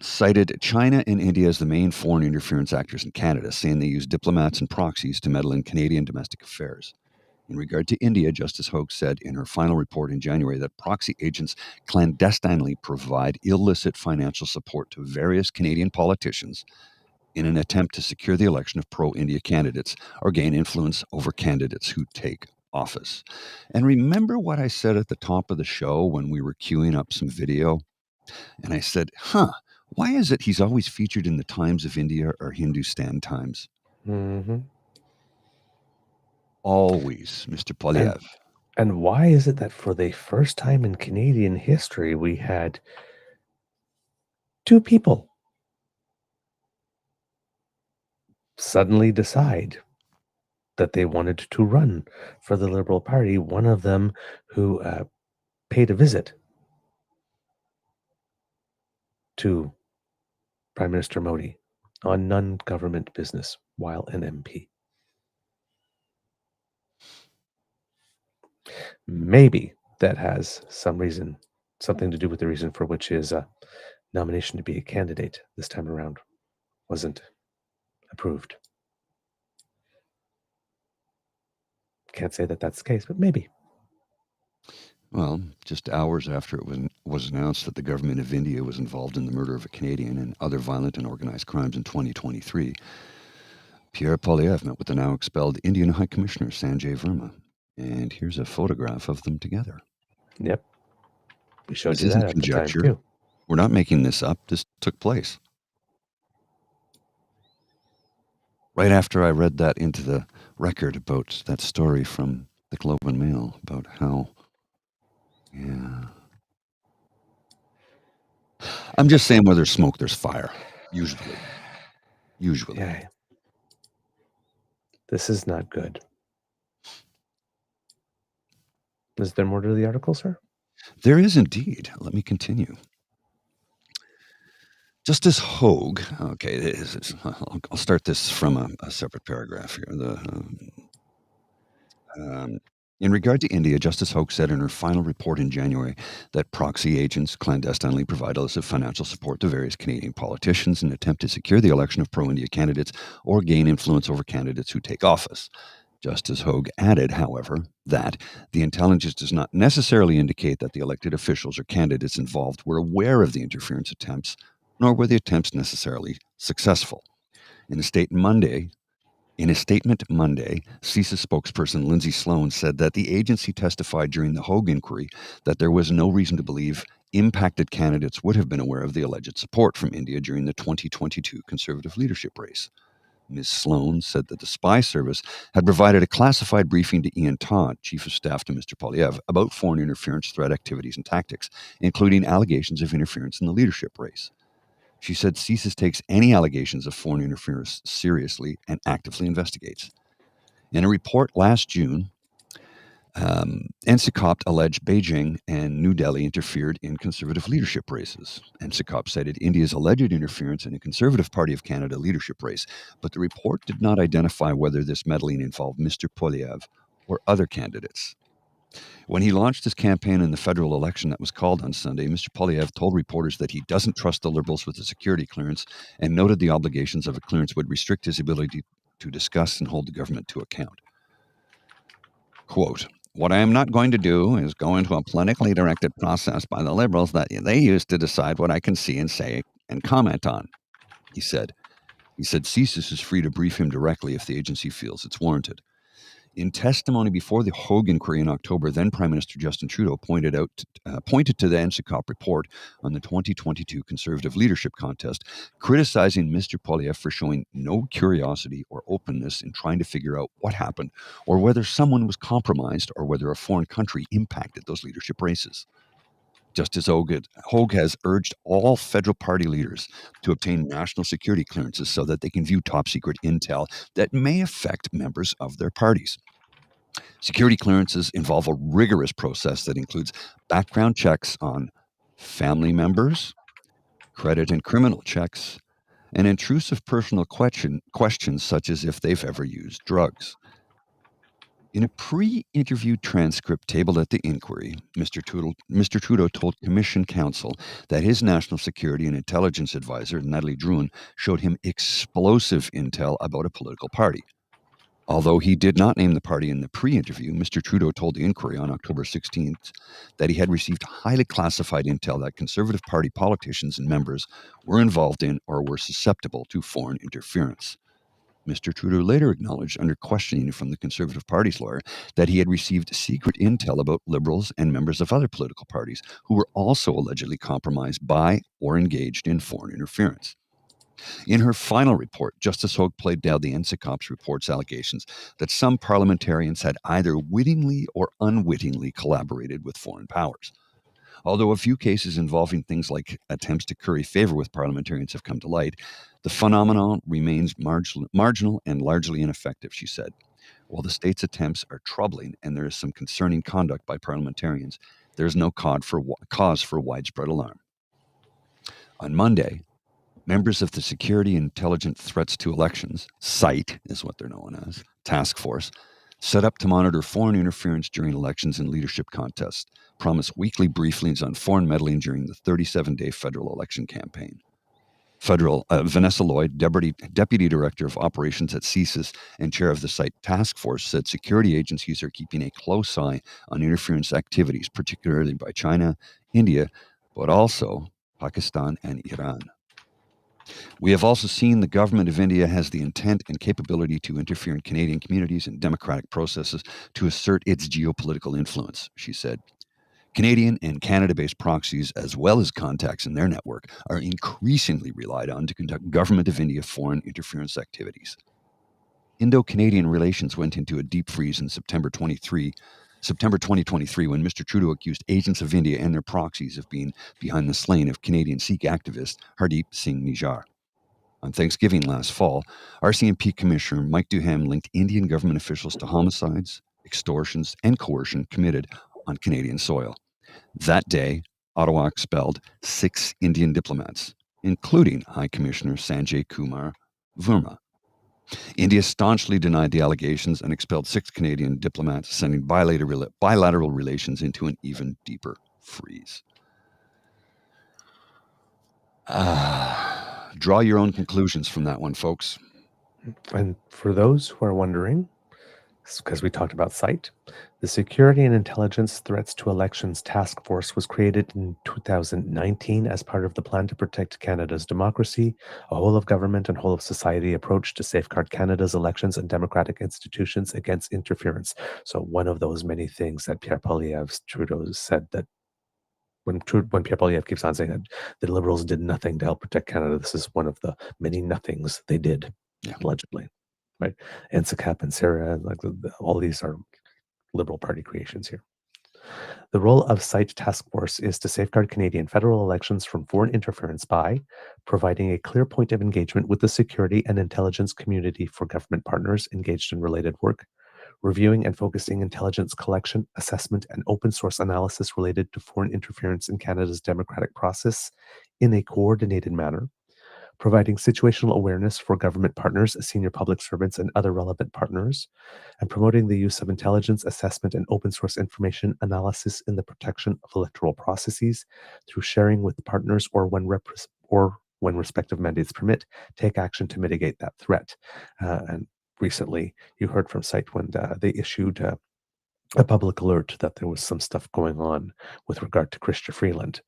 cited China and India as the main foreign interference actors in Canada, saying they use diplomats and proxies to meddle in Canadian domestic affairs. In regard to India, Justice Hogue said in her final report in January that proxy agents clandestinely provide illicit financial support to various Canadian politicians in an attempt to secure the election of pro-India candidates or gain influence over candidates who take office. And remember what I said at the top of the show when we were queuing up some video? And I said, why is it he's always featured in the Times of India or Hindustan Times? Always, Mr. Poilièvre. And why is it that for the first time in Canadian history, we had two people suddenly decide that they wanted to run for the Liberal Party, one of them who paid a visit to Prime Minister Modi on non-government business while an MP. Maybe that has something to do with the reason for which his nomination to be a candidate this time around wasn't approved. Can't say that that's the case, but maybe. Well, just hours after it was announced that the government of India was involved in the murder of a Canadian and other violent and organized crimes in 2023, Pierre Poilièvre met with the now expelled Indian High Commissioner Sanjay Verma. And here's a photograph of them together. Yep. We showed This you isn't that at the time, conjecture. too. We're not making this up. This took place. Right after I read that into the record about that story from the Globe and Mail about how, yeah. I'm just saying where there's smoke, there's fire. Usually. Yeah. This is not good. Is there more to the article, sir? There is indeed. Let me continue. Justice Hogue, okay, I'll start this from a separate paragraph here. In regard to India, Justice Hogue said in her final report in January that proxy agents clandestinely provide illicit financial support to various Canadian politicians in an attempt to secure the election of pro-India candidates or gain influence over candidates who take office. Justice Hogue added, however, that the intelligence does not necessarily indicate that the elected officials or candidates involved were aware of the interference attempts, nor were the attempts necessarily successful. In a statement Monday, CISA spokesperson Lindsay Sloan said that the agency testified during the Hogue inquiry that there was no reason to believe impacted candidates would have been aware of the alleged support from India during the 2022 Conservative leadership race. Ms. Sloan said that the spy service had provided a classified briefing to Ian Todd, Chief of Staff to Mr. Poilièvre, about foreign interference threat activities and tactics, including allegations of interference in the leadership race. She said CSIS takes any allegations of foreign interference seriously and actively investigates. In a report last June, NCCOP alleged Beijing and New Delhi interfered in Conservative leadership races. NCCOP cited India's alleged interference in a Conservative Party of Canada leadership race, but the report did not identify whether this meddling involved Mr. Poilièvre or other candidates. When he launched his campaign in the federal election that was called on Sunday, Mr. Poilièvre told reporters that he doesn't trust the Liberals with a security clearance and noted the obligations of a clearance would restrict his ability to discuss and hold the government to account. Quote, "What I am not going to do is go into a politically directed process by the Liberals that they use to decide what I can see and say and comment on," he said. He said CSIS is free to brief him directly if the agency feels it's warranted. In testimony before the Hogue inquiry in October, then Prime Minister Justin Trudeau pointed to the NCCOP report on the 2022 Conservative leadership contest, criticizing Mr. Poilièvre for showing no curiosity or openness in trying to figure out what happened or whether someone was compromised or whether a foreign country impacted those leadership races. Justice Hogue has urged all federal party leaders to obtain national security clearances so that they can view top-secret intel that may affect members of their parties. Security clearances involve a rigorous process that includes background checks on family members, credit and criminal checks, and intrusive personal questions such as if they've ever used drugs. In a pre-interview transcript tabled at the inquiry, Mr. Trudeau told Commission counsel that his national security and intelligence advisor, Natalie Drouin, showed him explosive intel about a political party. Although he did not name the party in the pre-interview, Mr. Trudeau told the inquiry on October 16th that he had received highly classified intel that Conservative Party politicians and members were involved in or were susceptible to foreign interference. Mr. Trudeau later acknowledged under questioning from the Conservative Party's lawyer that he had received secret intel about Liberals and members of other political parties who were also allegedly compromised by or engaged in foreign interference. In her final report, Justice Hogue played down the NCCOP's report's allegations that some parliamentarians had either wittingly or unwittingly collaborated with foreign powers. Although a few cases involving things like attempts to curry favor with parliamentarians have come to light, the phenomenon remains marginal and largely ineffective, she said. While the state's attempts are troubling and there is some concerning conduct by parliamentarians, there is no cause for widespread alarm. On Monday, members of the Security Intelligent Threats to Elections, SITE is what they're known as, task force, set up to monitor foreign interference during elections and leadership contests, promised weekly briefings on foreign meddling during the 37-day federal election campaign. Vanessa Lloyd, Deputy Director of Operations at CSIS and Chair of the SITE Task Force, said security agencies are keeping a close eye on interference activities, particularly by China, India, but also Pakistan and Iran. We have also seen the government of India has the intent and capability to interfere in Canadian communities and democratic processes to assert its geopolitical influence, she said. Canadian and Canada-based proxies, as well as contacts in their network, are increasingly relied on to conduct Government of India foreign interference activities. Indo-Canadian relations went into a deep freeze in September 2023, when Mr. Trudeau accused agents of India and their proxies of being behind the slaying of Canadian Sikh activist Hardeep Singh Nijjar. On Thanksgiving last fall, RCMP Commissioner Mike Duham linked Indian government officials to homicides, extortions, and coercion committed on Canadian soil. That day, Ottawa expelled 6 Indian diplomats, including High Commissioner Sanjay Kumar Verma. India staunchly denied the allegations and expelled 6 Canadian diplomats, sending bilateral relations into an even deeper freeze. Draw your own conclusions from that one, folks. And for those who are wondering, because we talked about SITE, the Security and Intelligence Threats to Elections Task Force was created in 2019 as part of the plan to protect Canada's democracy, a whole-of-government and whole-of-society approach to safeguard Canada's elections and democratic institutions against interference. So one of those many things that Pierre Poilièvre Trudeau said, that when Pierre Poilièvre keeps on saying that the Liberals did nothing to help protect Canada, this is one of the many nothings they did, allegedly. Right, NSICAP and Sarah, all these are Liberal Party creations here. The role of SITE Task Force is to safeguard Canadian federal elections from foreign interference by providing a clear point of engagement with the security and intelligence community for government partners engaged in related work, reviewing and focusing intelligence collection, assessment, and open source analysis related to foreign interference in Canada's democratic process in a coordinated manner, providing situational awareness for government partners, senior public servants, and other relevant partners, and promoting the use of intelligence assessment and open source information analysis in the protection of electoral processes through sharing with partners or when respective mandates permit, take action to mitigate that threat. And recently, you heard from SITE when they issued a public alert that there was some stuff going on with regard to Chrystia Freeland,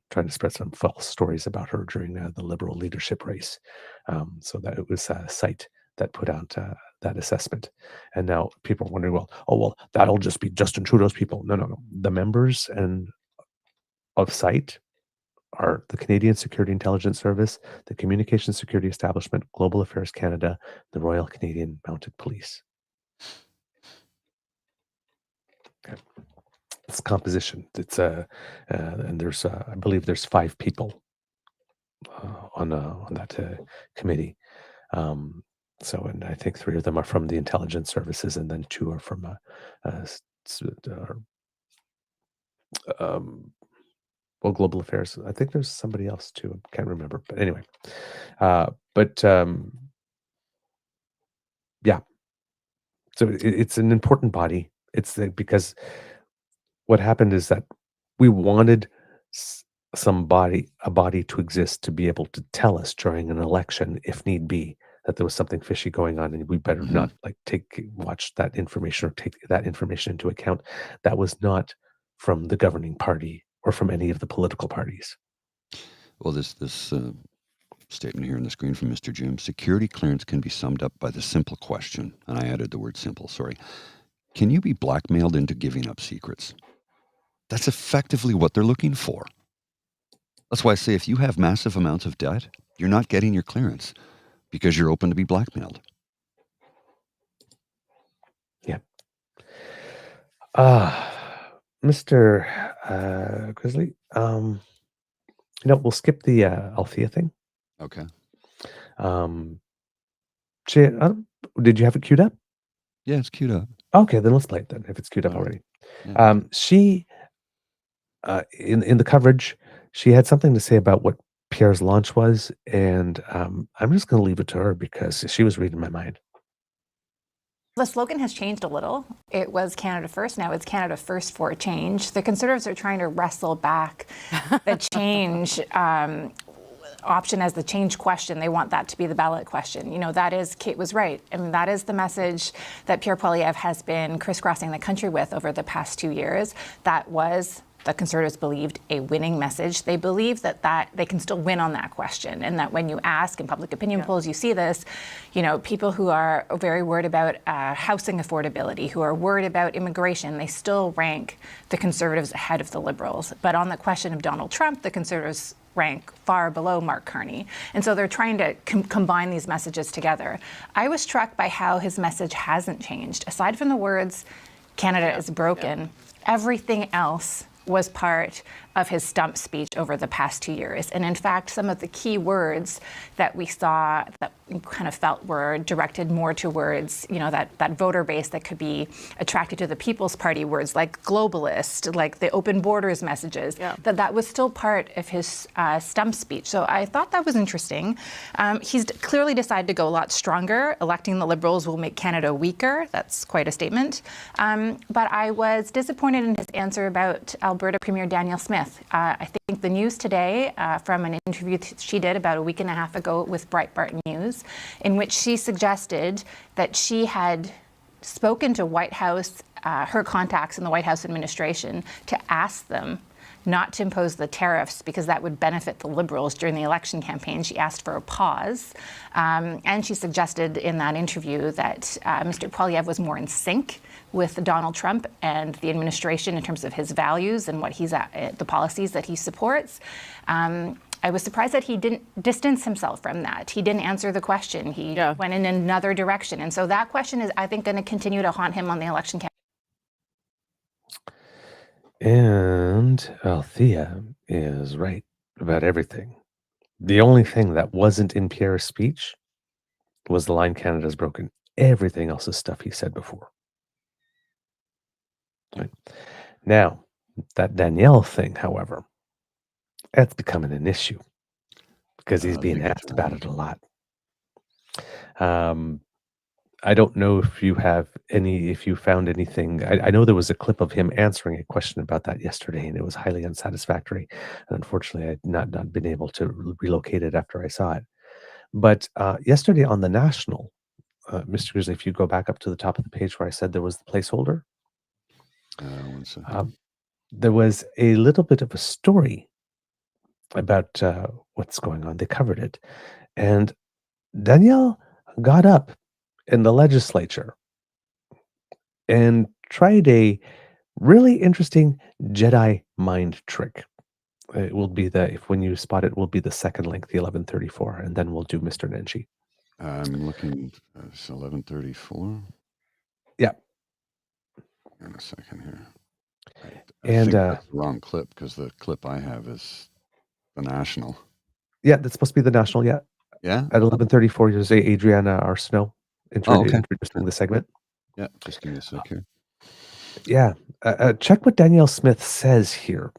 trying to spread some false stories about her during the Liberal leadership race. So that it was SITE that put out that assessment. And now people are wondering, well, that'll just be Justin Trudeau's people. No. The members of SITE are the Canadian Security Intelligence Service, the Communications Security Establishment, Global Affairs Canada, the Royal Canadian Mounted Police. Okay. It's composition. It's and there's I believe there's 5 people on that committee. So, and I think 3 of them are from the intelligence services, and then 2 are from global affairs. I think there's somebody else too. I can't remember, but anyway. Yeah. So it's an important body. It's because what happened is that we wanted a body to exist to be able to tell us during an election, if need be, that there was something fishy going on, and we better not watch that information or take that information into account. That was not from the governing party or from any of the political parties. Well, this statement here on the screen from Mr. Jim: security clearance can be summed up by the simple question, and I added the word simple, sorry. Can you be blackmailed into giving up secrets? That's effectively what they're looking for. That's why I say if you have massive amounts of debt, you're not getting your clearance because you're open to be blackmailed. Yeah. Mr. Grizzly, we'll skip the Althea thing. Okay. Did you have it queued up? Yeah, it's queued up. Okay, then let's play it then, if it's queued up already. Yeah. She, in the coverage, she had something to say about what Pierre's launch was, and I'm just going to leave it to her because she was reading my mind. The slogan has changed a little. It was Canada First. Now it's Canada First for a Change. The Conservatives are trying to wrestle back the change option as the change question. They want that to be the ballot question. You know, that is, Kate was right. I mean, that is the message that Pierre Poilièvre has been crisscrossing the country with over the past 2 years. That was, the Conservatives believed, a winning message. They believe that they can still win on that question, and that when you ask in public opinion polls, you see this, you know, people who are very worried about housing affordability, who are worried about immigration, they still rank the Conservatives ahead of the Liberals. But on the question of Donald Trump, the Conservatives rank far below Mark Carney. And so they're trying to combine these messages together. I was struck by how his message hasn't changed. Aside from the words, Canada is broken, everything else was part of his stump speech over the past 2 years. And in fact, some of the key words that we saw that kind of felt were directed more towards, you know, that voter base that could be attracted to the People's Party, words like globalist, like the open borders messages, that was still part of his stump speech. So I thought that was interesting. He's clearly decided to go a lot stronger. Electing the Liberals will make Canada weaker. That's quite a statement. But I was disappointed in his answer about Alberta Premier Danielle Smith. I think the news today, from an interview she did about a week and a half ago with Breitbart News, in which she suggested that she had spoken to White House, her contacts in the White House administration, to ask them not to impose the tariffs because that would benefit the Liberals during the election campaign. She asked for a pause. And she suggested in that interview that Mr. Poilièvre was more in sync with Donald Trump and the administration in terms of his values and what the policies that he supports. I was surprised that he didn't distance himself from that. He didn't answer the question. He went in another direction. And so that question is, I think, going to continue to haunt him on the election campaign. And Althea is right about everything. The only thing that wasn't in Pierre's speech was the line Canada's broken. Everything else is stuff he said before. Right. Now, that Danielle thing, however, that's becoming an issue because he's being asked about it a lot. I don't know if you found anything. I know there was a clip of him answering a question about that yesterday, and it was highly unsatisfactory. And unfortunately, I had not been able to relocate it after I saw it. But yesterday on the National, Mr. Grizzly, if you go back up to the top of the page where I said there was the placeholder, there was a little bit of a story about what's going on. They covered it. And Danielle got up in the legislature and tried a really interesting Jedi mind trick. It will be when you spot it, will be the second link, the 1134, and then we'll do Mr. Nenshi. I'm looking, it's 1134. Yeah. In a second here. I And think that's the wrong clip because the clip I have is the National. Yeah, that's supposed to be the National. Yeah. Yeah. At 1134, you say Adriana Arsenault introducing the segment. Yeah. Just give me a sec here. Yeah. Check what Danielle Smith says here.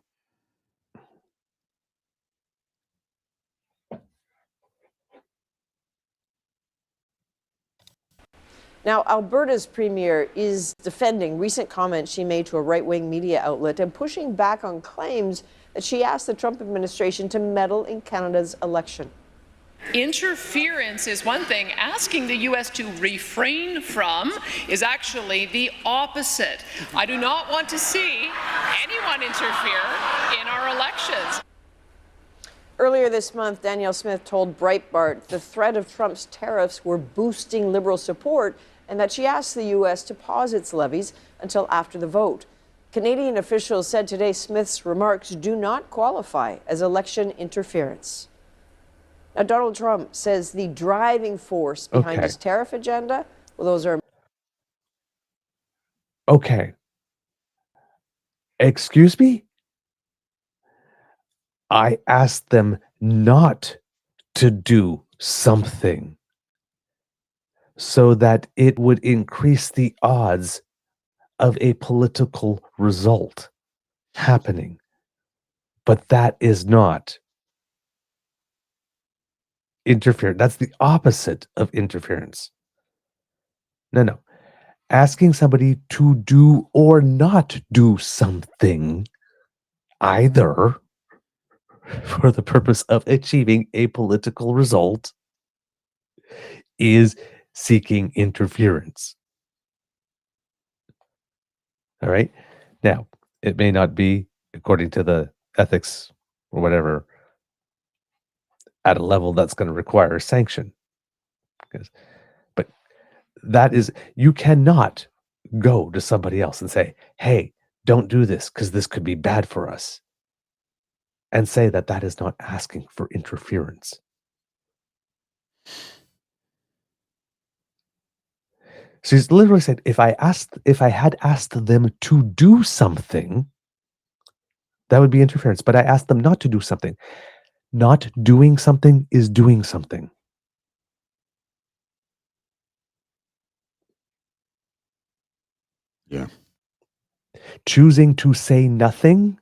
Now, Alberta's premier is defending recent comments she made to a right-wing media outlet and pushing back on claims that she asked the Trump administration to meddle in Canada's election. Interference is one thing. Asking the U.S. to refrain from is actually the opposite. I do not want to see anyone interfere in our elections. Earlier this month, Danielle Smith told Breitbart the threat of Trump's tariffs were boosting Liberal support and that she asked the U.S. to pause its levies until after the vote. Canadian officials said today Smith's remarks do not qualify as election interference. Now, Donald Trump says the driving force behind his tariff agenda, well, those are... Okay. Excuse me? I asked them not to do something so that it would increase the odds of a political result happening. But that is not interference. That's the opposite of interference. No. Asking somebody to do or not do something, either for the purpose of achieving a political result, is seeking interference. All right. Now, it may not be, according to the ethics or whatever, at a level that's going to require sanction. But that is, you cannot go to somebody else and say, hey, don't do this because this could be bad for us. And say that that is not asking for interference. She's literally said, if I had asked them to do something, that would be interference. But I asked them not to do something. Not doing something is doing something. Yeah. Choosing to say nothing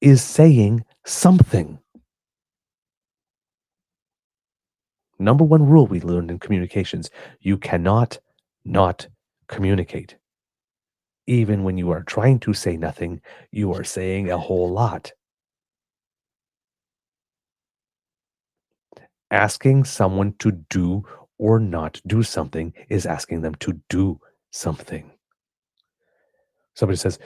is saying something. Number one rule we learned in communications: you cannot not communicate. Even when you are trying to say nothing, you are saying a whole lot. Asking someone to do or not do something is asking them to do something. Somebody says,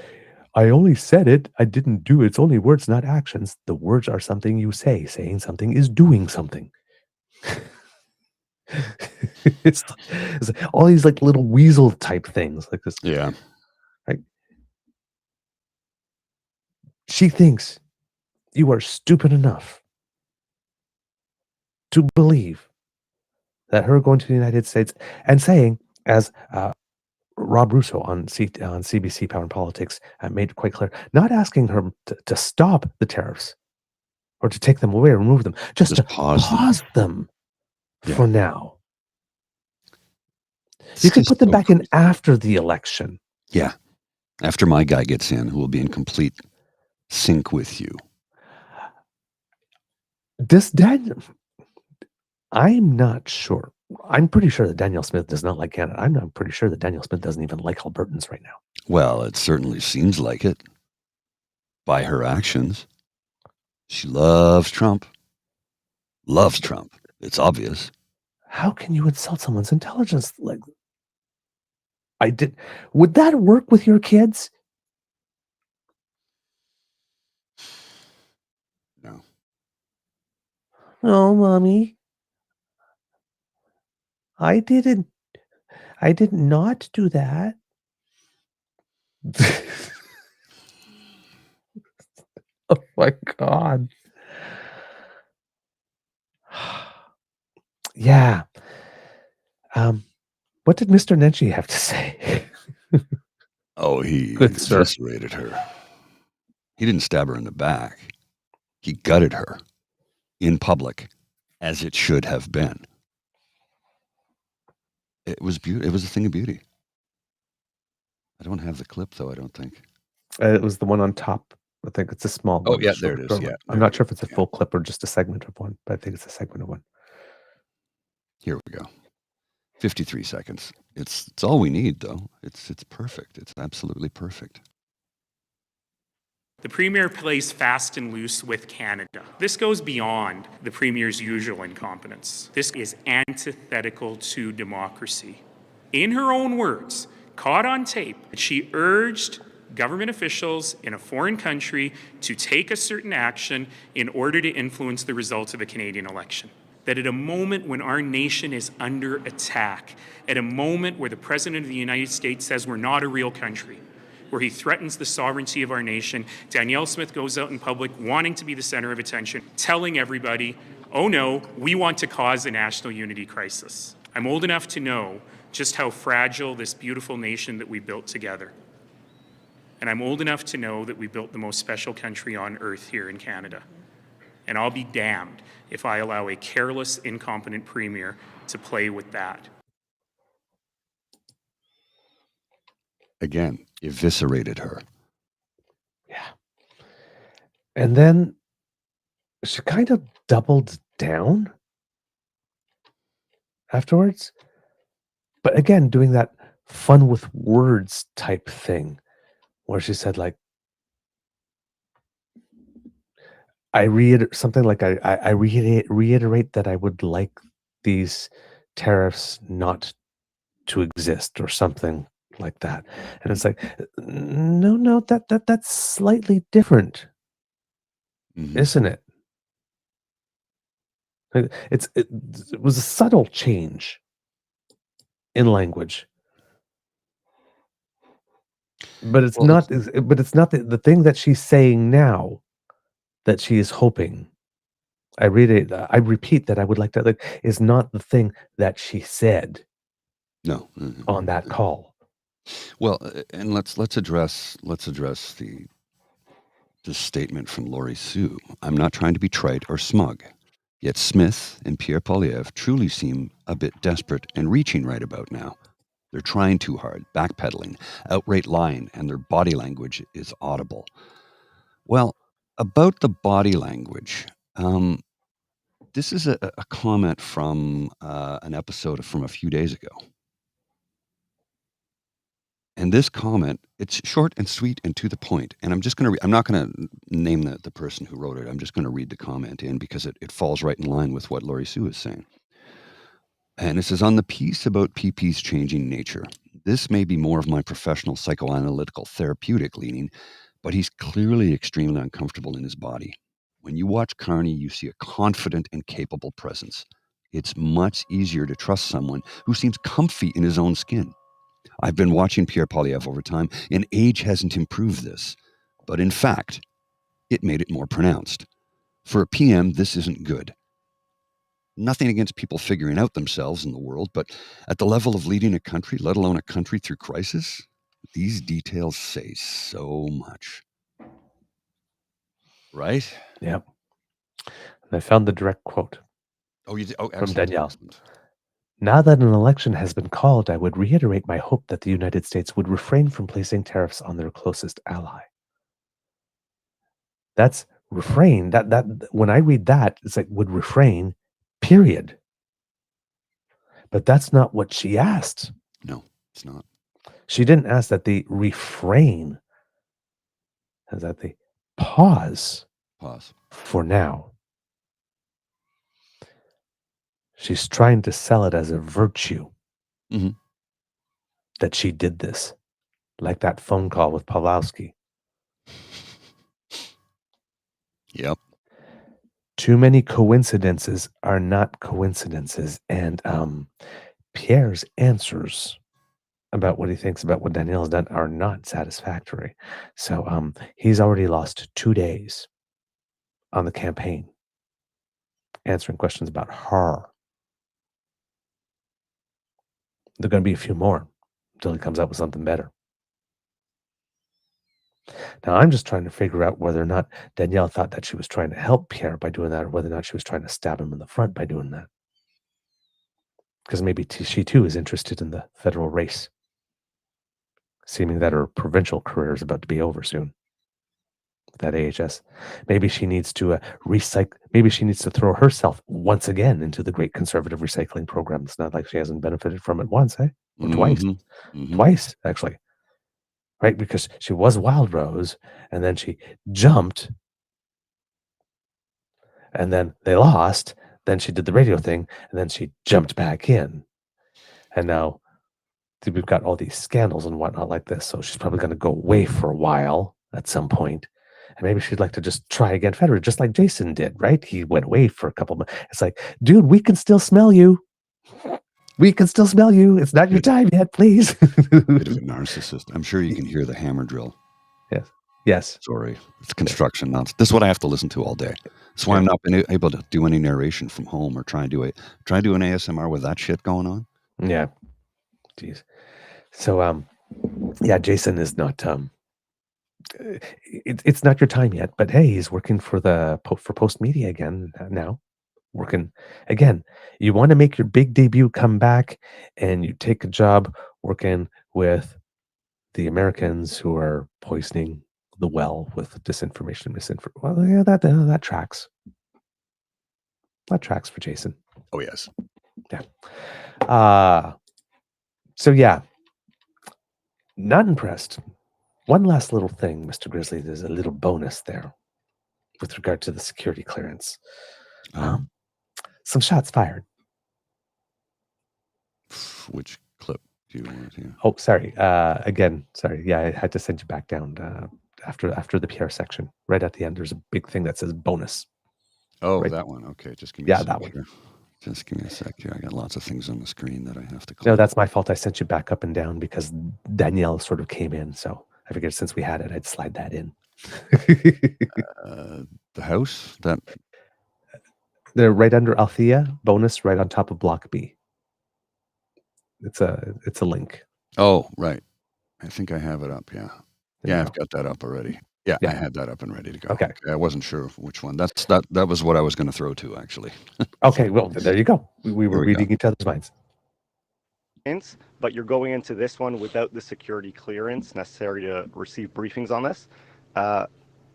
I only said it, I didn't do it. It's only words, not actions. The words are something you say. Saying something is doing something. it's all these like little weasel type things like this. Yeah. Right? She thinks you are stupid enough to believe that her going to the United States and saying, as Rob Russo on CBC Power and Politics made it quite clear, not asking her to stop the tariffs or to take them away or remove them, just to pause them for now. You can put them back in after the election. Yeah. After my guy gets in, who will be in complete sync with you. I'm not sure. I'm pretty sure that Danielle Smith does not like Canada. I'm not pretty sure that Danielle Smith doesn't even like Albertans right now. Well, it certainly seems like it by her actions. She loves Trump. Loves Trump. It's obvious. How can you insult someone's intelligence? Like, would that work with your kids? No. No, Mommy. I did not do that. Oh my God. Yeah. What did Mr. Nenshi have to say? Oh, he eviscerated her. He didn't stab her in the back. He gutted her in public, as it should have been. It was beauty. It was a thing of beauty. I don't have the clip, though, I don't think. It was the one on top. I think it's a small one. Oh, yeah, there it is. Yeah, I'm not sure if it's a full clip or just a segment of one, but I think it's a segment of one. Here we go. 53 seconds. It's all we need, though. It's perfect. It's absolutely perfect. The Premier plays fast and loose with Canada. This goes beyond the Premier's usual incompetence. This is antithetical to democracy. In her own words, caught on tape, she urged government officials in a foreign country to take a certain action in order to influence the results of a Canadian election. That at a moment when our nation is under attack, at a moment where the President of the United States says we're not a real country, where he threatens the sovereignty of our nation, Danielle Smith goes out in public wanting to be the center of attention, telling everybody, oh no, we want to cause a national unity crisis. I'm old enough to know just how fragile this beautiful nation that we built together. And I'm old enough to know that we built the most special country on earth here in Canada. And I'll be damned if I allow a careless, incompetent Premier to play with that. Again, eviscerated her. Yeah. And then she kind of doubled down afterwards. But again, doing that fun with words type thing where she said, like, I reiterate that I would like these tariffs not to exist or something like that. And it's like, no, that's slightly different, isn't it? It was a subtle change in language, but it's not. But it's not the thing that she's saying now that she is hoping. I repeat that I would like to is not the thing that she said. No. On that call. Well, and let's address the statement from Lori Sue. I'm not trying to be trite or smug, yet Smith and Pierre Poilièvre truly seem a bit desperate and reaching right about now. They're trying too hard, backpedaling, outright lying, and their body language is audible. Well, about the body language, this is a comment from an episode from a few days ago. And this comment, it's short and sweet and to the point. And I'm just going to I'm not going to name the person who wrote it. I'm just going to read the comment in because it falls right in line with what Lori Sue is saying. And it says, on the piece about PP's changing nature, this may be more of my professional psychoanalytical therapeutic leaning, but he's clearly extremely uncomfortable in his body. When you watch Carney, you see a confident and capable presence. It's much easier to trust someone who seems comfy in his own skin. I've been watching Pierre Poilièvre over time, and age hasn't improved this. But in fact, it made it more pronounced. For a PM, this isn't good. Nothing against people figuring out themselves in the world, but at the level of leading a country, let alone a country through crisis, these details say so much. Right? Yep. And I found the direct quote. Oh, you did? Oh, from Danielle. Excellent. Now that an election has been called, I would reiterate my hope that the United States would refrain from placing tariffs on their closest ally. That's refrain. That when I read that, it's like would refrain, period. But that's not what she asked. No, it's not. She didn't ask that they refrain, and that they pause for now. She's trying to sell it as a virtue that she did this, like that phone call with Pawlowski. Yep. Too many coincidences are not coincidences. And Pierre's answers about what he thinks about what Danielle's done are not satisfactory. So he's already lost 2 days on the campaign answering questions about her. There are going to be a few more until he comes up with something better. Now, I'm just trying to figure out whether or not Danielle thought that she was trying to help Pierre by doing that, or whether or not she was trying to stab him in the front by doing that. Because maybe she too is interested in the federal race, seeming that her provincial career is about to be over soon. That AHS. Maybe she needs to recycle. Maybe she needs to throw herself once again into the great conservative recycling program. It's not like she hasn't benefited from it once, eh? Or twice. Twice, actually. Right? Because she was Wild Rose, and then she jumped, and then they lost. Then she did the radio thing, and then she jumped back in. And now we've got all these scandals and whatnot like this. So she's probably going to go away for a while at some point. And maybe she'd like to just try again federally, just like Jason did, right? He went away for a couple of months. It's like, dude, we can still smell you. We can still smell you. It's not your time yet, please. Bit of a narcissist. I'm sure you can hear the hammer drill. Yes. Yes. Sorry. It's construction nonsense. This is what I have to listen to all day. That's why I'm not been able to do any narration from home or try and do an ASMR with that shit going on. Yeah. Jeez. So, yeah, Jason is not, it's not your time yet, but hey, he's working for Post Media again now. Working again. You want to make your big debut come back, and you take a job working with the Americans who are poisoning the well with disinformation, misinformation. Well, yeah, that tracks. That tracks for Jason. Oh yes. Yeah. So yeah, not impressed. One last little thing, Mr. Grizzly. There's a little bonus there with regard to the security clearance. Some shots fired. Which clip do you want to hear? Oh, sorry. Again, sorry. Yeah, I had to send you back down after the PR section. Right at the end, there's a big thing that says bonus. Oh, right. that one. Okay, just give me a sec that one. here. Just give me a sec here. I got lots of things on the screen that I have to click. No, that's my fault. I sent you back up and down because Danielle sort of came in. So I figured since we had it, I'd slide that in. The house? They're right under Althea. Bonus right on top of Block B. It's a link. Oh, right. I think I have it up. Yeah. Yeah, I've got that up already. Yeah, I had that up and ready to go. Okay. I wasn't sure which one. That was what I was going to throw to, actually. Okay, well, there you go. We were reading each other's minds. But you're going into this one without the security clearance necessary to receive briefings on this.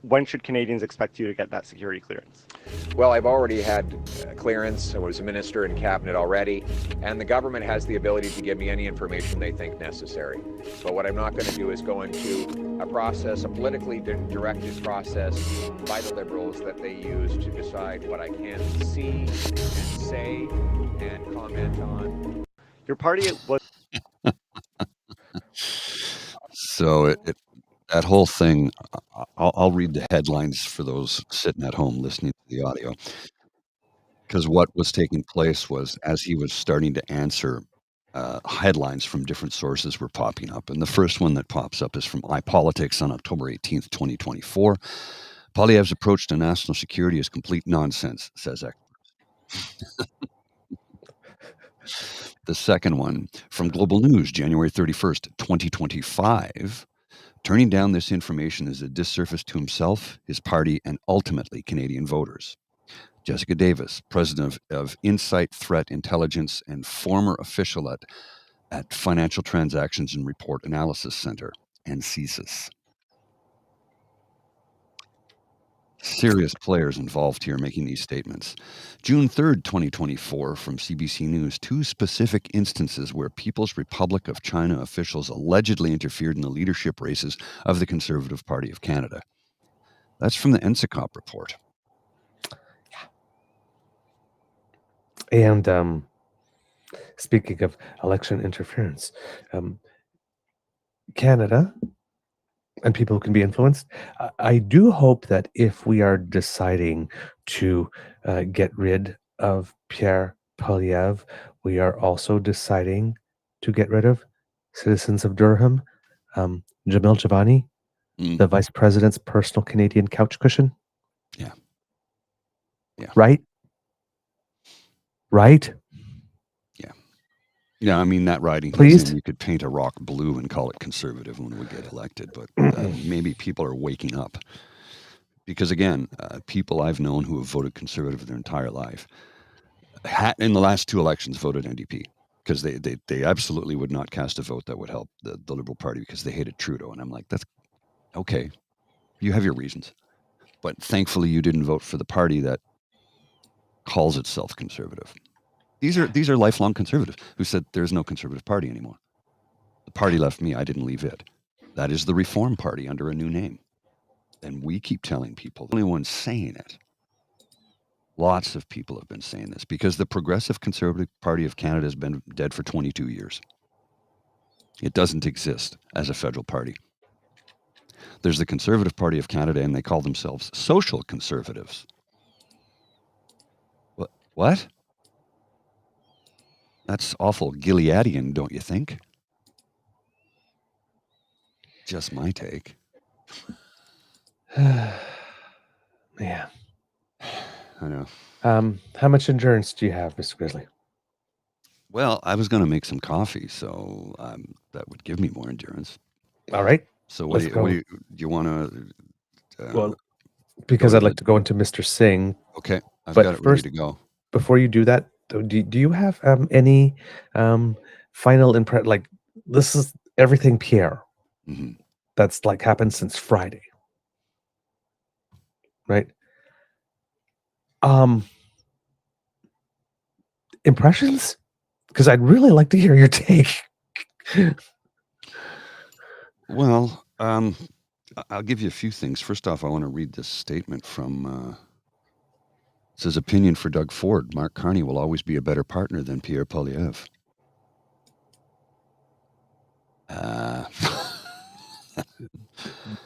When should Canadians expect you to get that security clearance? Well, I've already had clearance. I was a minister in cabinet already, and the government has the ability to give me any information they think necessary. But what I'm not going to do is go into a process, a politically directed process by the Liberals that they use to decide what I can see and say and comment on. Your party was... So that whole thing, I'll read the headlines for those sitting at home listening to the audio. Because what was taking place was, as he was starting to answer, headlines from different sources were popping up. And the first one that pops up is from iPolitics on October 18th, 2024. Poilièvre's approach to national security is complete nonsense, says experts. The second one from Global News, January 31st, 2025. Turning down this information is a disservice to himself, his party, and ultimately Canadian voters. Jessica Davis, president of Insight Threat Intelligence and former official at Financial Transactions and Report Analysis Center, NCSIS. Serious players involved here making these statements. June 3rd, 2024, from CBC News, 2 specific instances where People's Republic of China officials allegedly interfered in the leadership races of the Conservative Party of Canada. That's from the NCCOP report. Yeah. And speaking of election interference, Canada and people who can be influenced, I do hope that if we are deciding to get rid of Pierre Poilièvre, we are also deciding to get rid of citizens of Durham, Jamil Javani, the vice president's personal Canadian couch cushion. Yeah. Right? Yeah, I mean, that riding, you could paint a rock blue and call it conservative when we get elected, but maybe people are waking up. Because again, people I've known who have voted conservative their entire life, in the last 2 elections voted NDP, because they absolutely would not cast a vote that would help the Liberal Party because they hated Trudeau. And I'm like, that's okay. You have your reasons. But thankfully you didn't vote for the party that calls itself conservative. These are lifelong conservatives who said there's no conservative party anymore. The party left me, I didn't leave it. That is the Reform Party under a new name. And we keep telling people, the only one saying it. Lots of people have been saying this because the Progressive Conservative Party of Canada has been dead for 22 years. It doesn't exist as a federal party. There's the Conservative Party of Canada and they call themselves social conservatives. What? That's awful Gileadian, don't you think? Just my take. Yeah. I know. How much endurance do you have, Mr. Grizzly? Well, I was going to make some coffee, so that would give me more endurance. All right. So what do you want to... well, because I'd like to go into Mr. Singh. Okay, I've got it ready to go. Before you do that, do you have any final impression? Like, this is everything Pierre. Mm-hmm. That's like happened since Friday. Right? Impressions? Because I'd really like to hear your take. Well, I'll give you a few things. First off, I want to read this statement from, it says, opinion for Doug Ford. Mark Carney will always be a better partner than Pierre Poilièvre.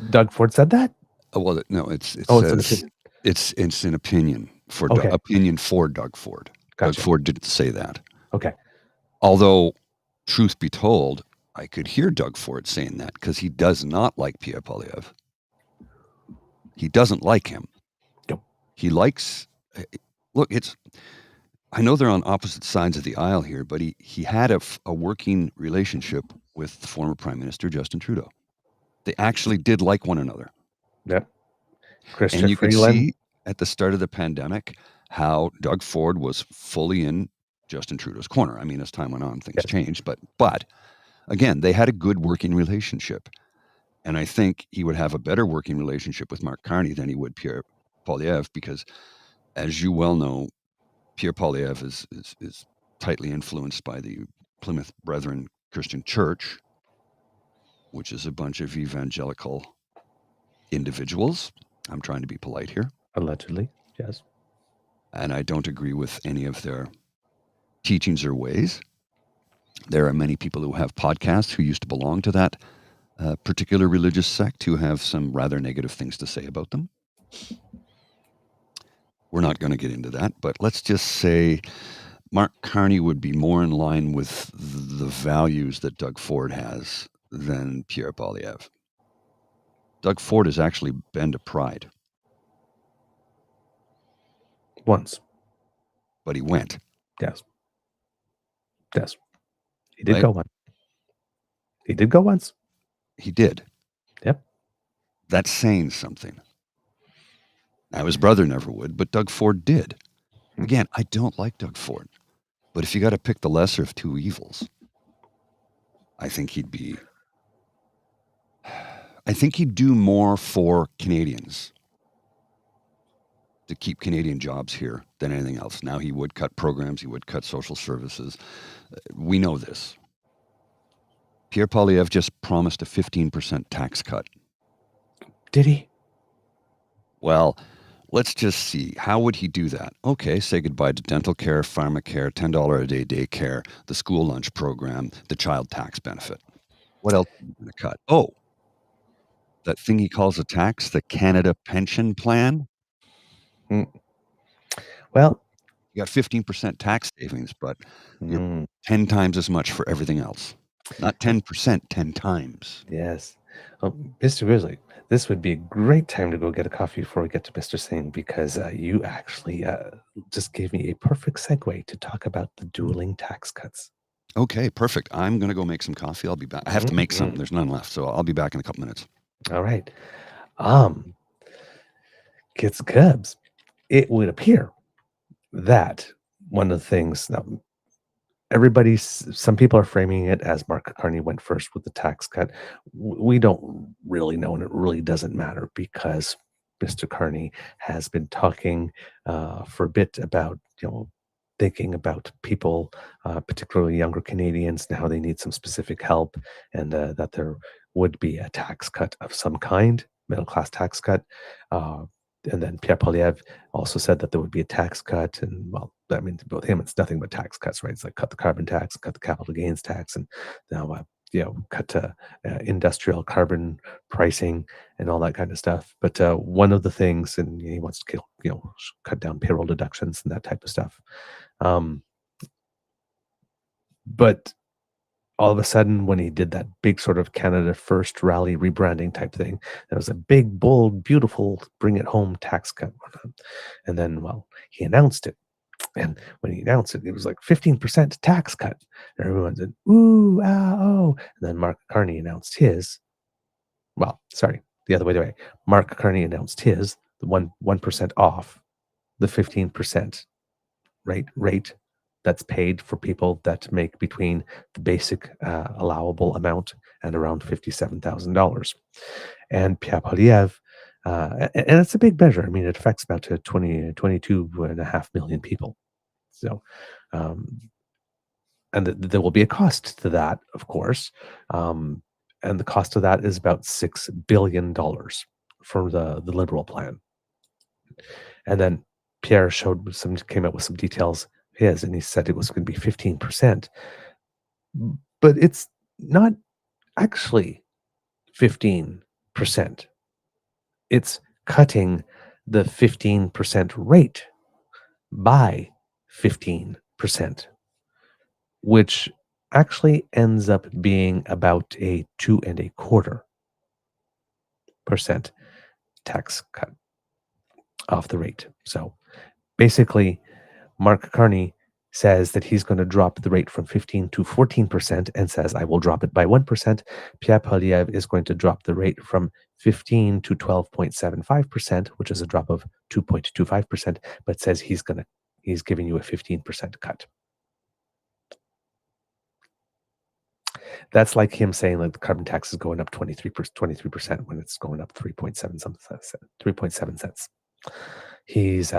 Doug Ford said that? Well, no, it says it's an opinion for Okay. opinion for Doug Ford. Gotcha. Doug Ford didn't say that. Okay. Although, truth be told, I could hear Doug Ford saying that because he does not like Pierre Poilièvre. He doesn't like him. Nope. He likes. Look, I know they're on opposite sides of the aisle here, but he had a working relationship with the former Prime Minister Justin Trudeau. They actually did like one another. Yep. And you could see at the start of the pandemic how Doug Ford was fully in Justin Trudeau's corner. I mean, as time went on, things changed, but again, they had a good working relationship. And I think he would have a better working relationship with Mark Carney than he would Pierre Poilièvre, because as you well know, Pierre Poilièvre is tightly influenced by the Plymouth Brethren Christian Church, which is a bunch of evangelical individuals. I'm trying to be polite here. Allegedly, yes. And I don't agree with any of their teachings or ways. There are many people who have podcasts who used to belong to that particular religious sect who have some rather negative things to say about them. We're not going to get into that, but let's just say Mark Carney would be more in line with the values that Doug Ford has than Pierre Poilièvre. Doug Ford has actually been to Pride. Once. But he went. Yes. Yes. He did go once. He did go once. He did. Yep. That's saying something. Now, his brother never would, but Doug Ford did. Again, I don't like Doug Ford, but if you got to pick the lesser of two evils, I think he'd do more for Canadians to keep Canadian jobs here than anything else. Now, he would cut programs, he would cut social services. We know this. Pierre Poilièvre just promised a 15% tax cut. Did he? Well, let's just see. How would he do that? Okay, say goodbye to dental care, pharmacare, $10 a day daycare, the school lunch program, the child tax benefit. What else are you going to cut? Oh, that thing he calls a tax, the Canada Pension Plan. Well, you got 15% tax savings, but you're 10 times as much for everything else. Not 10%, 10 times. Yes. Well, Mr. Grizzly, this would be a great time to go get a coffee before we get to Mr. Singh, because you actually just gave me a perfect segue to talk about the dueling tax cuts. Okay, perfect. I'm going to go make some coffee. I'll be back. I have to make some. There's none left, so I'll be back in a couple minutes. All right. Kids and Cubs, it would appear that one of the things now, some people are framing it as Mark Carney went first with the tax cut. We don't really know, and it really doesn't matter, because Mr. Carney has been talking for a bit about, thinking about people, particularly younger Canadians, and how they need some specific help, and that there would be a tax cut of some kind, middle-class tax cut. And then Pierre Poilièvre also said that there would be a tax cut. And, well, I mean, with him, it's nothing but tax cuts, right? It's like cut the carbon tax, cut the capital gains tax, and now, cut to industrial carbon pricing and all that kind of stuff. But one of the things, and he wants to cut down payroll deductions and that type of stuff. But all of a sudden, when he did that big sort of Canada First rally rebranding type thing, there was a big, bold, beautiful, bring it home tax cut. And then, well, he announced it. And when he announced it, it was like 15% tax cut. And everyone said, ooh, ah, oh. And then Mark Carney announced his. Well, sorry, the other way. Mark Carney announced his, the 1% off the 15% rate that's paid for people that make between the basic allowable amount and around $57,000. And Pierre Poilièvre, and it's a big measure. I mean, it affects about 22.5 million people. So and there will be a cost to that, of course. And the cost of that is about $6 billion for the Liberal plan. And then Pierre came out with some details and he said it was going to be 15%. But it's not actually 15%. It's cutting the 15% rate by 15%, which actually ends up being about a 2.25% tax cut off the rate. So basically, Mark Carney says that he's going to drop the rate from 15 to 14% and says, I will drop it by 1%. Pierre Poilièvre is going to drop the rate from 15 to 12.75%, which is a drop of 2.25%, but says he's giving you a 15% cut. That's like him saying like the carbon tax is going up 23% when it's going up 3.7 cents. He's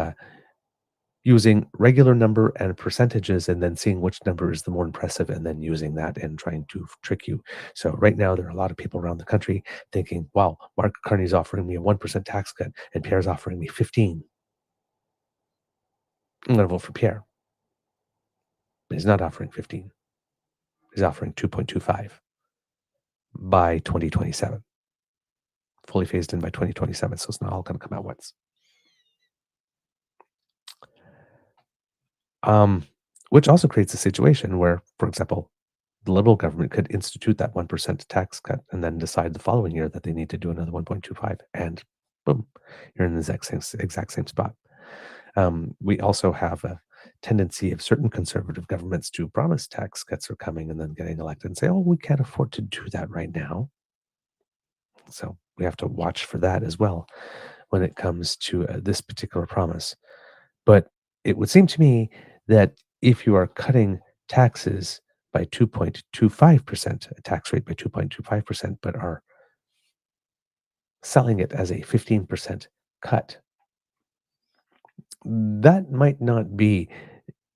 using regular number and percentages and then seeing which number is the more impressive and then using that and trying to trick you. So right now there are a lot of people around the country thinking, wow, Mark Carney's offering me a 1% tax cut and Pierre's offering me 15. I'm going to vote for Pierre. But he's not offering 15. He's offering 2.25 by 2027. Fully phased in by 2027, so it's not all going to come out once. Which also creates a situation where, for example, the Liberal government could institute that 1% tax cut and then decide the following year that they need to do another 1.25, and boom, you're in the exact same spot. We also have a tendency of certain conservative governments to promise tax cuts are coming and then getting elected and say, oh, we can't afford to do that right now. So we have to watch for that as well when it comes to this particular promise. But it would seem to me that if you are cutting taxes by 2.25%, a tax rate by 2.25%, but are selling it as a 15% cut, that might not be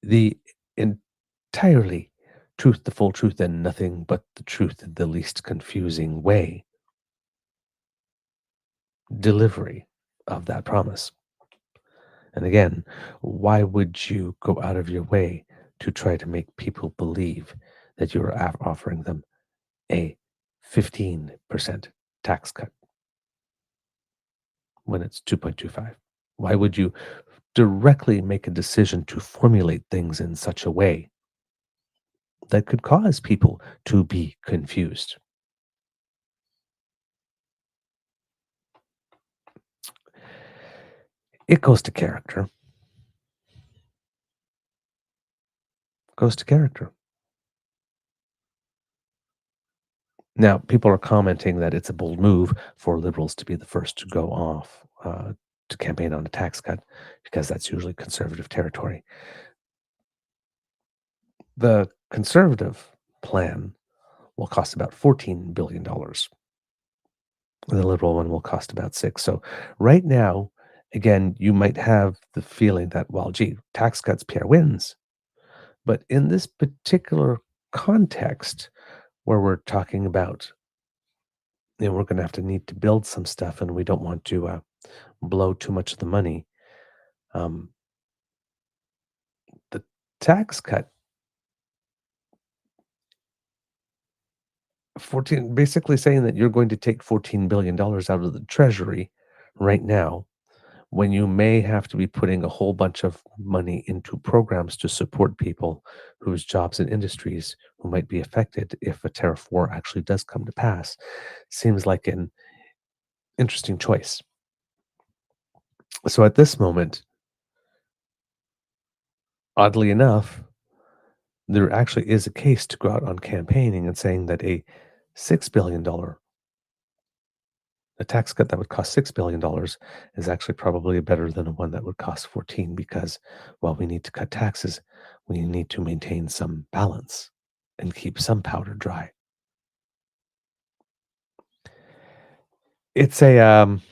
the entirely truth, the full truth, and nothing but the truth in the least confusing way delivery of that promise. And again, why would you go out of your way to try to make people believe that you're offering them a 15% tax cut when it's 2.25? Why would you directly make a decision to formulate things in such a way that could cause people to be confused? It goes to character. Goes to character. Now, people are commenting that it's a bold move for Liberals to be the first to go off to campaign on a tax cut because that's usually conservative territory. The conservative plan will cost about $14 billion. The Liberal one will cost about $6 billion. So right now, again, you might have the feeling that, well, gee, tax cuts, Pierre wins. But in this particular context, where we're talking about, we're going to need to build some stuff and we don't want to blow too much of the money. The tax cut, basically saying that you're going to take $14 billion out of the treasury right now, when you may have to be putting a whole bunch of money into programs to support people whose jobs and industries who might be affected if a tariff war actually does come to pass, seems like an interesting choice. So at this moment, oddly enough, there actually is a case to go out on campaigning and saying that a $6 billion a tax cut that would cost $6 billion is actually probably better than one that would cost 14, because while we need to cut taxes, we need to maintain some balance and keep some powder dry. It's it's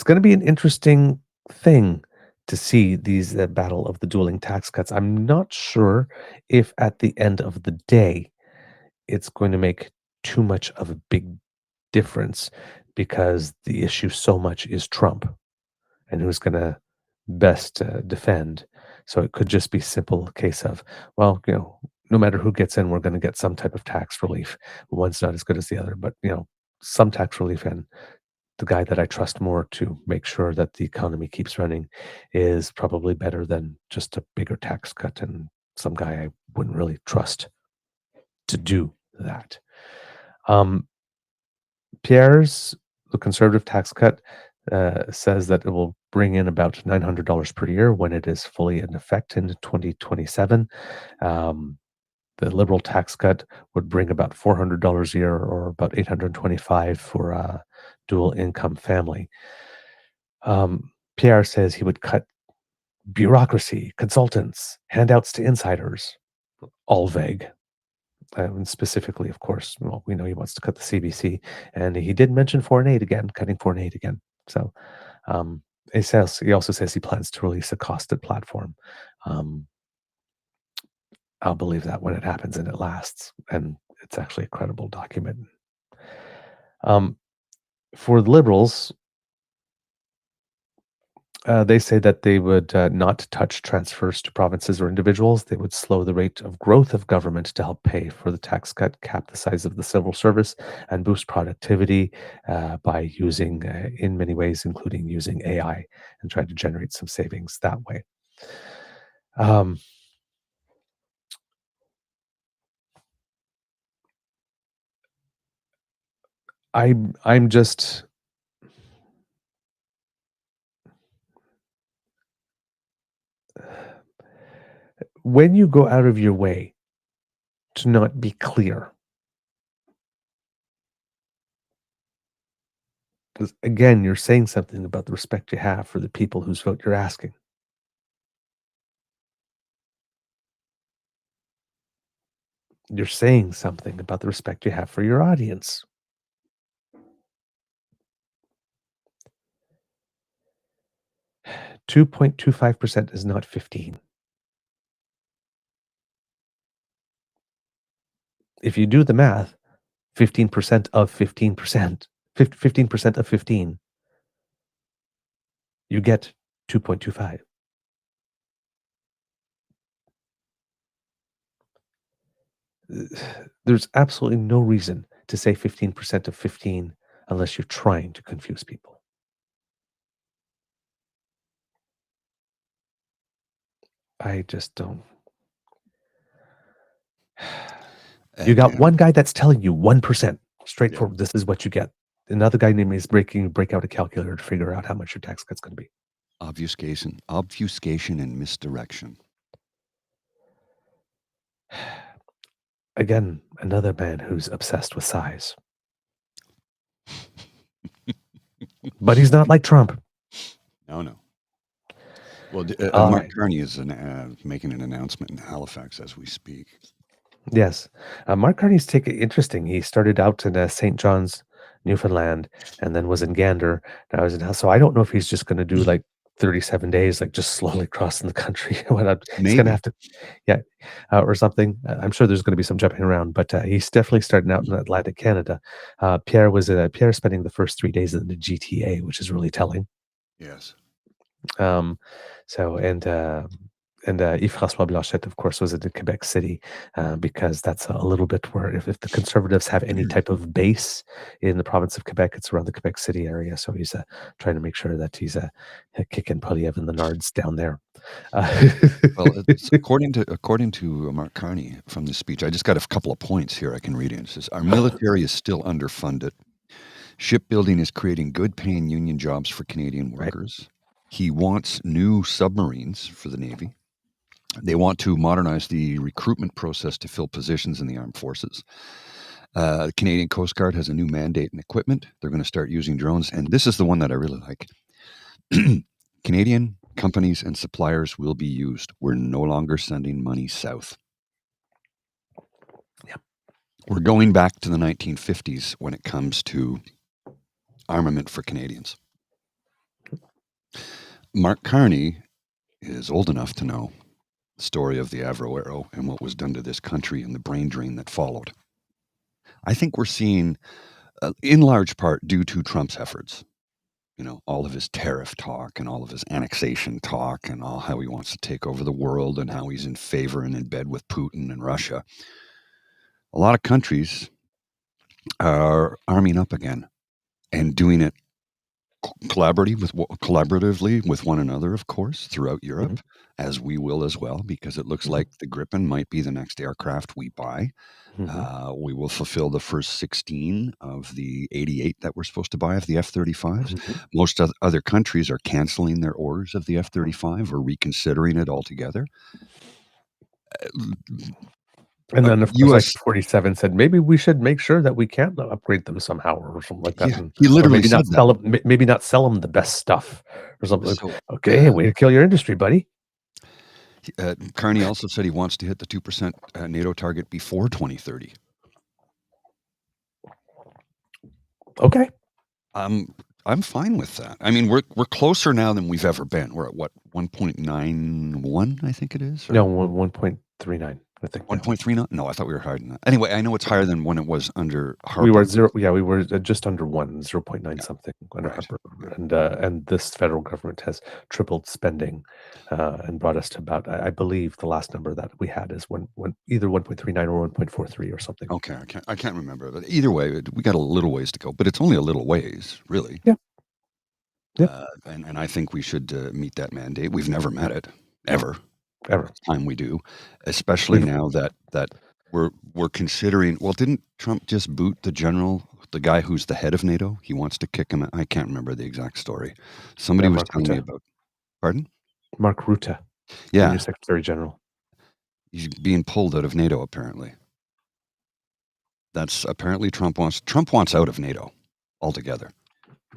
going to be an interesting thing to see these battle of the dueling tax cuts. I'm not sure if at the end of the day it's going to make too much of a big difference, because the issue so much is Trump and who's going to best defend. So it could just be simple case of, well, no matter who gets in, we're going to get some type of tax relief. One's not as good as the other, but some tax relief. And the guy that I trust more to make sure that the economy keeps running is probably better than just a bigger tax cut, and some guy I wouldn't really trust to do that. Pierre's, the conservative tax cut, says that it will bring in about $900 per year when it is fully in effect in 2027. The Liberal tax cut would bring about $400 a year, or about $825 for a dual income family. Pierre says he would cut bureaucracy, consultants, handouts to insiders, all vague. And specifically, of course, well, we know he wants to cut the CBC, and he did mention foreign aid again, cutting foreign aid again. So he also says he plans to release a costed platform. I'll believe that when it happens and it lasts, and it's actually a credible document. For the Liberals, they say that they would not touch transfers to provinces or individuals. They would slow the rate of growth of government to help pay for the tax cut, cap the size of the civil service, and boost productivity by using, in many ways, including using AI, and try to generate some savings that way. I'm just... When you go out of your way to not be clear, because again, you're saying something about the respect you have for the people whose vote you're asking. You're saying something about the respect you have for your audience. .25% is not 15. If you do the math, 15% of 15%, 15% of 15, you get 2.25. There's absolutely no reason to say 15% of 15 unless you're trying to confuse people. I just don't. You got one guy that's telling you 1%, straightforward, this is what you get. Another guy named is break out a calculator to figure out how much your tax cut's going to be. Obfuscation and misdirection. Again, another man who's obsessed with size. But he's not like Trump. No. Well, Mark Carney is making an announcement in Halifax as we speak. Yes. Mark Carney's interesting. He started out in St. John's, Newfoundland, and then was in Gander. Now he's in, so I don't know if he's just going to do like 37 days, like just slowly crossing the country. He's going to have to, or something. I'm sure there's going to be some jumping around, but he's definitely starting out in Atlantic Canada. Pierre's spending the first 3 days in the GTA, which is really telling. Yes. And Yves-François Blanchet, of course, was in Quebec City because that's a little bit where if the Conservatives have any type of base in the province of Quebec, it's around the Quebec City area. So he's trying to make sure that he's kicking Poilièvre and the Nards down there. Well, it's according to Mark Carney from this speech, I just got a couple of points here I can read in. It says, our military is still underfunded. Shipbuilding is creating good-paying union jobs for Canadian workers. Right. He wants new submarines for the Navy. They want to modernize the recruitment process to fill positions in the armed forces. The Canadian Coast Guard has a new mandate and equipment. They're going to start using drones. And this is the one that I really like. Canadian companies and suppliers will be used. We're no longer sending money south. Yep. We're going back to the 1950s when it comes to armament for Canadians. Mark Carney is old enough to know the story of the Avro Arrow and what was done to this country and the brain drain that followed. I think we're seeing, in large part due to Trump's efforts, all of his tariff talk and all of his annexation talk and all how he wants to take over the world and how he's in favor and in bed with Putin and Russia. A lot of countries are arming up again and doing it collaboratively with one another, of course, throughout Europe, as we will as well, because it looks like the Gripen might be the next aircraft we buy. We will fulfill the first 16 of the 88 that we're supposed to buy of the F-35s. Most other countries are canceling their orders of the F-35 or reconsidering it altogether. And then, of course, F-47 said maybe we should make sure that we can upgrade them somehow or something like that. Yeah, he literally said that. Maybe not sell them the best stuff or something. Okay, way to kill your industry, buddy. Carney also said he wants to hit the 2% NATO target before 2030. Okay. I'm fine with that. I mean, we're closer now than we've ever been. We're at what, 1.91, I think it is? Or? No, 1.39. I think 1.39. No, I thought we were higher than that. Anyway, I know it's higher than when it was under Harper. We were zero. Yeah, we were just under 0.9 something under Harper, and this federal government has tripled spending, and brought us to about, I believe, the last number that we had is either 1.39 or 1.43 or something. Okay, I can't remember, but either way, we got a little ways to go. But it's only a little ways, really. Yeah. Yeah. And I think we should meet that mandate. We've never met it ever. It's time we do, especially now that we're considering. Well, didn't Trump just boot the guy who's the head of NATO? He wants to kick him out. I can't remember the exact story. Somebody was telling me about. Pardon? Mark Rutte. Yeah, new Secretary General. He's being pulled out of NATO. Apparently, that's apparently Trump wants out of NATO altogether.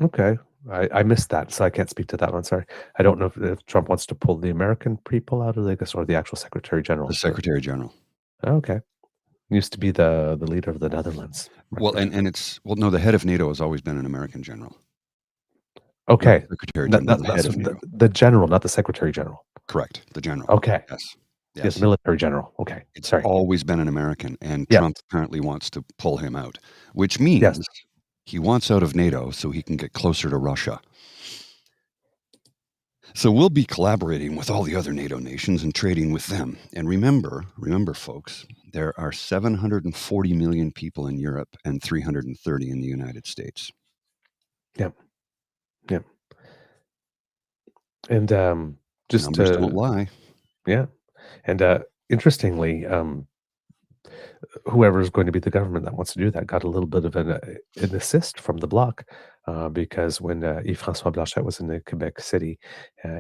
Okay. I missed that, so I can't speak to that one. Sorry. I don't know if Trump wants to pull the American people out of the, or the actual Secretary General. The Secretary General. Okay. Used to be the leader of the Netherlands. Well, no, the head of NATO has always been an American general. Okay. Secretary General, the head of NATO. The general, not the Secretary General. Correct. The general. Okay. Yes, military general. Okay. It's always been an American, and Trump apparently wants to pull him out, which means he wants out of NATO so he can get closer to Russia. So we'll be collaborating with all the other NATO nations and trading with them. And remember, folks, there are 740 million people in Europe and 330 in the United States. Yep. And just numbers don't lie. Yeah. And interestingly, whoever is going to be the government that wants to do that got a little bit of an assist from the Bloc, because when Yves-François Blanchet was in the Quebec City,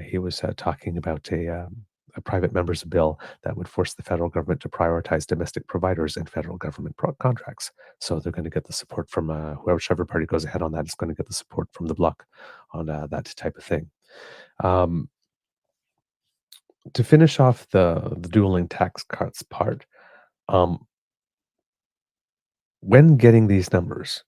he was talking about a private member's bill that would force the federal government to prioritize domestic providers in federal government contracts. So they're going to get the support from whichever party goes ahead on that is going to get the support from the Bloc on that type of thing. To finish off the dueling tax cuts part, when getting these numbers,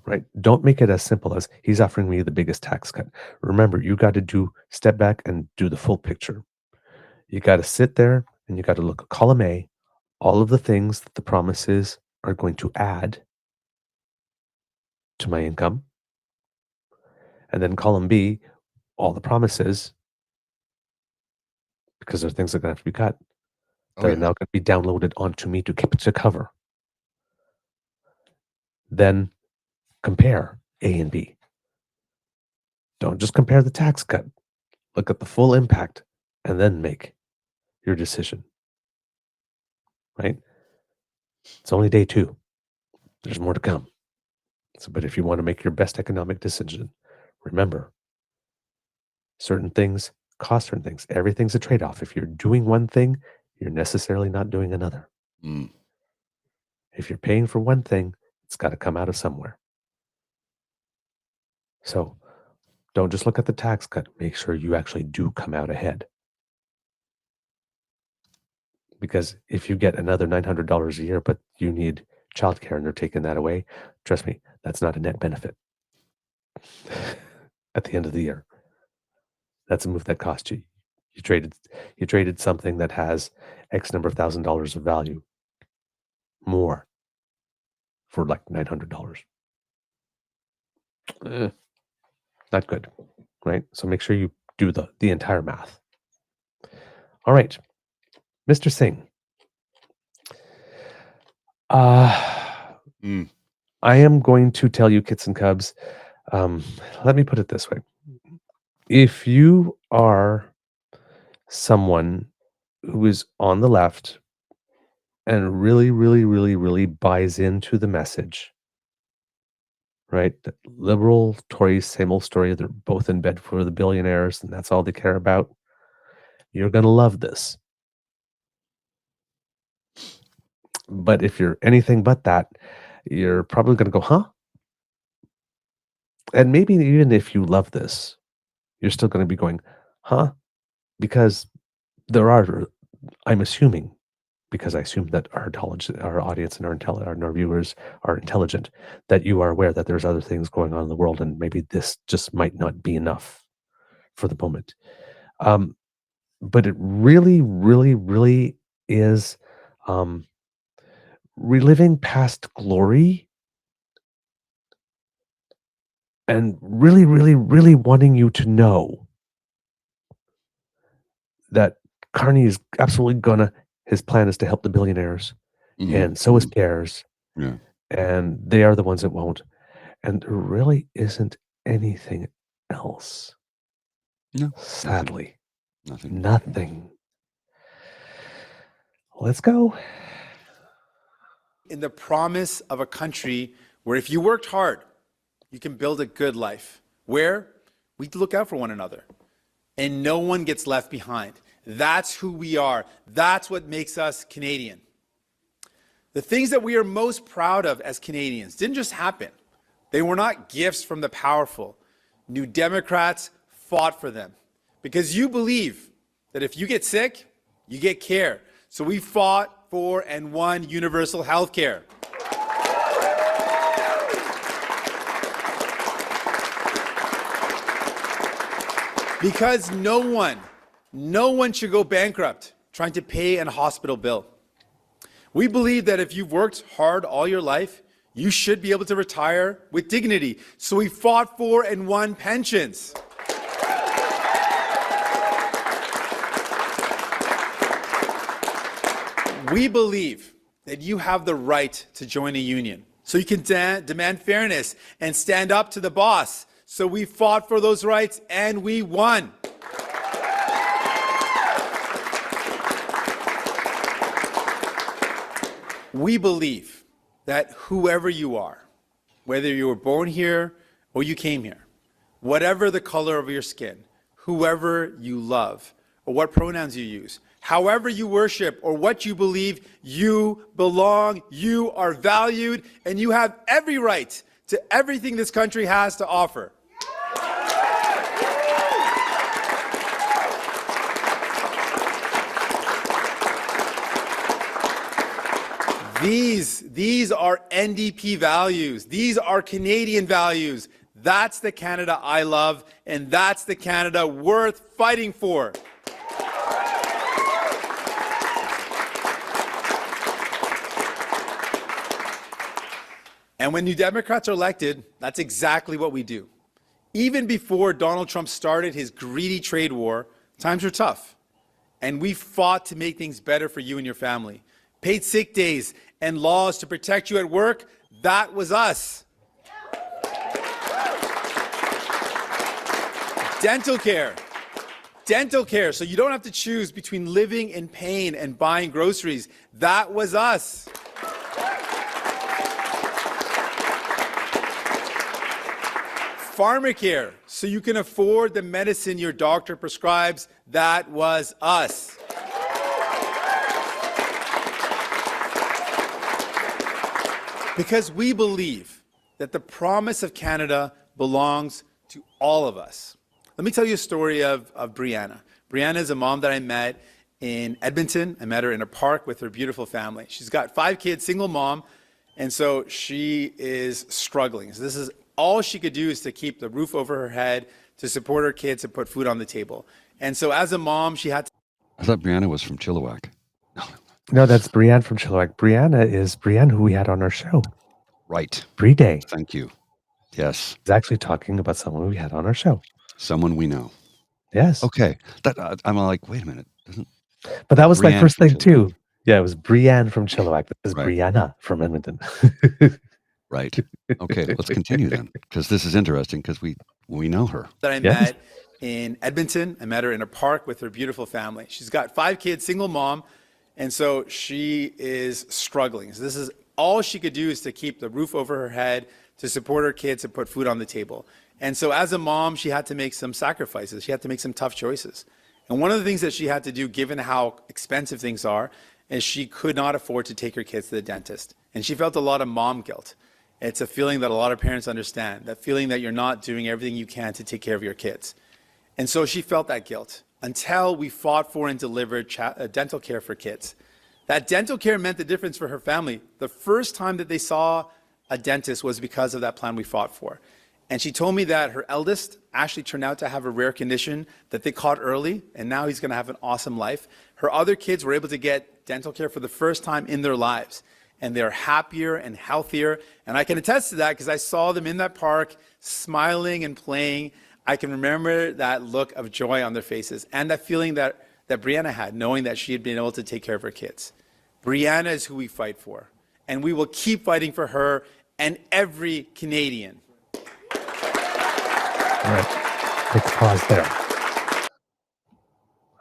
right, don't make it as simple as he's offering me the biggest tax cut. Remember, you got to step back and do the full picture. You got to sit there and you got to look at column A, all of the things that the promises are going to add to my income. And then column B, all the promises, because there are things that are going to have to be cut, that are now going to be downloaded onto me to cover. Then compare A and B. Don't just compare the tax cut. Look at the full impact and then make your decision. Right? It's only day 2. There's more to come. But if you want to make your best economic decision, remember, certain things cost certain things. Everything's a trade-off. If you're doing one thing, you're necessarily not doing another. If you're paying for one thing, it's got to come out of somewhere. So don't just look at the tax cut. Make sure you actually do come out ahead. Because if you get another $900 a year, but you need childcare and they're taking that away, trust me, that's not a net benefit at the end of the year. That's a move that costs you. You traded something that has X number of $1,000 of value more for like $900. Not good, right? So make sure you do the entire math. All right, Mr. Singh. I am going to tell you, kits and cubs, let me put it this way. If you are someone who is on the left and really, really, really, really buys into the message, right? The liberal, Tories, same old story. They're both in bed for the billionaires, and that's all they care about. You're going to love this. But if you're anything but that, you're probably going to go, huh? And maybe even if you love this, you're still going to be going, huh? Because there are, I'm assuming, because I assume that our audience and our viewers are intelligent, that you are aware that there's other things going on in the world, and maybe this just might not be enough for the moment. But it really, really, really is reliving past glory and really, really, really wanting you to know that Carney is absolutely his plan is to help the billionaires, and so is Pierre's, and they are the ones that won't. And there really isn't anything else. No. Sadly. Nothing. Let's go. In the promise of a country where if you worked hard, you can build a good life, where we look out for one another and no one gets left behind. That's who we are. That's what makes us Canadian. The things that we are most proud of as Canadians didn't just happen. They were not gifts from the powerful. New Democrats fought for them because you believe that if you get sick, you get care. So we fought for and won universal health care. Because no one should go bankrupt trying to pay a hospital bill. We believe that if you've worked hard all your life, you should be able to retire with dignity. So we fought for and won pensions. We believe that you have the right to join a union, so you can demand fairness and stand up to the boss. So we fought for those rights and we won. We believe that whoever you are, whether you were born here or you came here, whatever the color of your skin, whoever you love, or what pronouns you use, however you worship or what you believe, you belong, you are valued, and you have every right to everything this country has to offer. These are NDP values. These are Canadian values. That's the Canada I love, and that's the Canada worth fighting for. And when New Democrats are elected, that's exactly what we do. Even before Donald Trump started his greedy trade war, times were tough. And we fought to make things better for you and your family. Paid sick days and laws to protect you at work, that was us. Dental care, so you don't have to choose between living in pain and buying groceries, that was us. Pharmacare, so you can afford the medicine your doctor prescribes, that was us. Because we believe that the promise of Canada belongs to all of us. Let me tell you a story of Brianna. Brianna is a mom that I met in Edmonton. I met her in a park with her beautiful family. She's got 5 kids, single mom, and so she is struggling. So this is all she could do is to keep the roof over her head, to support her kids and put food on the table. And so as a mom, she had to. I thought Brianna was from Chilliwack. No, that's Brianne from Chilliwack. Brianna is Brianne, who we had on our show. Right. Bri Day. Thank you. Yes. He's actually talking about someone we had on our show. Someone we know. Yes. Okay. That I'm like, wait a minute. But that was my Brianne first from thing too. Yeah, it was Brianne from Chilliwack. This is Right. Brianna from Edmonton. Right. Okay, let's continue then, because this is interesting because we know her. That I met in Edmonton. I met her in a park with her beautiful family. She's got 5 kids, single mom, and so she is struggling. So this is all she could do is to keep the roof over her head, to support her kids, and put food on the table. And so as a mom, she had to make some sacrifices. She had to make some tough choices. And one of the things that she had to do, given how expensive things are, is she could not afford to take her kids to the dentist. And she felt a lot of mom guilt. It's a feeling that a lot of parents understand, that feeling that you're not doing everything you can to take care of your kids. And so she felt that guilt until we fought for and delivered dental care for kids. That dental care meant the difference for her family. The first time that they saw a dentist was because of that plan we fought for. And she told me that her eldest actually turned out to have a rare condition that they caught early, and now he's going to have an awesome life. Her other kids were able to get dental care for the first time in their lives, and they're happier and healthier. And I can attest to that because I saw them in that park smiling and playing. I can remember that look of joy on their faces and that feeling that Brianna had, knowing that she had been able to take care of her kids. Brianna is who we fight for, and we will keep fighting for her and every Canadian. All right. Take a pause there.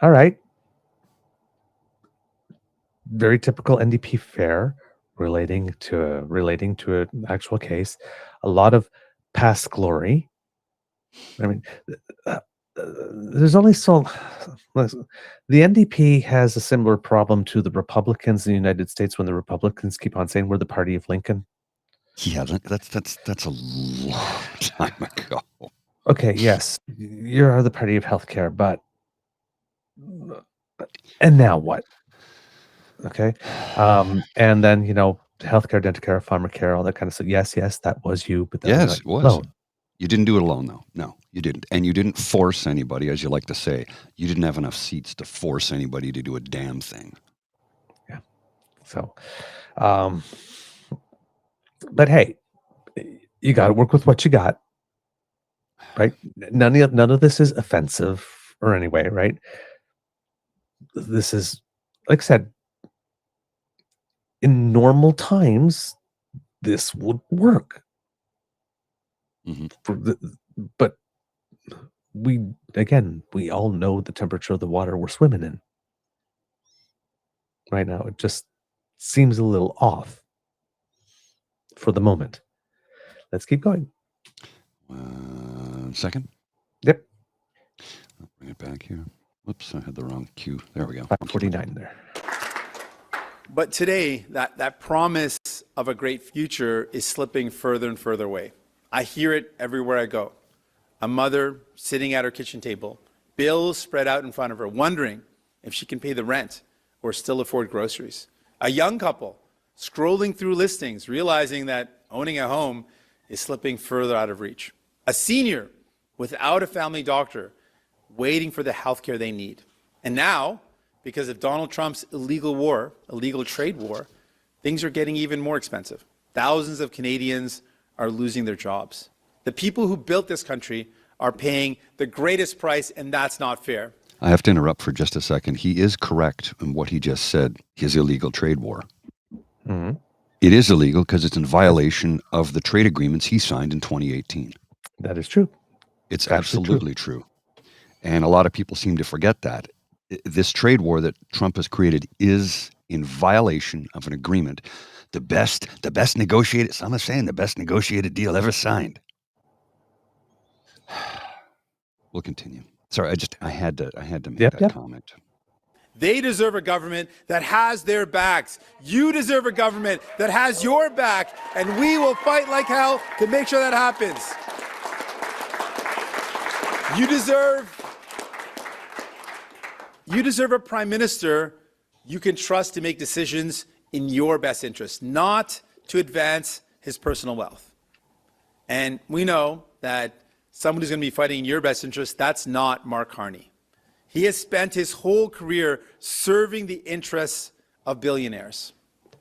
All right. Very typical NDP fare relating to an actual case. A lot of past glory. I mean, there's only so. Listen, the NDP has a similar problem to the Republicans in the United States when the Republicans keep on saying we're the party of Lincoln. Yeah, that's a long time ago. Okay, yes, you're the party of healthcare, but and now what? Okay, and then healthcare, dental care, pharma care, all that kind of stuff. Yes, that was you, but Yes, it was. alone. You didn't do it alone, though. No, you didn't. And you didn't force anybody, as you like to say. You didn't have enough seats to force anybody to do a damn thing. Yeah. So, but hey, you got to work with what you got, right? None of this is offensive or anyway, right? This is, like I said, in normal times, this would work. But we all know the temperature of the water we're swimming in right now. It just seems a little off for the moment. Let's keep going. Second. Yep. I'll bring it back here. Whoops, I had the wrong cue. There we go. 549 there. But today, that promise of a great future is slipping further and further away. I hear it everywhere I go. A mother sitting at her kitchen table, bills spread out in front of her, wondering if she can pay the rent or still afford groceries. A young couple scrolling through listings, realizing that owning a home is slipping further out of reach. A senior without a family doctor, waiting for the health care they need. And now, because of Donald Trump's illegal trade war, things are getting even more expensive. Thousands of Canadians are losing their jobs. The people who built this country are paying the greatest price, and that's not fair. I have to interrupt for just a second. He is correct in what he just said, his illegal trade war. Mm-hmm. It is illegal because it's in violation of the trade agreements he signed in 2018. That is true. It's absolutely true. And a lot of people seem to forget that. This trade war that Trump has created is in violation of an agreement. The best negotiated, some are saying the best negotiated deal ever signed. We'll continue. Sorry, I had to make that comment. They deserve a government that has their backs. You deserve a government that has your back, and we will fight like hell to make sure that happens. You deserve a prime minister you can trust to make decisions in your best interest, not to advance his personal wealth. And we know that someone who's going to be fighting in your best interest, that's not Mark Carney. He has spent his whole career serving the interests of billionaires,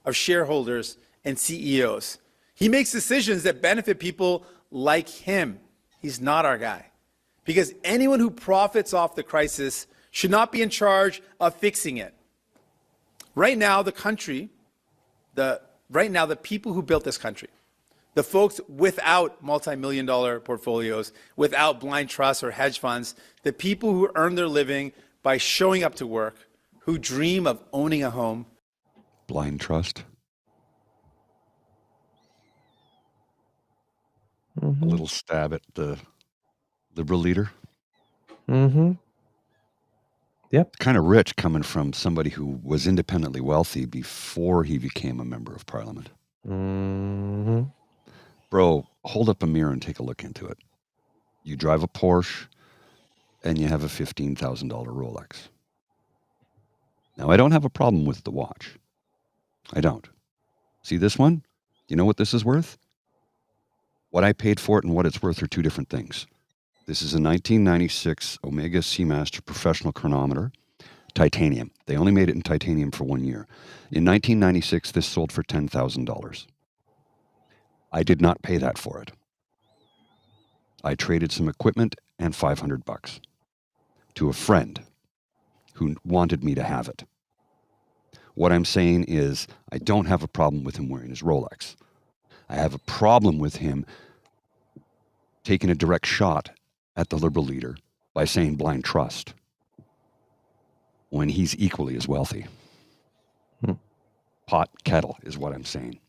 of shareholders, and CEOs. He makes decisions that benefit people like him. He's not our guy. Because anyone who profits off the crisis should not be in charge of fixing it. Right now, the people who built this country, the folks without multi-million-dollar portfolios, without blind trusts or hedge funds, the people who earn their living by showing up to work, who dream of owning a home. Blind trust. Mm-hmm. A little stab at the Liberal leader. Mm-hmm. Yep. Kind of rich coming from somebody who was independently wealthy before he became a member of Parliament. Mm-hmm. Bro, hold up a mirror and take a look into it. You drive a Porsche and you have a $15,000 Rolex. Now, I don't have a problem with the watch. I don't. See this one? You know what this is worth? What I paid for it and what it's worth are two different things. This is a 1996 Omega Seamaster professional chronometer, titanium. They only made it in titanium for 1 year. In 1996, this sold for $10,000. I did not pay that for it. I traded some equipment and $500 to a friend who wanted me to have it. What I'm saying is I don't have a problem with him wearing his Rolex. I have a problem with him taking a direct shot at the Liberal leader by saying blind trust when he's equally as wealthy. Pot kettle is what I'm saying.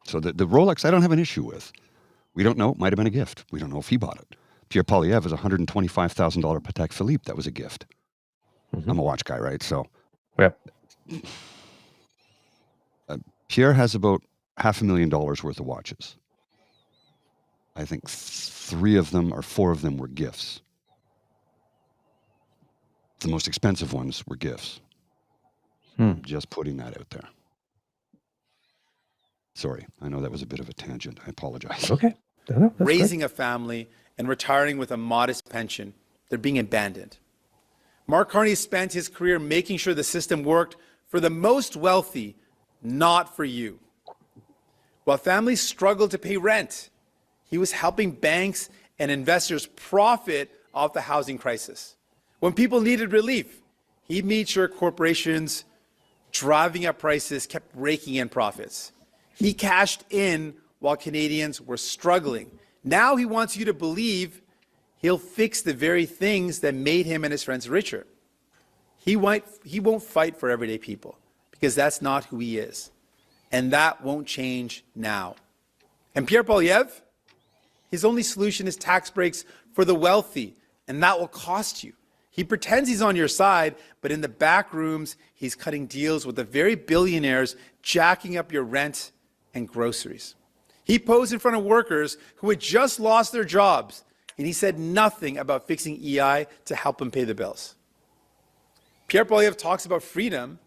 So the Rolex I don't have an issue with. We don't know. It might have been a gift. We don't know if he bought it. Pierre Poilièvre is a $125,000 Patek Philippe. That was a gift. I'm a watch guy, right? So yep. Pierre has about $500,000 worth of watches. I think 3 of them or 4 of them were gifts. The most expensive ones were gifts. Just putting that out there. Sorry, I know that was a bit of a tangent. I apologize. Okay. No, raising a family and retiring with a modest pension. They're being abandoned. Mark Carney spent his career making sure the system worked for the most wealthy, not for you. While families struggled to pay rent, he was helping banks and investors profit off the housing crisis. When people needed relief, he made sure corporations driving up prices kept raking in profits. He cashed in while Canadians were struggling. Now he wants you to believe he'll fix the very things that made him and his friends richer. He won't fight for everyday people because that's not who he is. And that won't change now. And Pierre Poilièvre, his only solution is tax breaks for the wealthy, and that will cost you. He pretends he's on your side, but in the back rooms, he's cutting deals with the very billionaires, jacking up your rent and groceries. He posed in front of workers who had just lost their jobs, and he said nothing about fixing EI to help them pay the bills. Pierre Poilièvre talks about freedom,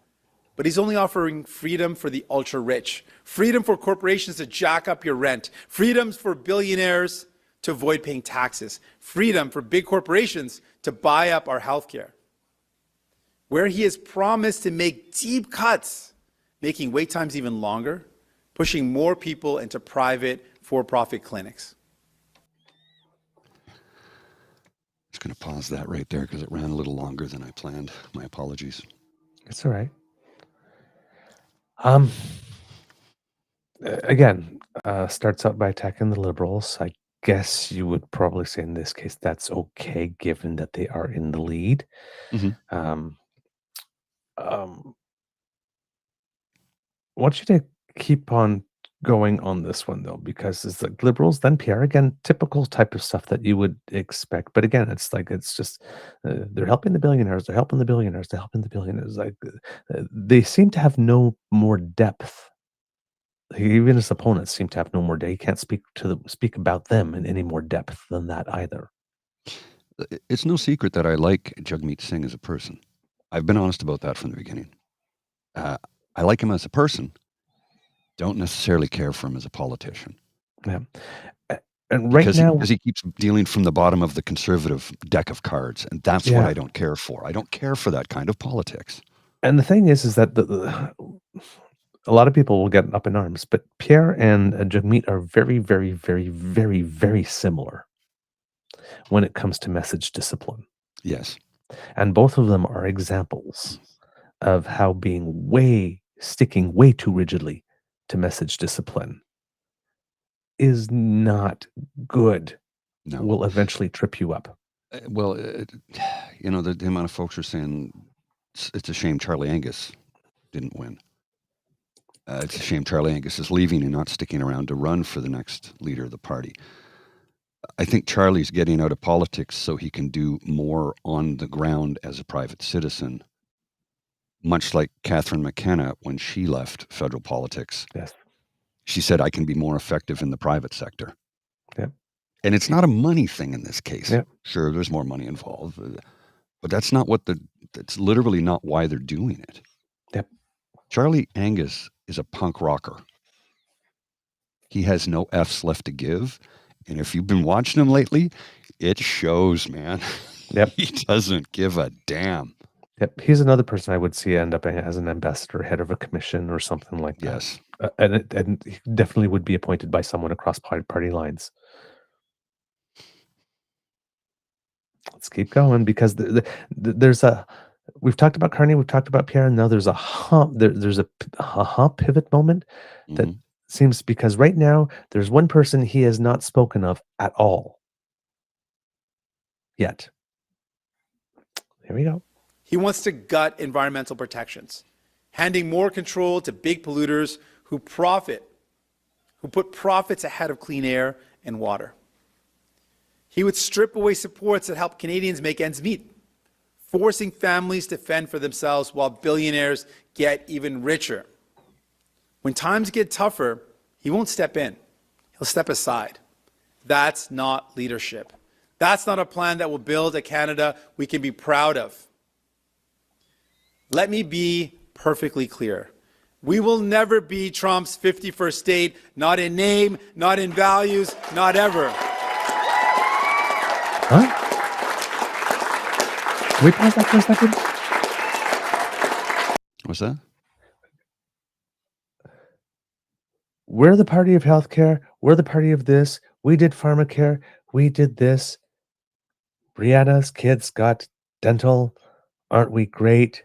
but he's only offering freedom for the ultra-rich, freedom for corporations to jack up your rent, freedoms for billionaires to avoid paying taxes, freedom for big corporations to buy up our healthcare. Where he has promised to make deep cuts, making wait times even longer, pushing more people into private for-profit clinics. Just going to pause that right there because it ran a little longer than I planned. My apologies. It's all right. Again, starts out by attacking the Liberals. I guess you would probably say in this case that's okay, given that they are in the lead. Want you to keep on going on this one, though, because it's like Liberals, then Pierre, again, typical type of stuff that you would expect. But again, it's like, it's just, they're helping the billionaires, they're helping the billionaires, they're helping the billionaires. Like, they seem to have no more depth. Even his opponents seem to have no more depth. He can't speak about them in any more depth than that either. It's no secret that I like Jagmeet Singh as a person. I've been honest about that from the beginning. I like him as a person. Don't necessarily care for him as a politician. Yeah. And right now, because he keeps dealing from the bottom of the conservative deck of cards, and that's what I don't care for. I don't care for that kind of politics. And the thing is that a lot of people will get up in arms, but Pierre and Jagmeet are very, very, very, very, very similar when it comes to message discipline. Yes. And both of them are examples of how sticking way too rigidly to message discipline is not good. No. Will eventually trip you up. Well, the amount of folks are saying it's a shame Charlie Angus didn't win. It's a shame Charlie Angus is leaving and not sticking around to run for the next leader of the party. I think Charlie's getting out of politics so he can do more on the ground as a private citizen, much like Catherine McKenna when she left federal politics. Yes. She said, I can be more effective in the private sector. Yep. And it's not a money thing in this case. Yep. Sure, there's more money involved, but that's not that's literally not why they're doing it. Yep. Charlie Angus is a punk rocker. He has no F's left to give. And if you've been watching him lately, it shows, man. Yep. He doesn't give a damn. Yep. He's another person I would see end up as an ambassador, head of a commission or something like that. Yes. And he definitely would be appointed by someone across party lines. Let's keep going because there's we've talked about Carney, we've talked about Pierre, and now there's a there's a pivot moment that seems, because right now there's one person he has not spoken of at all yet. Here we go. He wants to gut environmental protections, handing more control to big polluters who put profits ahead of clean air and water. He would strip away supports that help Canadians make ends meet, forcing families to fend for themselves while billionaires get even richer. When times get tougher, he won't step in. He'll step aside. That's not leadership. That's not a plan that will build a Canada we can be proud of. Let me be perfectly clear. We will never be Trump's 51st state, not in name, not in values, not ever. Huh? Can we pause that for a second? What's that? We're the party of healthcare. We're the party of this. We did pharmacare. We did this. Brianna's kids got dental. Aren't we great?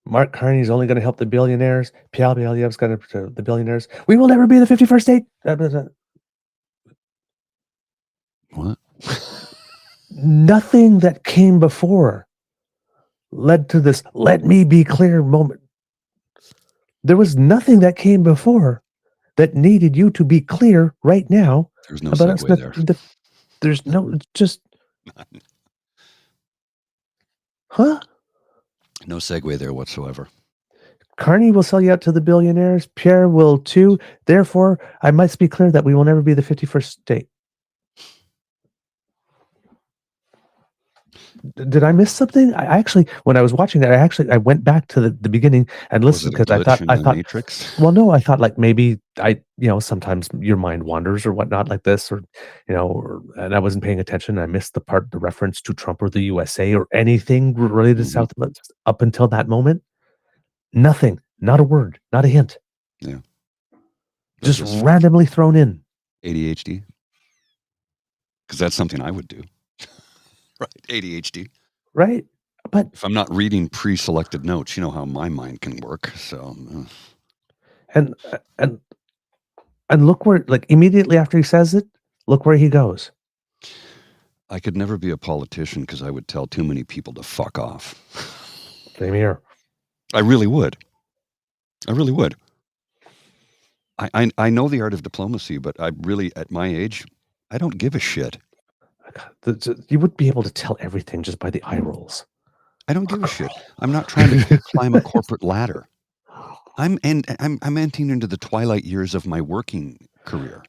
Mark Carney's only going to help the billionaires. Pierre Poilièvre's going to the billionaires. We will never be the 51st state. What? Nothing that came before led to this let me be clear moment. There was nothing that came before that needed you to be clear right now. There's no segue there. There's no, it's just, huh? No segue there whatsoever. Carney will sell you out to the billionaires. Pierre will too. Therefore, I must be clear that we will never be the 51st state. Did I miss something? I actually, when I was watching that, I went back to the beginning and listened because I thought, Matrix? Well, no, I thought like maybe sometimes your mind wanders or whatnot like this, or, and I wasn't paying attention. I missed the reference to Trump or the USA or anything related to South up until that moment. Nothing, not a word, not a hint. Yeah. Just randomly thrown in. ADHD? Because that's something I would do. Right, ADHD. Right, but if I'm not reading pre-selected notes, you know how my mind can work. So, and look where, like, immediately after he says it, look where he goes. I could never be a politician because I would tell too many people to fuck off. Same here. I really would. I really would. I know the art of diplomacy, but I really, at my age, I don't give a shit. You would be able to tell everything just by the eye rolls. I don't give a shit. I'm not trying to climb a corporate ladder. I'm entering into the twilight years of my working career.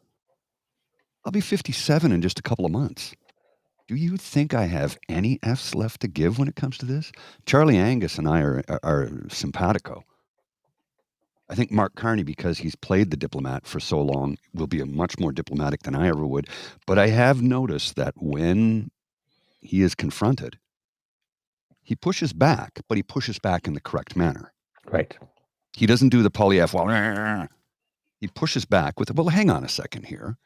I'll be 57 in just a couple of months. Do you think I have any F's left to give when it comes to this? Charlie Angus and I are simpatico. I think Mark Carney, because he's played the diplomat for so long, will be a much more diplomatic than I ever would. But I have noticed that when he is confronted, he pushes back, but he pushes back in the correct manner. Right. He doesn't do the Poilièvre, well, he pushes back with, well, hang on a second here,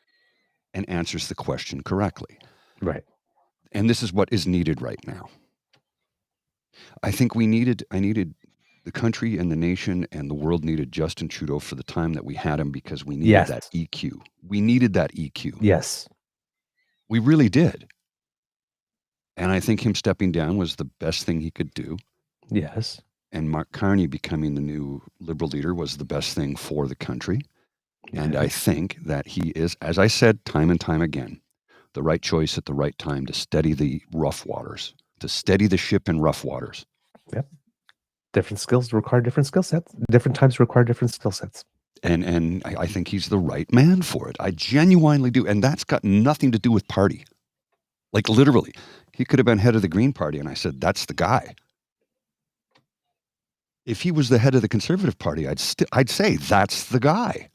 and answers the question correctly. Right. And this is what is needed right now. I think I needed the country and the nation and the world needed Justin Trudeau for the time that we had him, because we needed that EQ. We needed that EQ. Yes. We really did. And I think him stepping down was the best thing he could do. Yes. And Mark Carney becoming the new Liberal leader was the best thing for the country. And I think that he is, as I said time and time again, the right choice at the right time to steady the rough waters, to steady the ship in rough waters. Yep. Different skills require different skill sets. Different times require different skill sets. And I think he's the right man for it. I genuinely do. And that's got nothing to do with party. Like literally, he could have been head of the Green Party. And I said, that's the guy. If he was the head of the Conservative Party, I'd say that's the guy.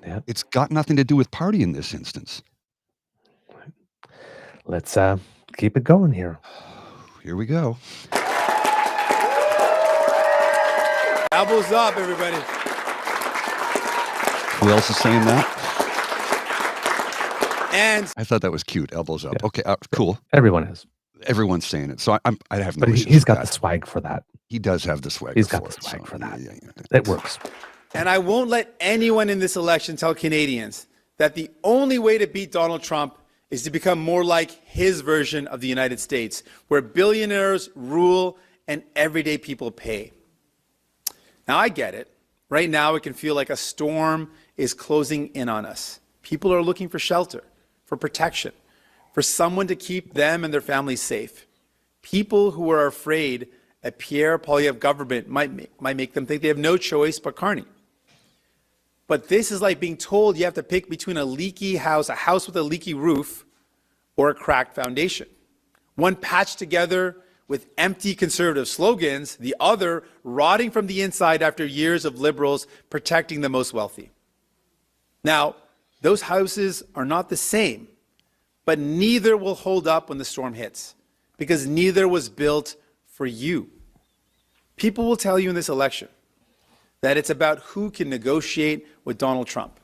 Yeah. It's got nothing to do with party in this instance. Let's keep it going here. Here we go. Elbows up, everybody. Who else is saying that? And I thought that was cute. Elbows up. Yeah. Okay, cool. Everyone is. Everyone's saying it. So I have no But issues he's got with the swag for that. He does have the swag. He's got the swag for that. It works. And I won't let anyone in this election tell Canadians that the only way to beat Donald Trump is to become more like his version of the United States, where billionaires rule and everyday people pay. Now, I get it. Right now, it can feel like a storm is closing in on us. People are looking for shelter, for protection, for someone to keep them and their families safe. People who are afraid a Pierre Poilièvre government might make them think they have no choice but Carney. But this is like being told you have to pick between a leaky house, a house with a leaky roof, or a cracked foundation. One patched together with empty conservative slogans, the other rotting from the inside after years of liberals protecting the most wealthy. Now, those houses are not the same, but neither will hold up when the storm hits, because neither was built for you. People will tell you in this election that it's about who can negotiate with Donald Trump.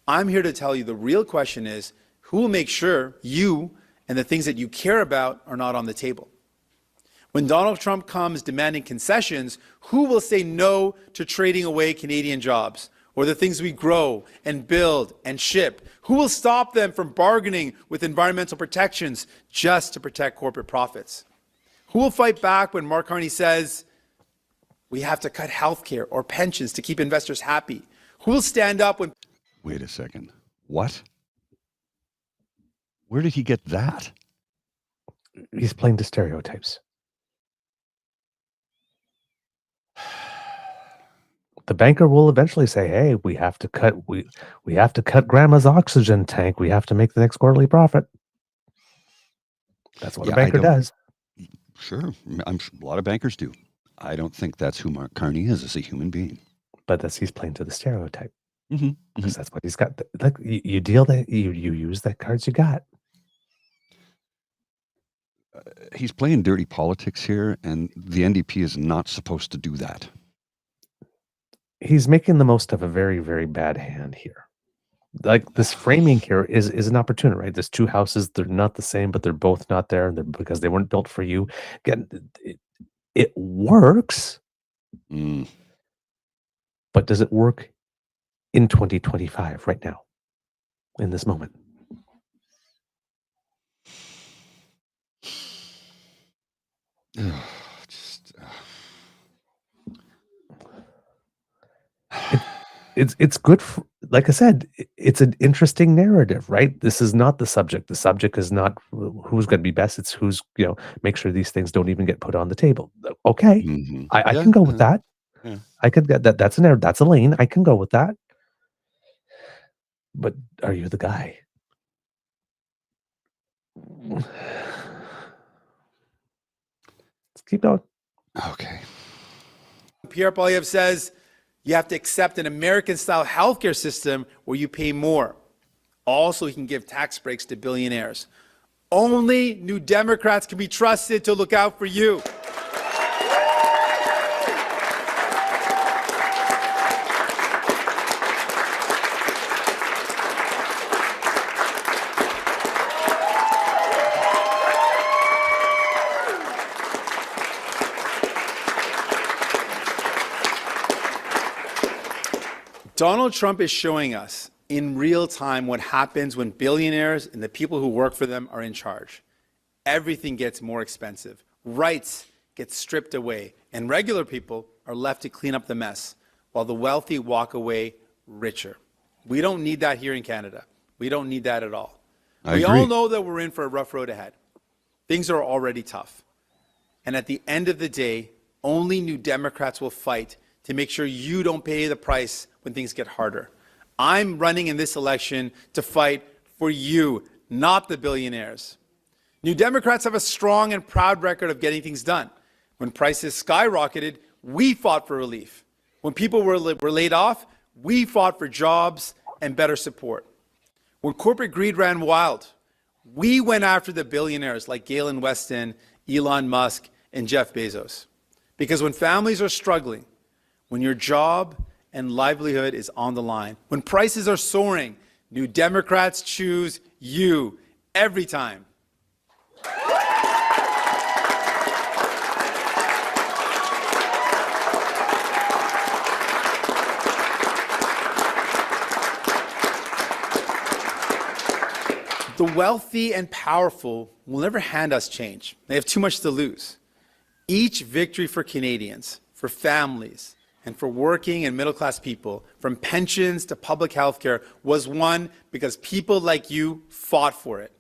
I'm here to tell you the real question is, who will make sure you and the things that you care about are not on the table? When Donald Trump comes demanding concessions, who will say no to trading away Canadian jobs or the things we grow and build and ship? Who will stop them from bargaining with environmental protections just to protect corporate profits? Who will fight back when Mark Carney says we have to cut health care or pensions to keep investors happy? Who will stand up when... Wait a second. What? Where did he get that? He's playing to stereotypes. The banker will eventually say, "Hey, we have to cut grandma's oxygen tank. We have to make the next quarterly profit." That's what a banker does. Sure, a lot of bankers do. I don't think that's who Mark Carney is as a human being. But he's playing to the stereotype. Mm-hmm. Because that's what he's got. Like you deal that you use the cards you got. He's playing dirty politics here, and the NDP is not supposed to do that. He's making the most of a very, very bad hand here. Like this framing here is an opportunity, right? There's two houses, they're not the same, but they're both not there because they weren't built for you. Again, it works. But does it work in 2025 right now, in this moment? It's good for, like I said, it's an interesting narrative, right? This is not the subject. The subject is not who's going to be best. It's who's, make sure these things don't even get put on the table. Okay. Mm-hmm. I can go with that. Yeah. I could get that. That's a lane. I can go with that. But are you the guy? Let's keep going. Okay. Pierre Poilièvre says, You have to accept an American-style healthcare system where you pay more. Also, he can give tax breaks to billionaires. Only New Democrats can be trusted to look out for you. Donald Trump is showing us in real time what happens when billionaires and the people who work for them are in charge. Everything gets more expensive. Rights get stripped away, and regular people are left to clean up the mess, while the wealthy walk away richer. We don't need that here in Canada. We don't need that at all. We all know that we're in for a rough road ahead. Things are already tough. And at the end of the day, only New Democrats will fight to make sure you don't pay the price when things get harder. I'm running in this election to fight for you, not the billionaires. New Democrats have a strong and proud record of getting things done. When prices skyrocketed, we fought for relief. When people were laid off, we fought for jobs and better support. When corporate greed ran wild, we went after the billionaires like Galen Weston, Elon Musk, and Jeff Bezos. Because when families are struggling, when your job and livelihood is on the line, when prices are soaring, New Democrats choose you every time. The wealthy and powerful will never hand us change. They have too much to lose. Each victory for Canadians, for families, and for working and middle-class people, from pensions to public health care, was won because people like you fought for it.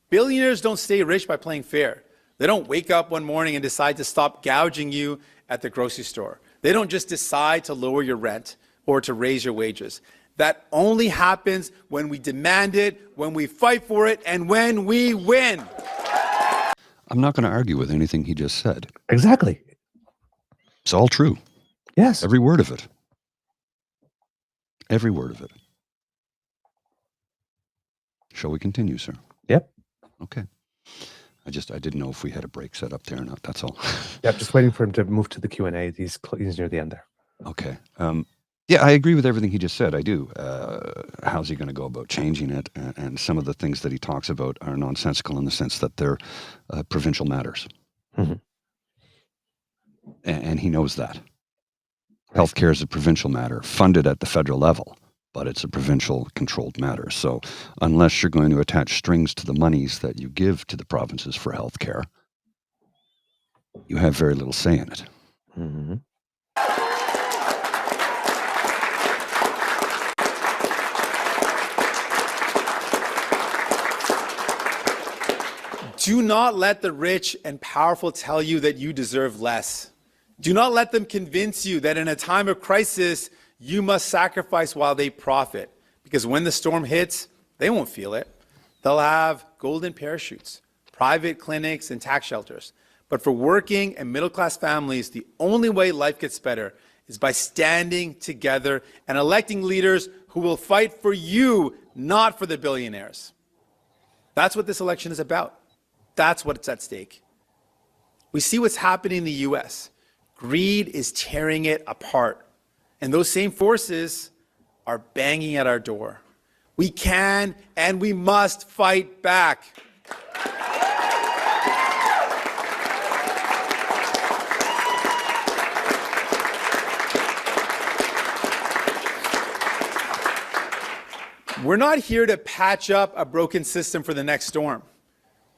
Billionaires don't stay rich by playing fair. They don't wake up one morning and decide to stop gouging you at the grocery store. They don't just decide to lower your rent or to raise your wages. That only happens when we demand it, when we fight for it, and when we win. I'm not going to argue with anything he just said. Exactly. It's all true. Yes. Every word of it. Every word of it. Shall we continue, sir? Yep. Okay. I didn't know if we had a break set up there or not. That's all. Yep. Just waiting for him to move to the Q&A. He's near the end there. Okay. Yeah, I agree with everything he just said. I do. How's he going to go about changing it? And some of the things that he talks about are nonsensical in the sense that they're provincial matters. Mm-hmm. And he knows that. Healthcare is a provincial matter, funded at the federal level, but it's a provincial controlled matter. So unless you're going to attach strings to the monies that you give to the provinces for healthcare, you have very little say in it. Mm-hmm. Do not let the rich and powerful tell you that you deserve less. Do not let them convince you that in a time of crisis, you must sacrifice while they profit. Because when the storm hits, they won't feel it. They'll have golden parachutes, private clinics, and tax shelters. But for working and middle-class families, the only way life gets better is by standing together and electing leaders who will fight for you, not for the billionaires. That's what this election is about. That's what's at stake. We see what's happening in the U.S. Greed is tearing it apart. And those same forces are banging at our door. We can and we must fight back. We're not here to patch up a broken system for the next storm.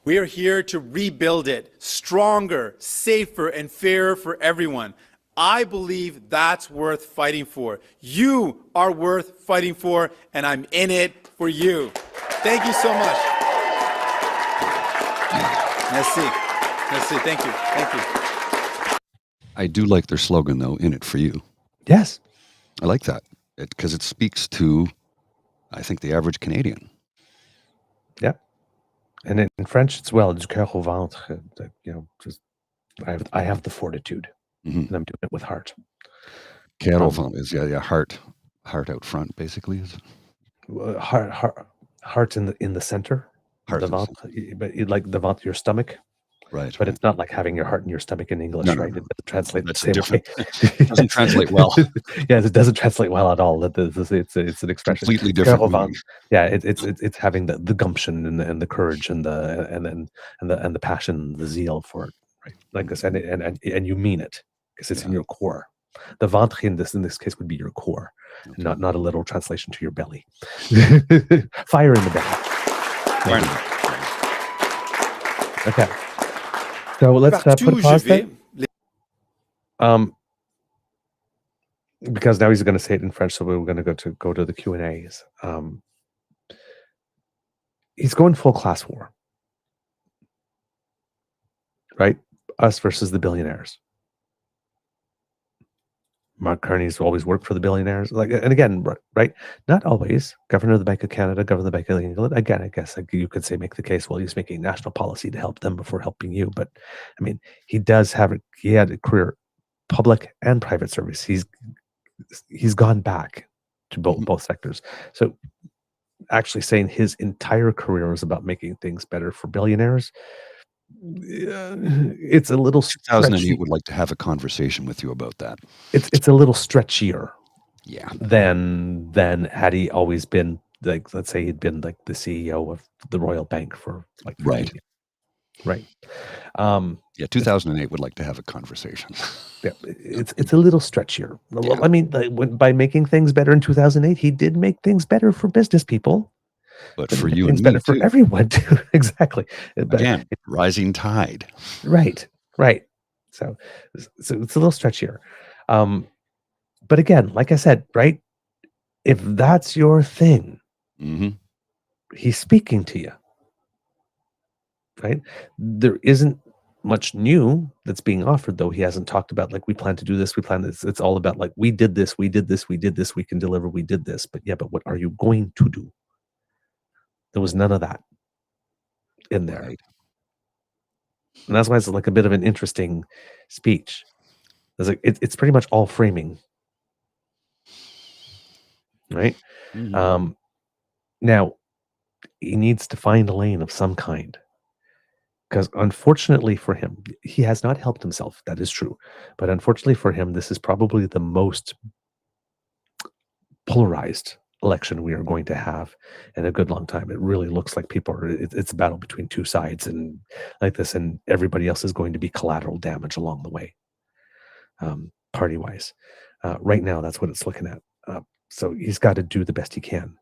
We are here to rebuild it, stronger, safer, and fairer for everyone. I believe that's worth fighting for. You are worth fighting for, and I'm in it for you. Thank you so much. Merci. Thank you. I do like their slogan, though, in it for you. Yes. I like that because it speaks to, I think, the average Canadian. Yep. And in French, it's du cœur au ventre. Just I have the fortitude, and I'm doing it with heart. Kerovant is heart out front, basically. Is heart in the center. Heart the ventre, but like the ventre, your stomach. Right. But it's not like having your heart in your stomach in English, No, right? It doesn't translate That's the same different. way. It doesn't translate well. Yes, it doesn't translate well at all. It's an expression. Completely different Kerovant, meaning. yeah, it's having the gumption and the courage and the passion, the zeal for it, right? Like this, and you mean it because it's in your core. The ventre in this case would be your core, not a literal translation to your belly. Fire in the belly. Okay. So let's put a pause there. Because now he's going to say it in French, so we're going to go to the Q&As. He's going full class war, right? Us versus the billionaires. Mark Carney's always worked for the billionaires. And again, right? Not always. Governor of the Bank of Canada, Governor of the Bank of England. Again, I guess you could say make the case, well, he's making national policy to help them before helping you. But I mean, he had a career, public and private service. He's gone back to both sectors. So actually saying his entire career was about making things better for billionaires, it's a little 2008 would like to have a conversation with you about that. It's a little stretchier, than had he always been, like, let's say he'd been like the CEO of the Royal Bank for like 2008 would like to have a conversation. Yeah, it's a little stretchier. Well, I mean, by making things better in 2008, he did make things better for business people. But for you and me, better for everyone too. Exactly. Again, rising tide. Right. So it's a little stretchier. But again, like I said, right? If that's your thing, he's speaking to you. Right? There isn't much new that's being offered, though. He hasn't talked about, like, we plan to do this, we plan this. It's all about, like, we did this, we can deliver, we did this. But what are you going to do? There was none of that in there. Right. And that's why it's like a bit of an interesting speech. It's like it's pretty much all framing. Right? Now, he needs to find a lane of some kind. Because unfortunately for him, he has not helped himself. That is true. But unfortunately for him, this is probably the most polarized election we are going to have in a good long time. It really looks like it's a battle between two sides and like this, and everybody else is going to be collateral damage along the way, party-wise. Right now, that's what it's looking at. So he's got to do the best he can.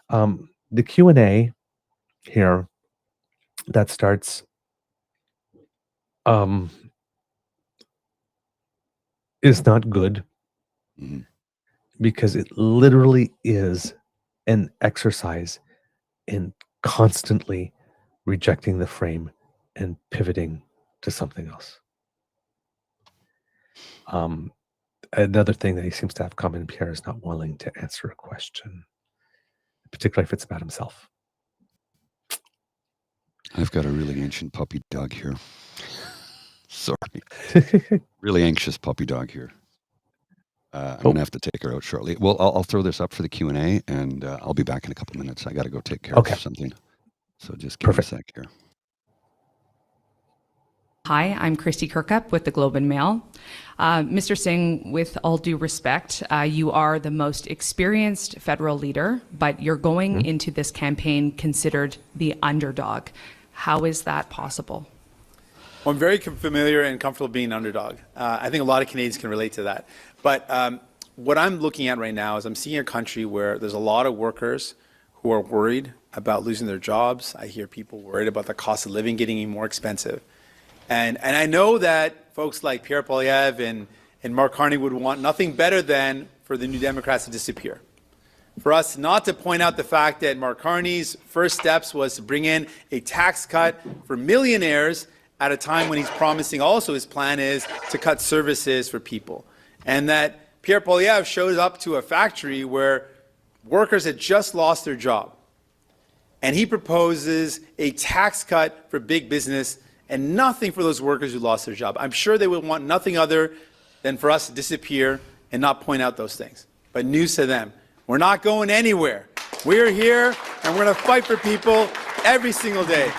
The Q&A here that starts is not good because it literally is an exercise in constantly rejecting the frame and pivoting to something else. Another thing that he seems to have common, Pierre, is not willing to answer a question, particularly if it's about himself. I've got a really ancient puppy dog here. Sorry. Really anxious puppy dog here. I'm going to have to take her out shortly. Well, I'll throw this up for the Q&A, and I'll be back in a couple minutes. I got to go take care of something. So just give me a sec here. Hi, I'm Christy Kirkup with the Globe and Mail. Mr. Singh, with all due respect, you are the most experienced federal leader, but you're going into this campaign considered the underdog. How is that possible? Well, I'm very familiar and comfortable being an underdog. I think a lot of Canadians can relate to that. But what I'm looking at right now is I'm seeing a country where there's a lot of workers who are worried about losing their jobs. I hear people worried about the cost of living getting more expensive. And I know that folks like Pierre Poilièvre and Mark Carney would want nothing better than for the New Democrats to disappear. For us not to point out the fact that Mark Carney's first steps was to bring in a tax cut for millionaires at a time when he's promising also his plan is to cut services for people. And that Pierre Poilièvre shows up to a factory where workers had just lost their job. And he proposes a tax cut for big business and nothing for those workers who lost their job. I'm sure they would want nothing other than for us to disappear and not point out those things. But news to them, we're not going anywhere. We're here, and we're going to fight for people every single day.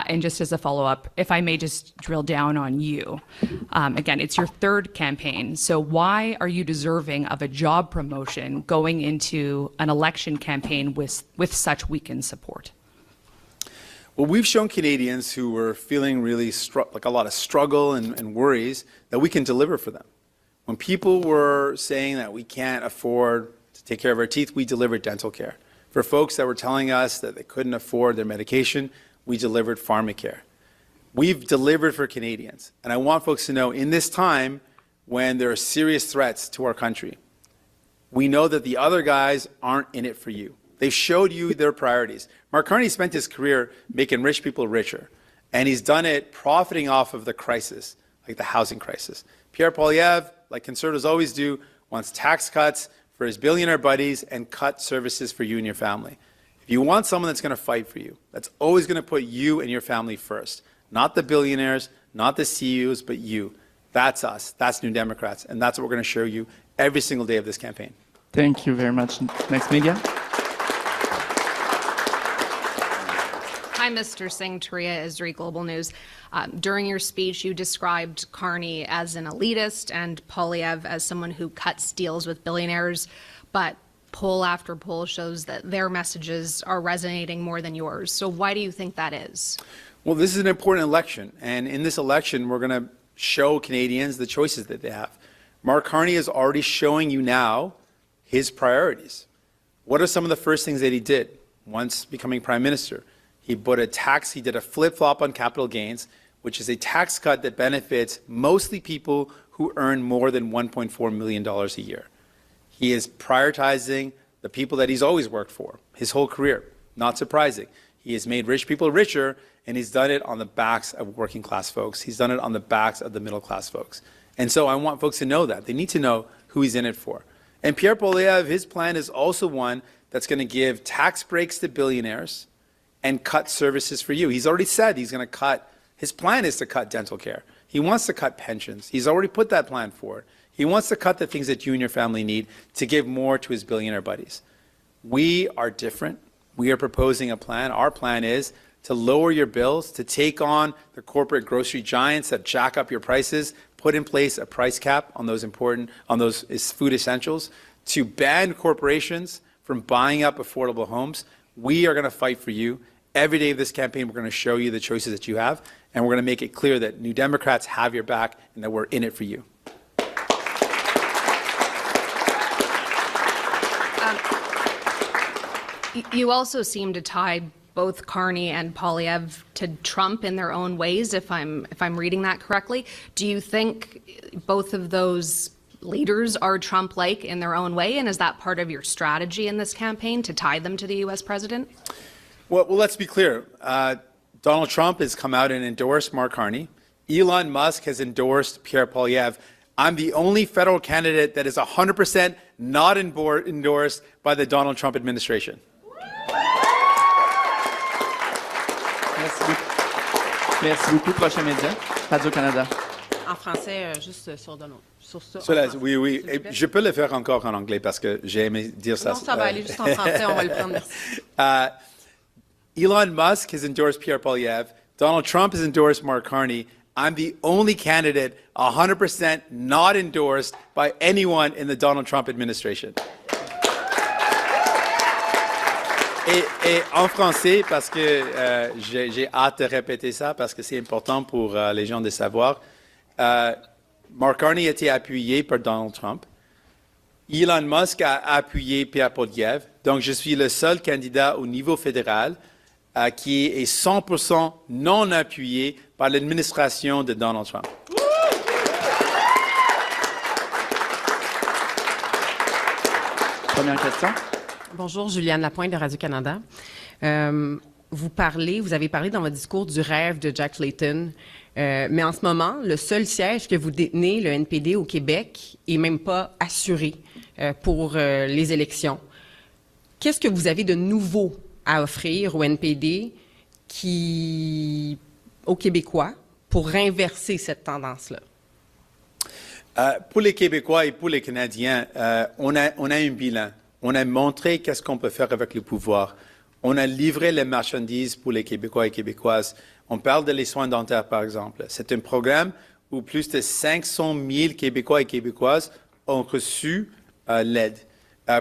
And just as a follow-up, if I may just drill down on you. Again, it's your third campaign. So why are you deserving of a job promotion going into an election campaign with such weakened support? Well, we've shown Canadians who were feeling really like a lot of struggle and worries that we can deliver for them. When people were saying that we can't afford to take care of our teeth, we delivered dental care. For folks that were telling us that they couldn't afford their medication, we delivered pharmacare. We've delivered for Canadians. And I want folks to know, in this time when there are serious threats to our country, we know that the other guys aren't in it for you. They've showed you their priorities. Mark Carney spent his career making rich people richer, and he's done it profiting off of the crisis, like the housing crisis. Pierre Poilièvre, like Conservatives always do, wants tax cuts for his billionaire buddies and cut services for you and your family. If you want someone that's going to fight for you, that's always going to put you and your family first, not the billionaires, not the CEOs, but you. That's us. That's New Democrats, and that's what we're going to show you every single day of this campaign. Thank you very much. Next media. Hi, Mr. Singh, Taria, Isri Global News. During your speech, you described Carney as an elitist and Poilièvre as someone who cuts deals with billionaires, but poll after poll shows that their messages are resonating more than yours. So why do you think that is? Well, this is an important election, and in this election, we're going to show Canadians the choices that they have. Mark Carney is already showing you now his priorities. What are some of the first things that he did once becoming Prime Minister? He did a flip-flop on capital gains, which is a tax cut that benefits mostly people who earn more than $1.4 million a year. He is prioritizing the people that he's always worked for, his whole career. Not surprising. He has made rich people richer, and he's done it on the backs of working class folks. He's done it on the backs of the middle class folks. And so I want folks to know that. They need to know who he's in it for. And Pierre Poilièvre, his plan is also one that's going to give tax breaks to billionaires and cut services for you. He's already said he's going to cut, his plan is to cut dental care. He wants to cut pensions. He's already put that plan forward. He wants to cut the things that you and your family need to give more to his billionaire buddies. We are different. We are proposing a plan. Our plan is to lower your bills, to take on the corporate grocery giants that jack up your prices, put in place a price cap on those food essentials, to ban corporations from buying up affordable homes. We are going to fight for you. Every day of this campaign, we're going to show you the choices that you have, and we're going to make it clear that New Democrats have your back and that we're in it for you. You also seem to tie both Carney and Poilièvre to Trump in their own ways, if I'm reading that correctly. Do you think both of those leaders are Trump-like in their own way, and is that part of your strategy in this campaign, to tie them to the U.S. president? Well, let's be clear. Donald Trump has come out and endorsed Mark Carney. Elon Musk has endorsed Pierre Poilièvre. I'm the only federal candidate that is 100% not endorsed by the Donald Trump administration. Merci beaucoup. Prochain média, Radio-Canada. En français, juste sur ça. Cela, oui. Je peux le faire encore en anglais parce que j'ai aimé dire ça. Non, ça va aller juste en français, on va le prendre, merci. Elon Musk has endorsed Pierre Poilièvre. Donald Trump has endorsed Mark Carney. I'm the only candidate 100% not endorsed by anyone in the Donald Trump administration. Et en français, parce que j'ai hâte de répéter ça, parce que c'est important pour les gens de savoir, Mark Carney a été appuyé par Donald Trump. Elon Musk a appuyé Pierre Poilièvre. Donc, je suis le seul candidat au niveau fédéral qui est 100% non appuyé par l'administration de Donald Trump. Première question. Bonjour, Juliane Lapointe de Radio-Canada. Vous avez parlé dans votre discours du rêve de Jack Layton, mais en ce moment, le seul siège que vous détenez, le NPD au Québec, est même pas assuré pour les élections. Qu'est-ce que vous avez de nouveau à offrir au NPD aux Québécois pour inverser cette tendance-là? Pour les Québécois et pour les Canadiens, on a un bilan. On a montré qu'est-ce qu'on peut faire avec le pouvoir. On a livré les marchandises pour les Québécois et Québécoises. On parle de les soins dentaires, par exemple. C'est un programme où plus de 500 000 Québécois et Québécoises ont reçu l'aide.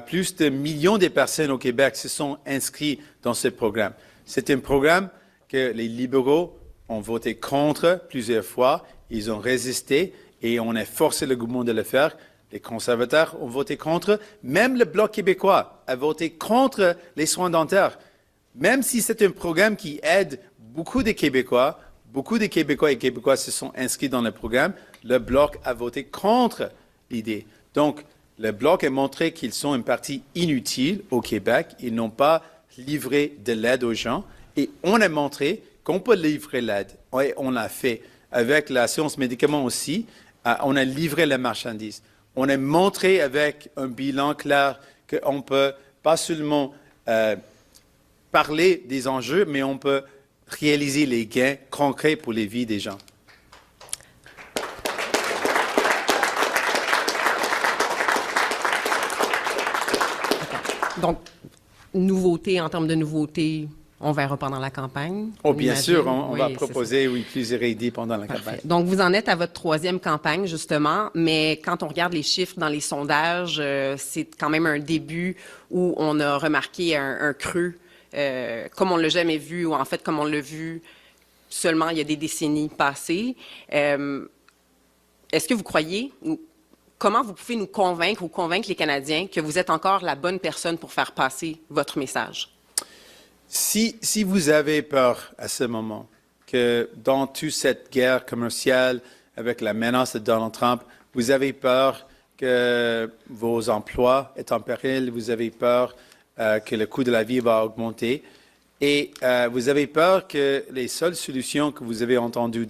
Plus de millions de personnes au Québec se sont inscrits dans ce programme. C'est un programme que les libéraux ont voté contre plusieurs fois. Ils ont résisté et on a forcé le gouvernement de le faire. Les conservateurs ont voté contre. Même le Bloc québécois a voté contre les soins dentaires. Même si c'est un programme qui aide beaucoup de Québécois et Québécoises se sont inscrits dans le programme, le Bloc a voté contre l'idée. Donc, le Bloc a montré qu'ils sont une partie inutile au Québec. Ils n'ont pas livré de l'aide aux gens. Et on a montré qu'on peut livrer l'aide. Et on l'a fait. Avec l'assurance médicaments aussi, on a livré la marchandise. On a montré avec un bilan clair qu'on peut pas seulement parler des enjeux, mais on peut réaliser les gains concrets pour les vies des gens. Donc, nouveauté, en termes de nouveautés, on verra pendant la campagne. Oh, bien sûr, on va proposer plusieurs idées pendant la campagne. Donc, vous en êtes à votre 3e campagne, justement, mais quand on regarde les chiffres dans les sondages, c'est quand même un début où on a remarqué un creux, comme on ne l'a jamais vu, ou en fait, comme on l'a vu seulement il y a des décennies passées. Est-ce que vous croyez, comment vous pouvez nous convaincre ou convaincre les Canadiens que vous êtes encore la bonne personne pour faire passer votre message? Si vous avez peur à ce moment que dans toute cette guerre commerciale avec la menace de Donald Trump, vous avez peur que vos emplois est en péril, vous avez peur que le coût de la vie va augmenter et vous avez peur que les seules solutions que vous avez entendues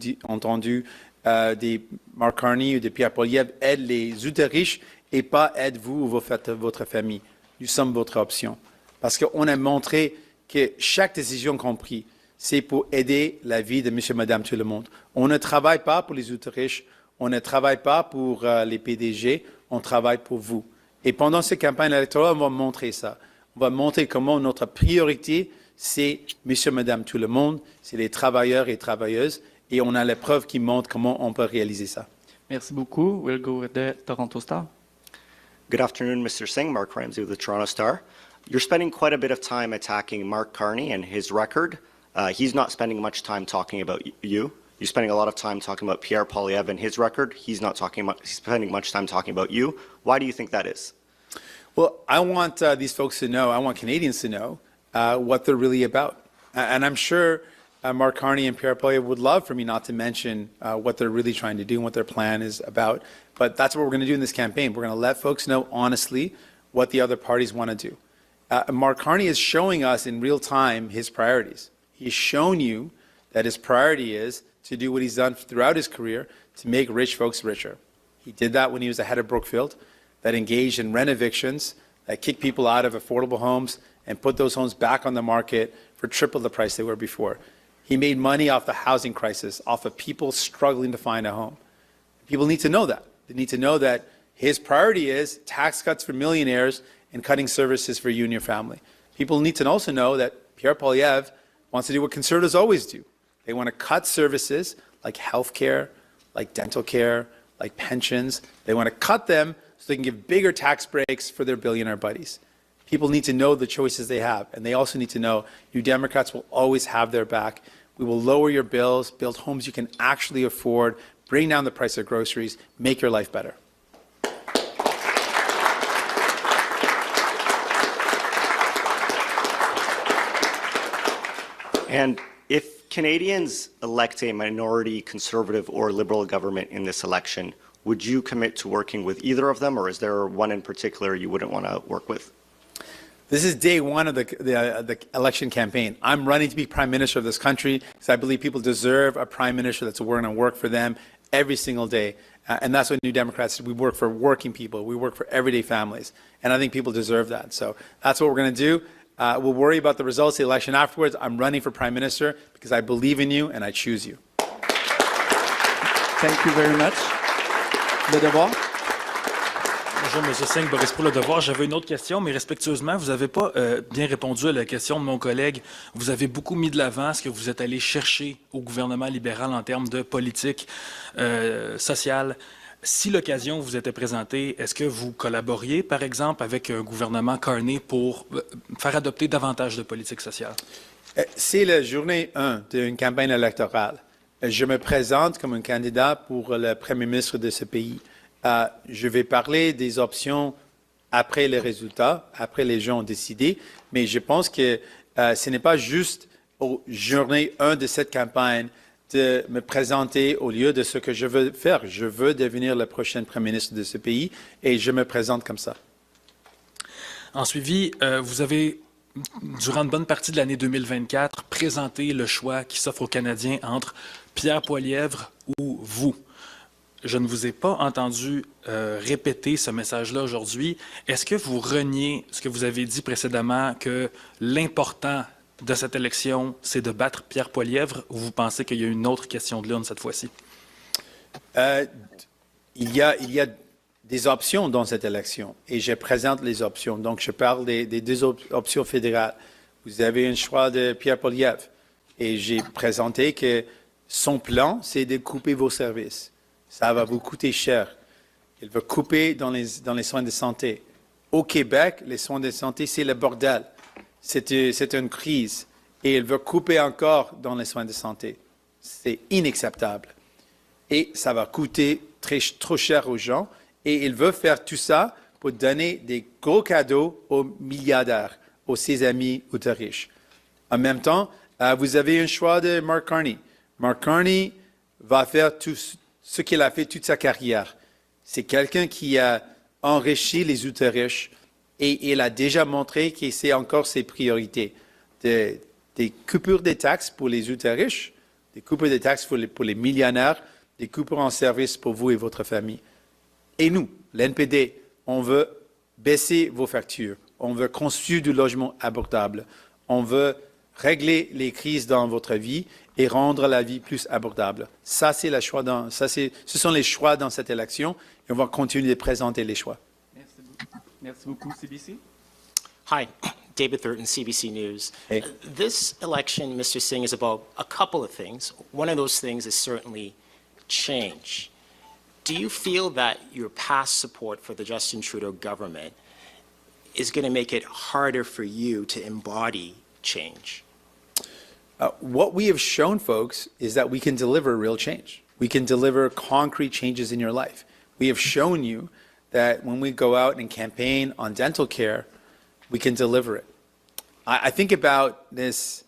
des Mark Carney ou de Pierre Poilièvre aident les ultra-riches et pas aident vous ou votre famille. Nous sommes votre option. Parce qu'on a montré que chaque décision qu'on prend, c'est pour aider la vie de monsieur, madame, tout le monde. On ne travaille pas pour les ultra-riches, on ne travaille pas pour les PDG, on travaille pour vous. Et pendant cette campagne électorale, on va montrer ça. On va montrer comment notre priorité, c'est monsieur, madame, tout le monde, c'est les travailleurs et travailleuses, et on a les preuves qui montrent comment on peut réaliser ça. Merci beaucoup. We'll go with the Toronto Star. Good afternoon, Mr. Singh. Mark Ramsey with the Toronto Star. You're spending quite a bit of time attacking Mark Carney and his record. He's not spending much time talking about you. You're spending a lot of time talking about Pierre Poilièvre and his record. He's spending much time talking about you. Why do you think that is? Well, I want these folks to know, I want Canadians to know what they're really about. And I'm sure Mark Carney and Pierre Poilièvre would love for me not to mention what they're really trying to do and what their plan is about. But that's what we're going to do in this campaign. We're going to let folks know honestly what the other parties want to do. Mark Carney is showing us in real time his priorities. He's shown you that his priority is to do what he's done throughout his career to make rich folks richer. He did that when he was the head of Brookfield, that engaged in rent evictions, that kicked people out of affordable homes and put those homes back on the market for triple the price they were before. He made money off the housing crisis, off of people struggling to find a home. People need to know that. They need to know that his priority is tax cuts for millionaires and cutting services for you and your family. People need to also know that Pierre Poilièvre wants to do what conservatives always do. They want to cut services like health care, like dental care, like pensions. They want to cut them so they can give bigger tax breaks for their billionaire buddies. People need to know the choices they have, and they also need to know you Democrats will always have their back. We will lower your bills, build homes you can actually afford, bring down the price of groceries, make your life better. And if Canadians elect a minority conservative or liberal government in this election, would you commit to working with either of them, or is there one in particular you wouldn't want to work with? This is day one of the election campaign. I'm running to be Prime Minister of this country because I believe people deserve a Prime Minister that's going to work for them every single day. And that's what New Democrats do. We work for working people. We work for everyday families. And I think people deserve that. So that's what we're going to do. We'll worry about the results of the election afterwards. I'm running for Prime Minister because I believe in you and I choose you. Thank you very much. Le devoir. Bonjour, M. Singh, Boris pour Le Devoir. J'avais une autre question, mais respectueusement, vous n'avez pas bien répondu à la question de mon collègue. Vous avez beaucoup mis de l'avant ce que vous êtes allé chercher au gouvernement libéral en termes de politique sociale. Si l'occasion vous était présentée, est-ce que vous collaboriez, par exemple, avec un gouvernement Carney pour faire adopter davantage de politique sociale? C'est la journée 1 d'une campagne électorale. Je me présente comme un candidat pour le premier ministre de ce pays. Je vais parler des options après les résultats, après les gens ont décidé, mais je pense que ce n'est pas juste aux journées 1 de cette campagne de me présenter au lieu de ce que je veux faire. Je veux devenir le prochain premier ministre de ce pays et je me présente comme ça. En suivi, vous avez, durant une bonne partie de l'année 2024, présenté le choix qui s'offre aux Canadiens entre Pierre Poilièvre ou vous. Je ne vous ai pas entendu répéter ce message-là aujourd'hui. Est-ce que vous reniez ce que vous avez dit précédemment, que l'important de cette élection, c'est de battre Pierre Poilièvre, ou vous pensez qu'il y a une autre question de l'urne cette fois-ci? Il y a des options dans cette élection et je présente les options. Donc, je parle des deux options fédérales. Vous avez un choix de Pierre Poilièvre et j'ai présenté que son plan, c'est de couper vos services. Ça va vous coûter cher. Il veut couper dans les soins de santé. Au Québec, les soins de santé, c'est le bordel. C'est une crise. Et il veut couper encore dans les soins de santé. C'est inacceptable. Et ça va coûter trop cher aux gens. Et il veut faire tout ça pour donner des gros cadeaux aux milliardaires, aux ses amis ultra riches. En même temps, vous avez un choix de Mark Carney. Mark Carney va faire tout ce qu'il a fait toute sa carrière. C'est quelqu'un qui a enrichi les ultra riches et il a déjà montré que c'est encore ses priorités. Des coupures de taxes pour les ultra riches, des coupures de taxes pour les millionnaires, des coupures en service pour vous et votre famille. Et nous, l'NPD, on veut baisser vos factures, on veut construire du logement abordable, on veut régler les crises dans votre vie et rendre la vie plus abordable. Ça, c'est le choix ce sont les choix dans cette élection et on va continuer de présenter les choix. Merci beaucoup, CBC. Hi, David Thurton, CBC News. Hey. This election, Mr. Singh, is about a couple of things. One of those things is certainly change. Do you feel that your past support for the Justin Trudeau government is going to make it harder for you to embody change? What we have shown, folks, is that we can deliver real change. We can deliver concrete changes in your life. We have shown you that when we go out and campaign on dental care, we can deliver it. I think about this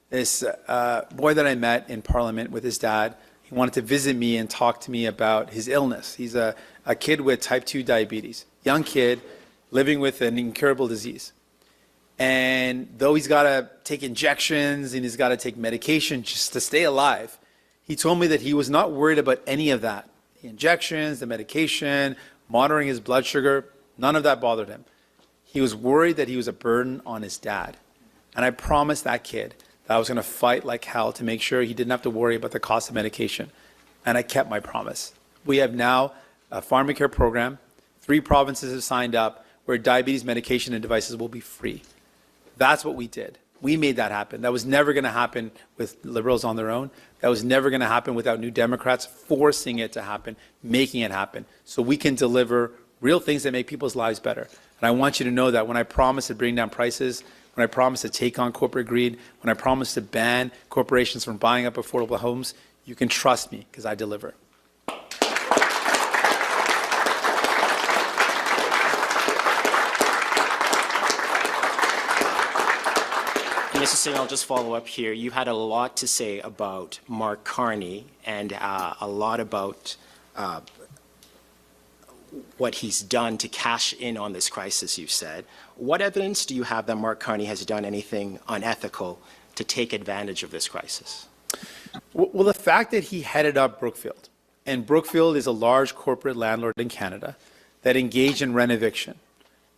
boy that I met in Parliament with his dad. He wanted to visit me and talk to me about his illness. He's a kid with type 2 diabetes, young kid living with an incurable disease. And though he's got to take injections and he's got to take medication just to stay alive, he told me that he was not worried about any of that. The injections, the medication, monitoring his blood sugar, none of that bothered him. He was worried that he was a burden on his dad. And I promised that kid that I was going to fight like hell to make sure he didn't have to worry about the cost of medication. And I kept my promise. We have now a pharmacare program. 3 provinces have signed up where diabetes medication and devices will be free. That's what we did. We made that happen. That was never going to happen with Liberals on their own. That was never going to happen without New Democrats forcing it to happen, making it happen. So we can deliver real things that make people's lives better. And I want you to know that when I promise to bring down prices, when I promise to take on corporate greed, when I promise to ban corporations from buying up affordable homes, you can trust me because I deliver. Mr. Singh, I'll just follow up here. You had a lot to say about Mark Carney and a lot about what he's done to cash in on this crisis, you said. What evidence do you have that Mark Carney has done anything unethical to take advantage of this crisis? Well, the fact that he headed up Brookfield, and Brookfield is a large corporate landlord in Canada that engaged in rent eviction.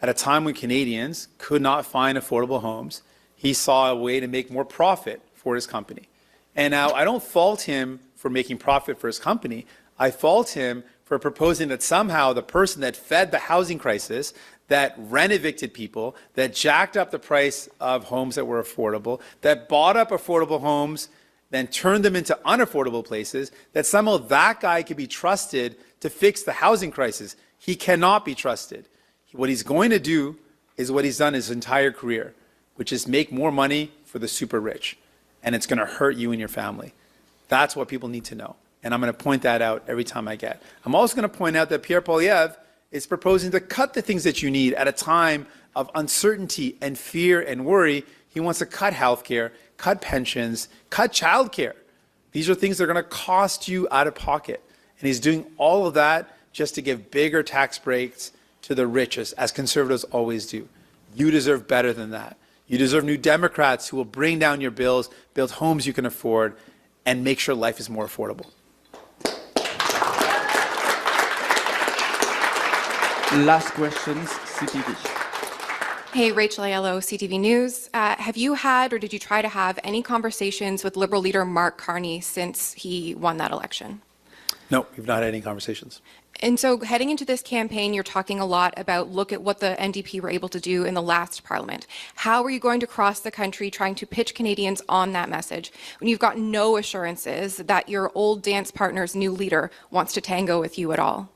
At a time when Canadians could not find affordable homes, he saw a way to make more profit for his company. And now I don't fault him for making profit for his company. I fault him for proposing that somehow the person that fed the housing crisis, that rent evicted people, that jacked up the price of homes that were affordable, that bought up affordable homes, then turned them into unaffordable places, that somehow that guy could be trusted to fix the housing crisis. He cannot be trusted. What he's going to do is what he's done his entire career, which is make more money for the super rich. And it's going to hurt you and your family. That's what people need to know. And I'm going to point that out every time I get. I'm also going to point out that Pierre Poilièvre is proposing to cut the things that you need at a time of uncertainty and fear and worry. He wants to cut healthcare, cut pensions, cut childcare. These are things that are going to cost you out of pocket. And he's doing all of that just to give bigger tax breaks to the richest, as conservatives always do. You deserve better than that. You deserve new Democrats who will bring down your bills, build homes you can afford, and make sure life is more affordable. Last questions, CTV. Hey, Rachel Aiello, CTV News. Have you had or did you try to have any conversations with Liberal leader Mark Carney since he won that election? No, we've not had any conversations. And so heading into this campaign, you're talking a lot about look at what the NDP were able to do in the last parliament. How are you going to cross the country trying to pitch Canadians on that message when you've got no assurances that your old dance partner's new leader wants to tango with you at all?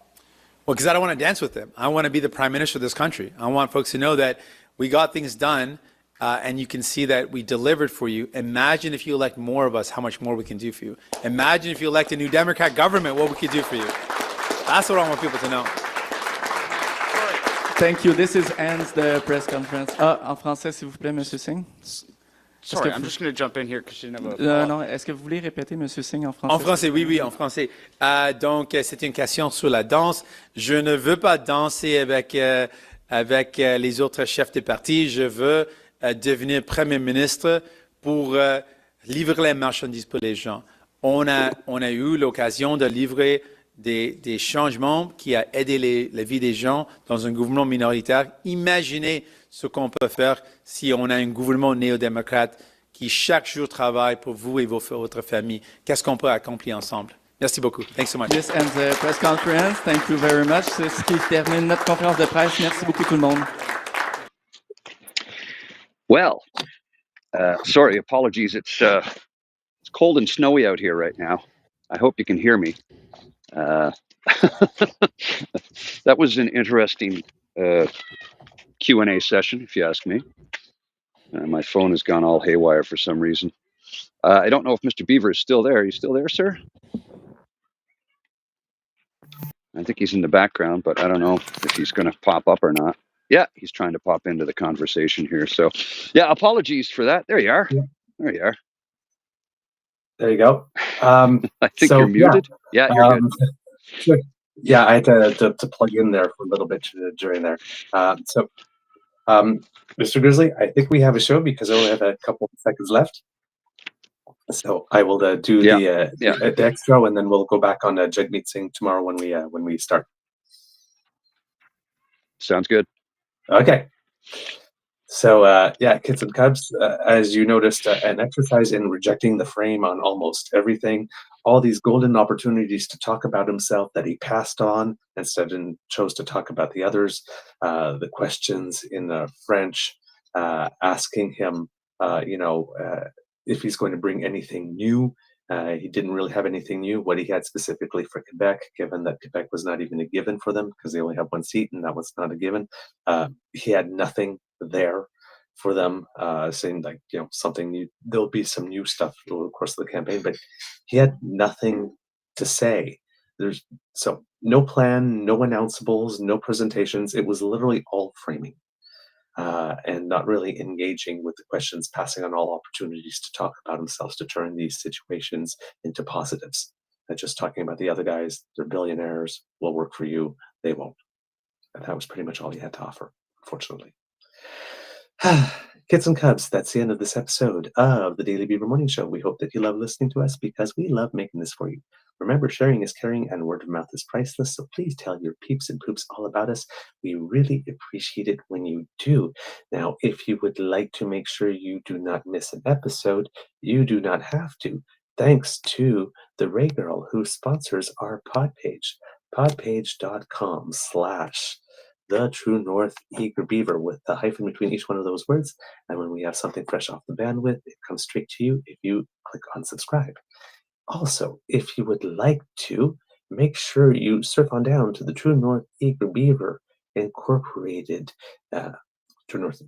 Well, because I don't want to dance with them. I want to be the prime minister of this country. I want folks to know that we got things done and you can see that we delivered for you. Imagine if you elect more of us, how much more we can do for you. Imagine if you elect a new Democrat government, what we could do for you. That's what I want people to know. Thank you. This ends the press conference. En français, s'il vous plaît, Monsieur Singh. Sorry, I'm just going to jump in here because you never. Non, est-ce que vous voulez répéter, Monsieur Singh, en français? En français, oui, en français. Donc, c'est une question sur la danse. Je ne veux pas danser avec les autres chefs de parti. Je veux devenir Premier ministre pour livrer les marchandises pour les gens. On a eu l'occasion de livrer des changements qui a aidé la vie des gens dans un gouvernement minoritaire. Imaginez ce qu'on peut faire si on a un gouvernement néo-démocrate qui chaque jour travaille pour vous et votre famille. Qu'est-ce qu'on peut accomplir ensemble? Merci beaucoup. Thanks so much. This ends the press conference. Thank you very much. C'est ce qui termine notre conférence de presse. Merci beaucoup tout le monde. Well, sorry, apologies. It's cold and snowy out here right now. I hope you can hear me. That was an interesting Q&A session, if you ask me. My phone has gone all haywire for some reason. I don't know if Mr. Beaver is still there. Are you still there, sir? I think he's in the background, but I don't know if he's going to pop up or not. Yeah, he's trying to pop into the conversation here. So, yeah, apologies for that. There you are. There you are. There you go. I think you're muted. Yeah, you're good. Yeah, I had to plug in there for a little bit during there. Mr. Grizzly, I think we have a show because I only have a couple of seconds left. So I will do the extra, and then we'll go back on Jagmeet Singh tomorrow when we start. Sounds good. Okay. So kids and cubs, as you noticed, an exercise in rejecting the frame on almost everything. All these golden opportunities to talk about himself that he passed on instead and chose to talk about the others. The questions in French, asking him, if he's going to bring anything new. He didn't really have anything new. What he had specifically for Quebec, given that Quebec was not even a given for them because they only have one seat and that was not a given. He had nothing there for them, saying something new. There'll be some new stuff over the course of the campaign, but he had nothing to say. There's no plan, no announceables, no presentations. It was literally all framing. And not really engaging with the questions, passing on all opportunities to talk about himself, to turn these situations into positives. And just talking about the other guys, they're billionaires, will work for you, they won't. And that was pretty much all he had to offer, unfortunately. Kids and cubs, that's the end of this episode of the Daily Beaver Morning Show. We hope that you love listening to us because we love making this for you. Remember, sharing is caring and word of mouth is priceless, so please tell your peeps and poops all about us. We really appreciate it when you do. Now, if you would like to make sure you do not miss an episode, you do not have to. thanks to the Ray Girl who sponsors our pod page, podpage.com/the-true-north-eager-beaver with the hyphen between each one of those words. And when we have something fresh off the bandwidth, it comes straight to you if you click on subscribe. Also, if you would like to, make sure you surf on down to the True North Eager Beaver Incorporated, True North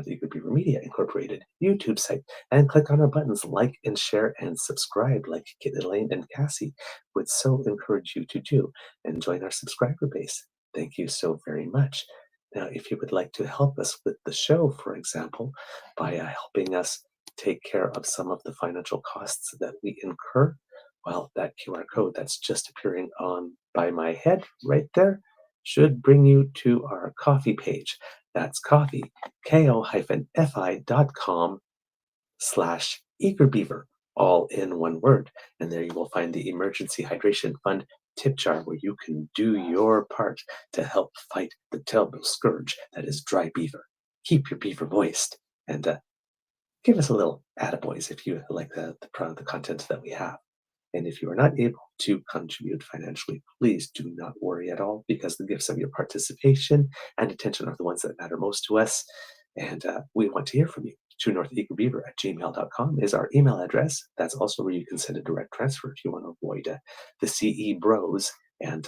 Eager Beaver Media Incorporated YouTube site and click on our buttons like and share and subscribe like Kit Elaine and Cassie would so encourage you to do, and join our subscriber base. Thank you so very much. Now, if you would like to help us with the show, for example, by helping us take care of some of the financial costs that we incur, well, that QR code that's just appearing on by my head right there should bring you to our coffee page. That's coffee, ko-fi.com/eagerbeaver, all in one word. And there you will find the Emergency Hydration Fund tip jar where you can do your part to help fight the terrible scourge that is dry beaver. Keep your beaver moist, and give us a little attaboys if you like the content that we have. And if you are not able to contribute financially, please do not worry at all, because the gifts of your participation and attention are the ones that matter most to us. And we want to hear from you. truenortheagerbeaver@gmail.com is our email address. That's also where you can send a direct transfer if you want to avoid the CE bros and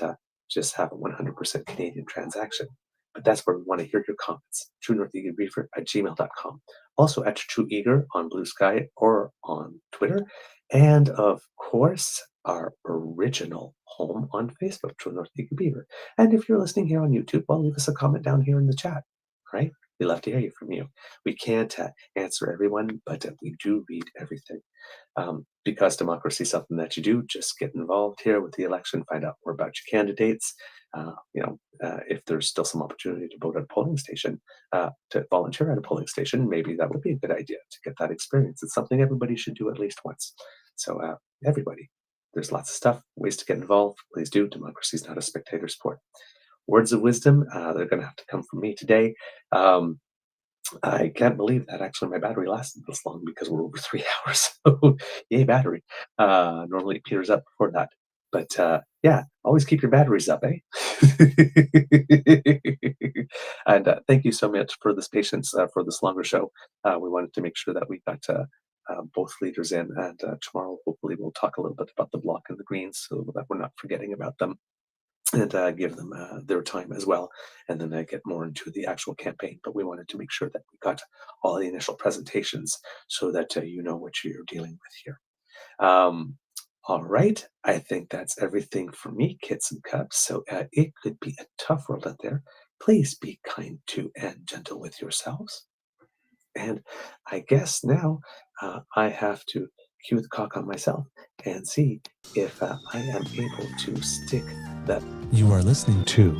just have a 100% Canadian transaction. But that's where we want to hear your comments. truenortheagerbeaver@gmail.com. Also at True Eager on Blue Sky or on Twitter. And of course, our original home on Facebook, True North Eager Beaver. And if you're listening here on YouTube, well, leave us a comment down here in the chat, right? We'd love to hear from you. We can't answer everyone, but we do read everything. Because democracy is something that you do, just get involved here with the election, find out more about your candidates. If there's still some opportunity to vote at a polling station, to volunteer at a polling station, maybe that would be a good idea to get that experience. It's something everybody should do at least once. So everybody, there's lots of stuff, ways to get involved. Please do. Democracy is not a spectator sport. Words of wisdom, they're going to have to come from me today. I can't believe that actually my battery lasted this long, because we're over 3 hours. So yay, battery. Normally it peters up before that. But yeah, always keep your batteries up, eh? And thank you so much for this patience for this longer show. We wanted to make sure that we got both leaders in, and tomorrow hopefully we'll talk a little bit about the Bloc and the Greens so that we're not forgetting about them, and give them their time as well, and then get more into the actual campaign. But we wanted to make sure that we got all the initial presentations so that you know what you're dealing with here. All right, I think that's everything for me, kits and cups. So it could be a tough world out there. Please be kind to and gentle with yourselves. And I guess now I have to cue the cock on myself and see if I am able to stick that. You are listening to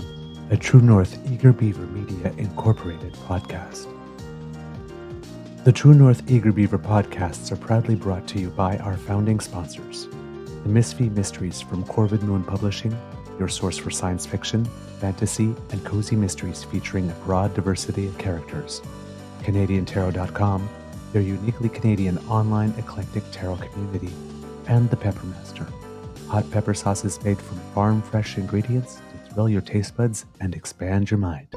a True North Eager Beaver Media Incorporated podcast. The True North Eager Beaver podcasts are proudly brought to you by our founding sponsors. The Misfit Mysteries from Corvid Moon Publishing, your source for science fiction, fantasy, and cozy mysteries featuring a broad diversity of characters. CanadianTarot.com, their uniquely Canadian online eclectic tarot community. And The Peppermaster, hot pepper sauces made from farm-fresh ingredients to thrill your taste buds and expand your mind.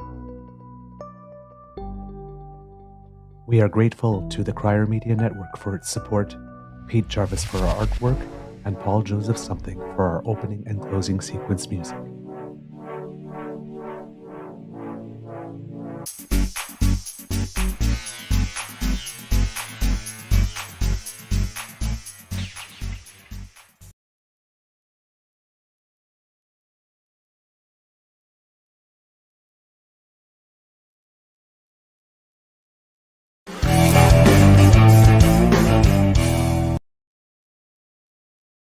We are grateful to the Crier Media Network for its support, Pete Jarvis for our artwork, and Paul Joseph Something for our opening and closing sequence music.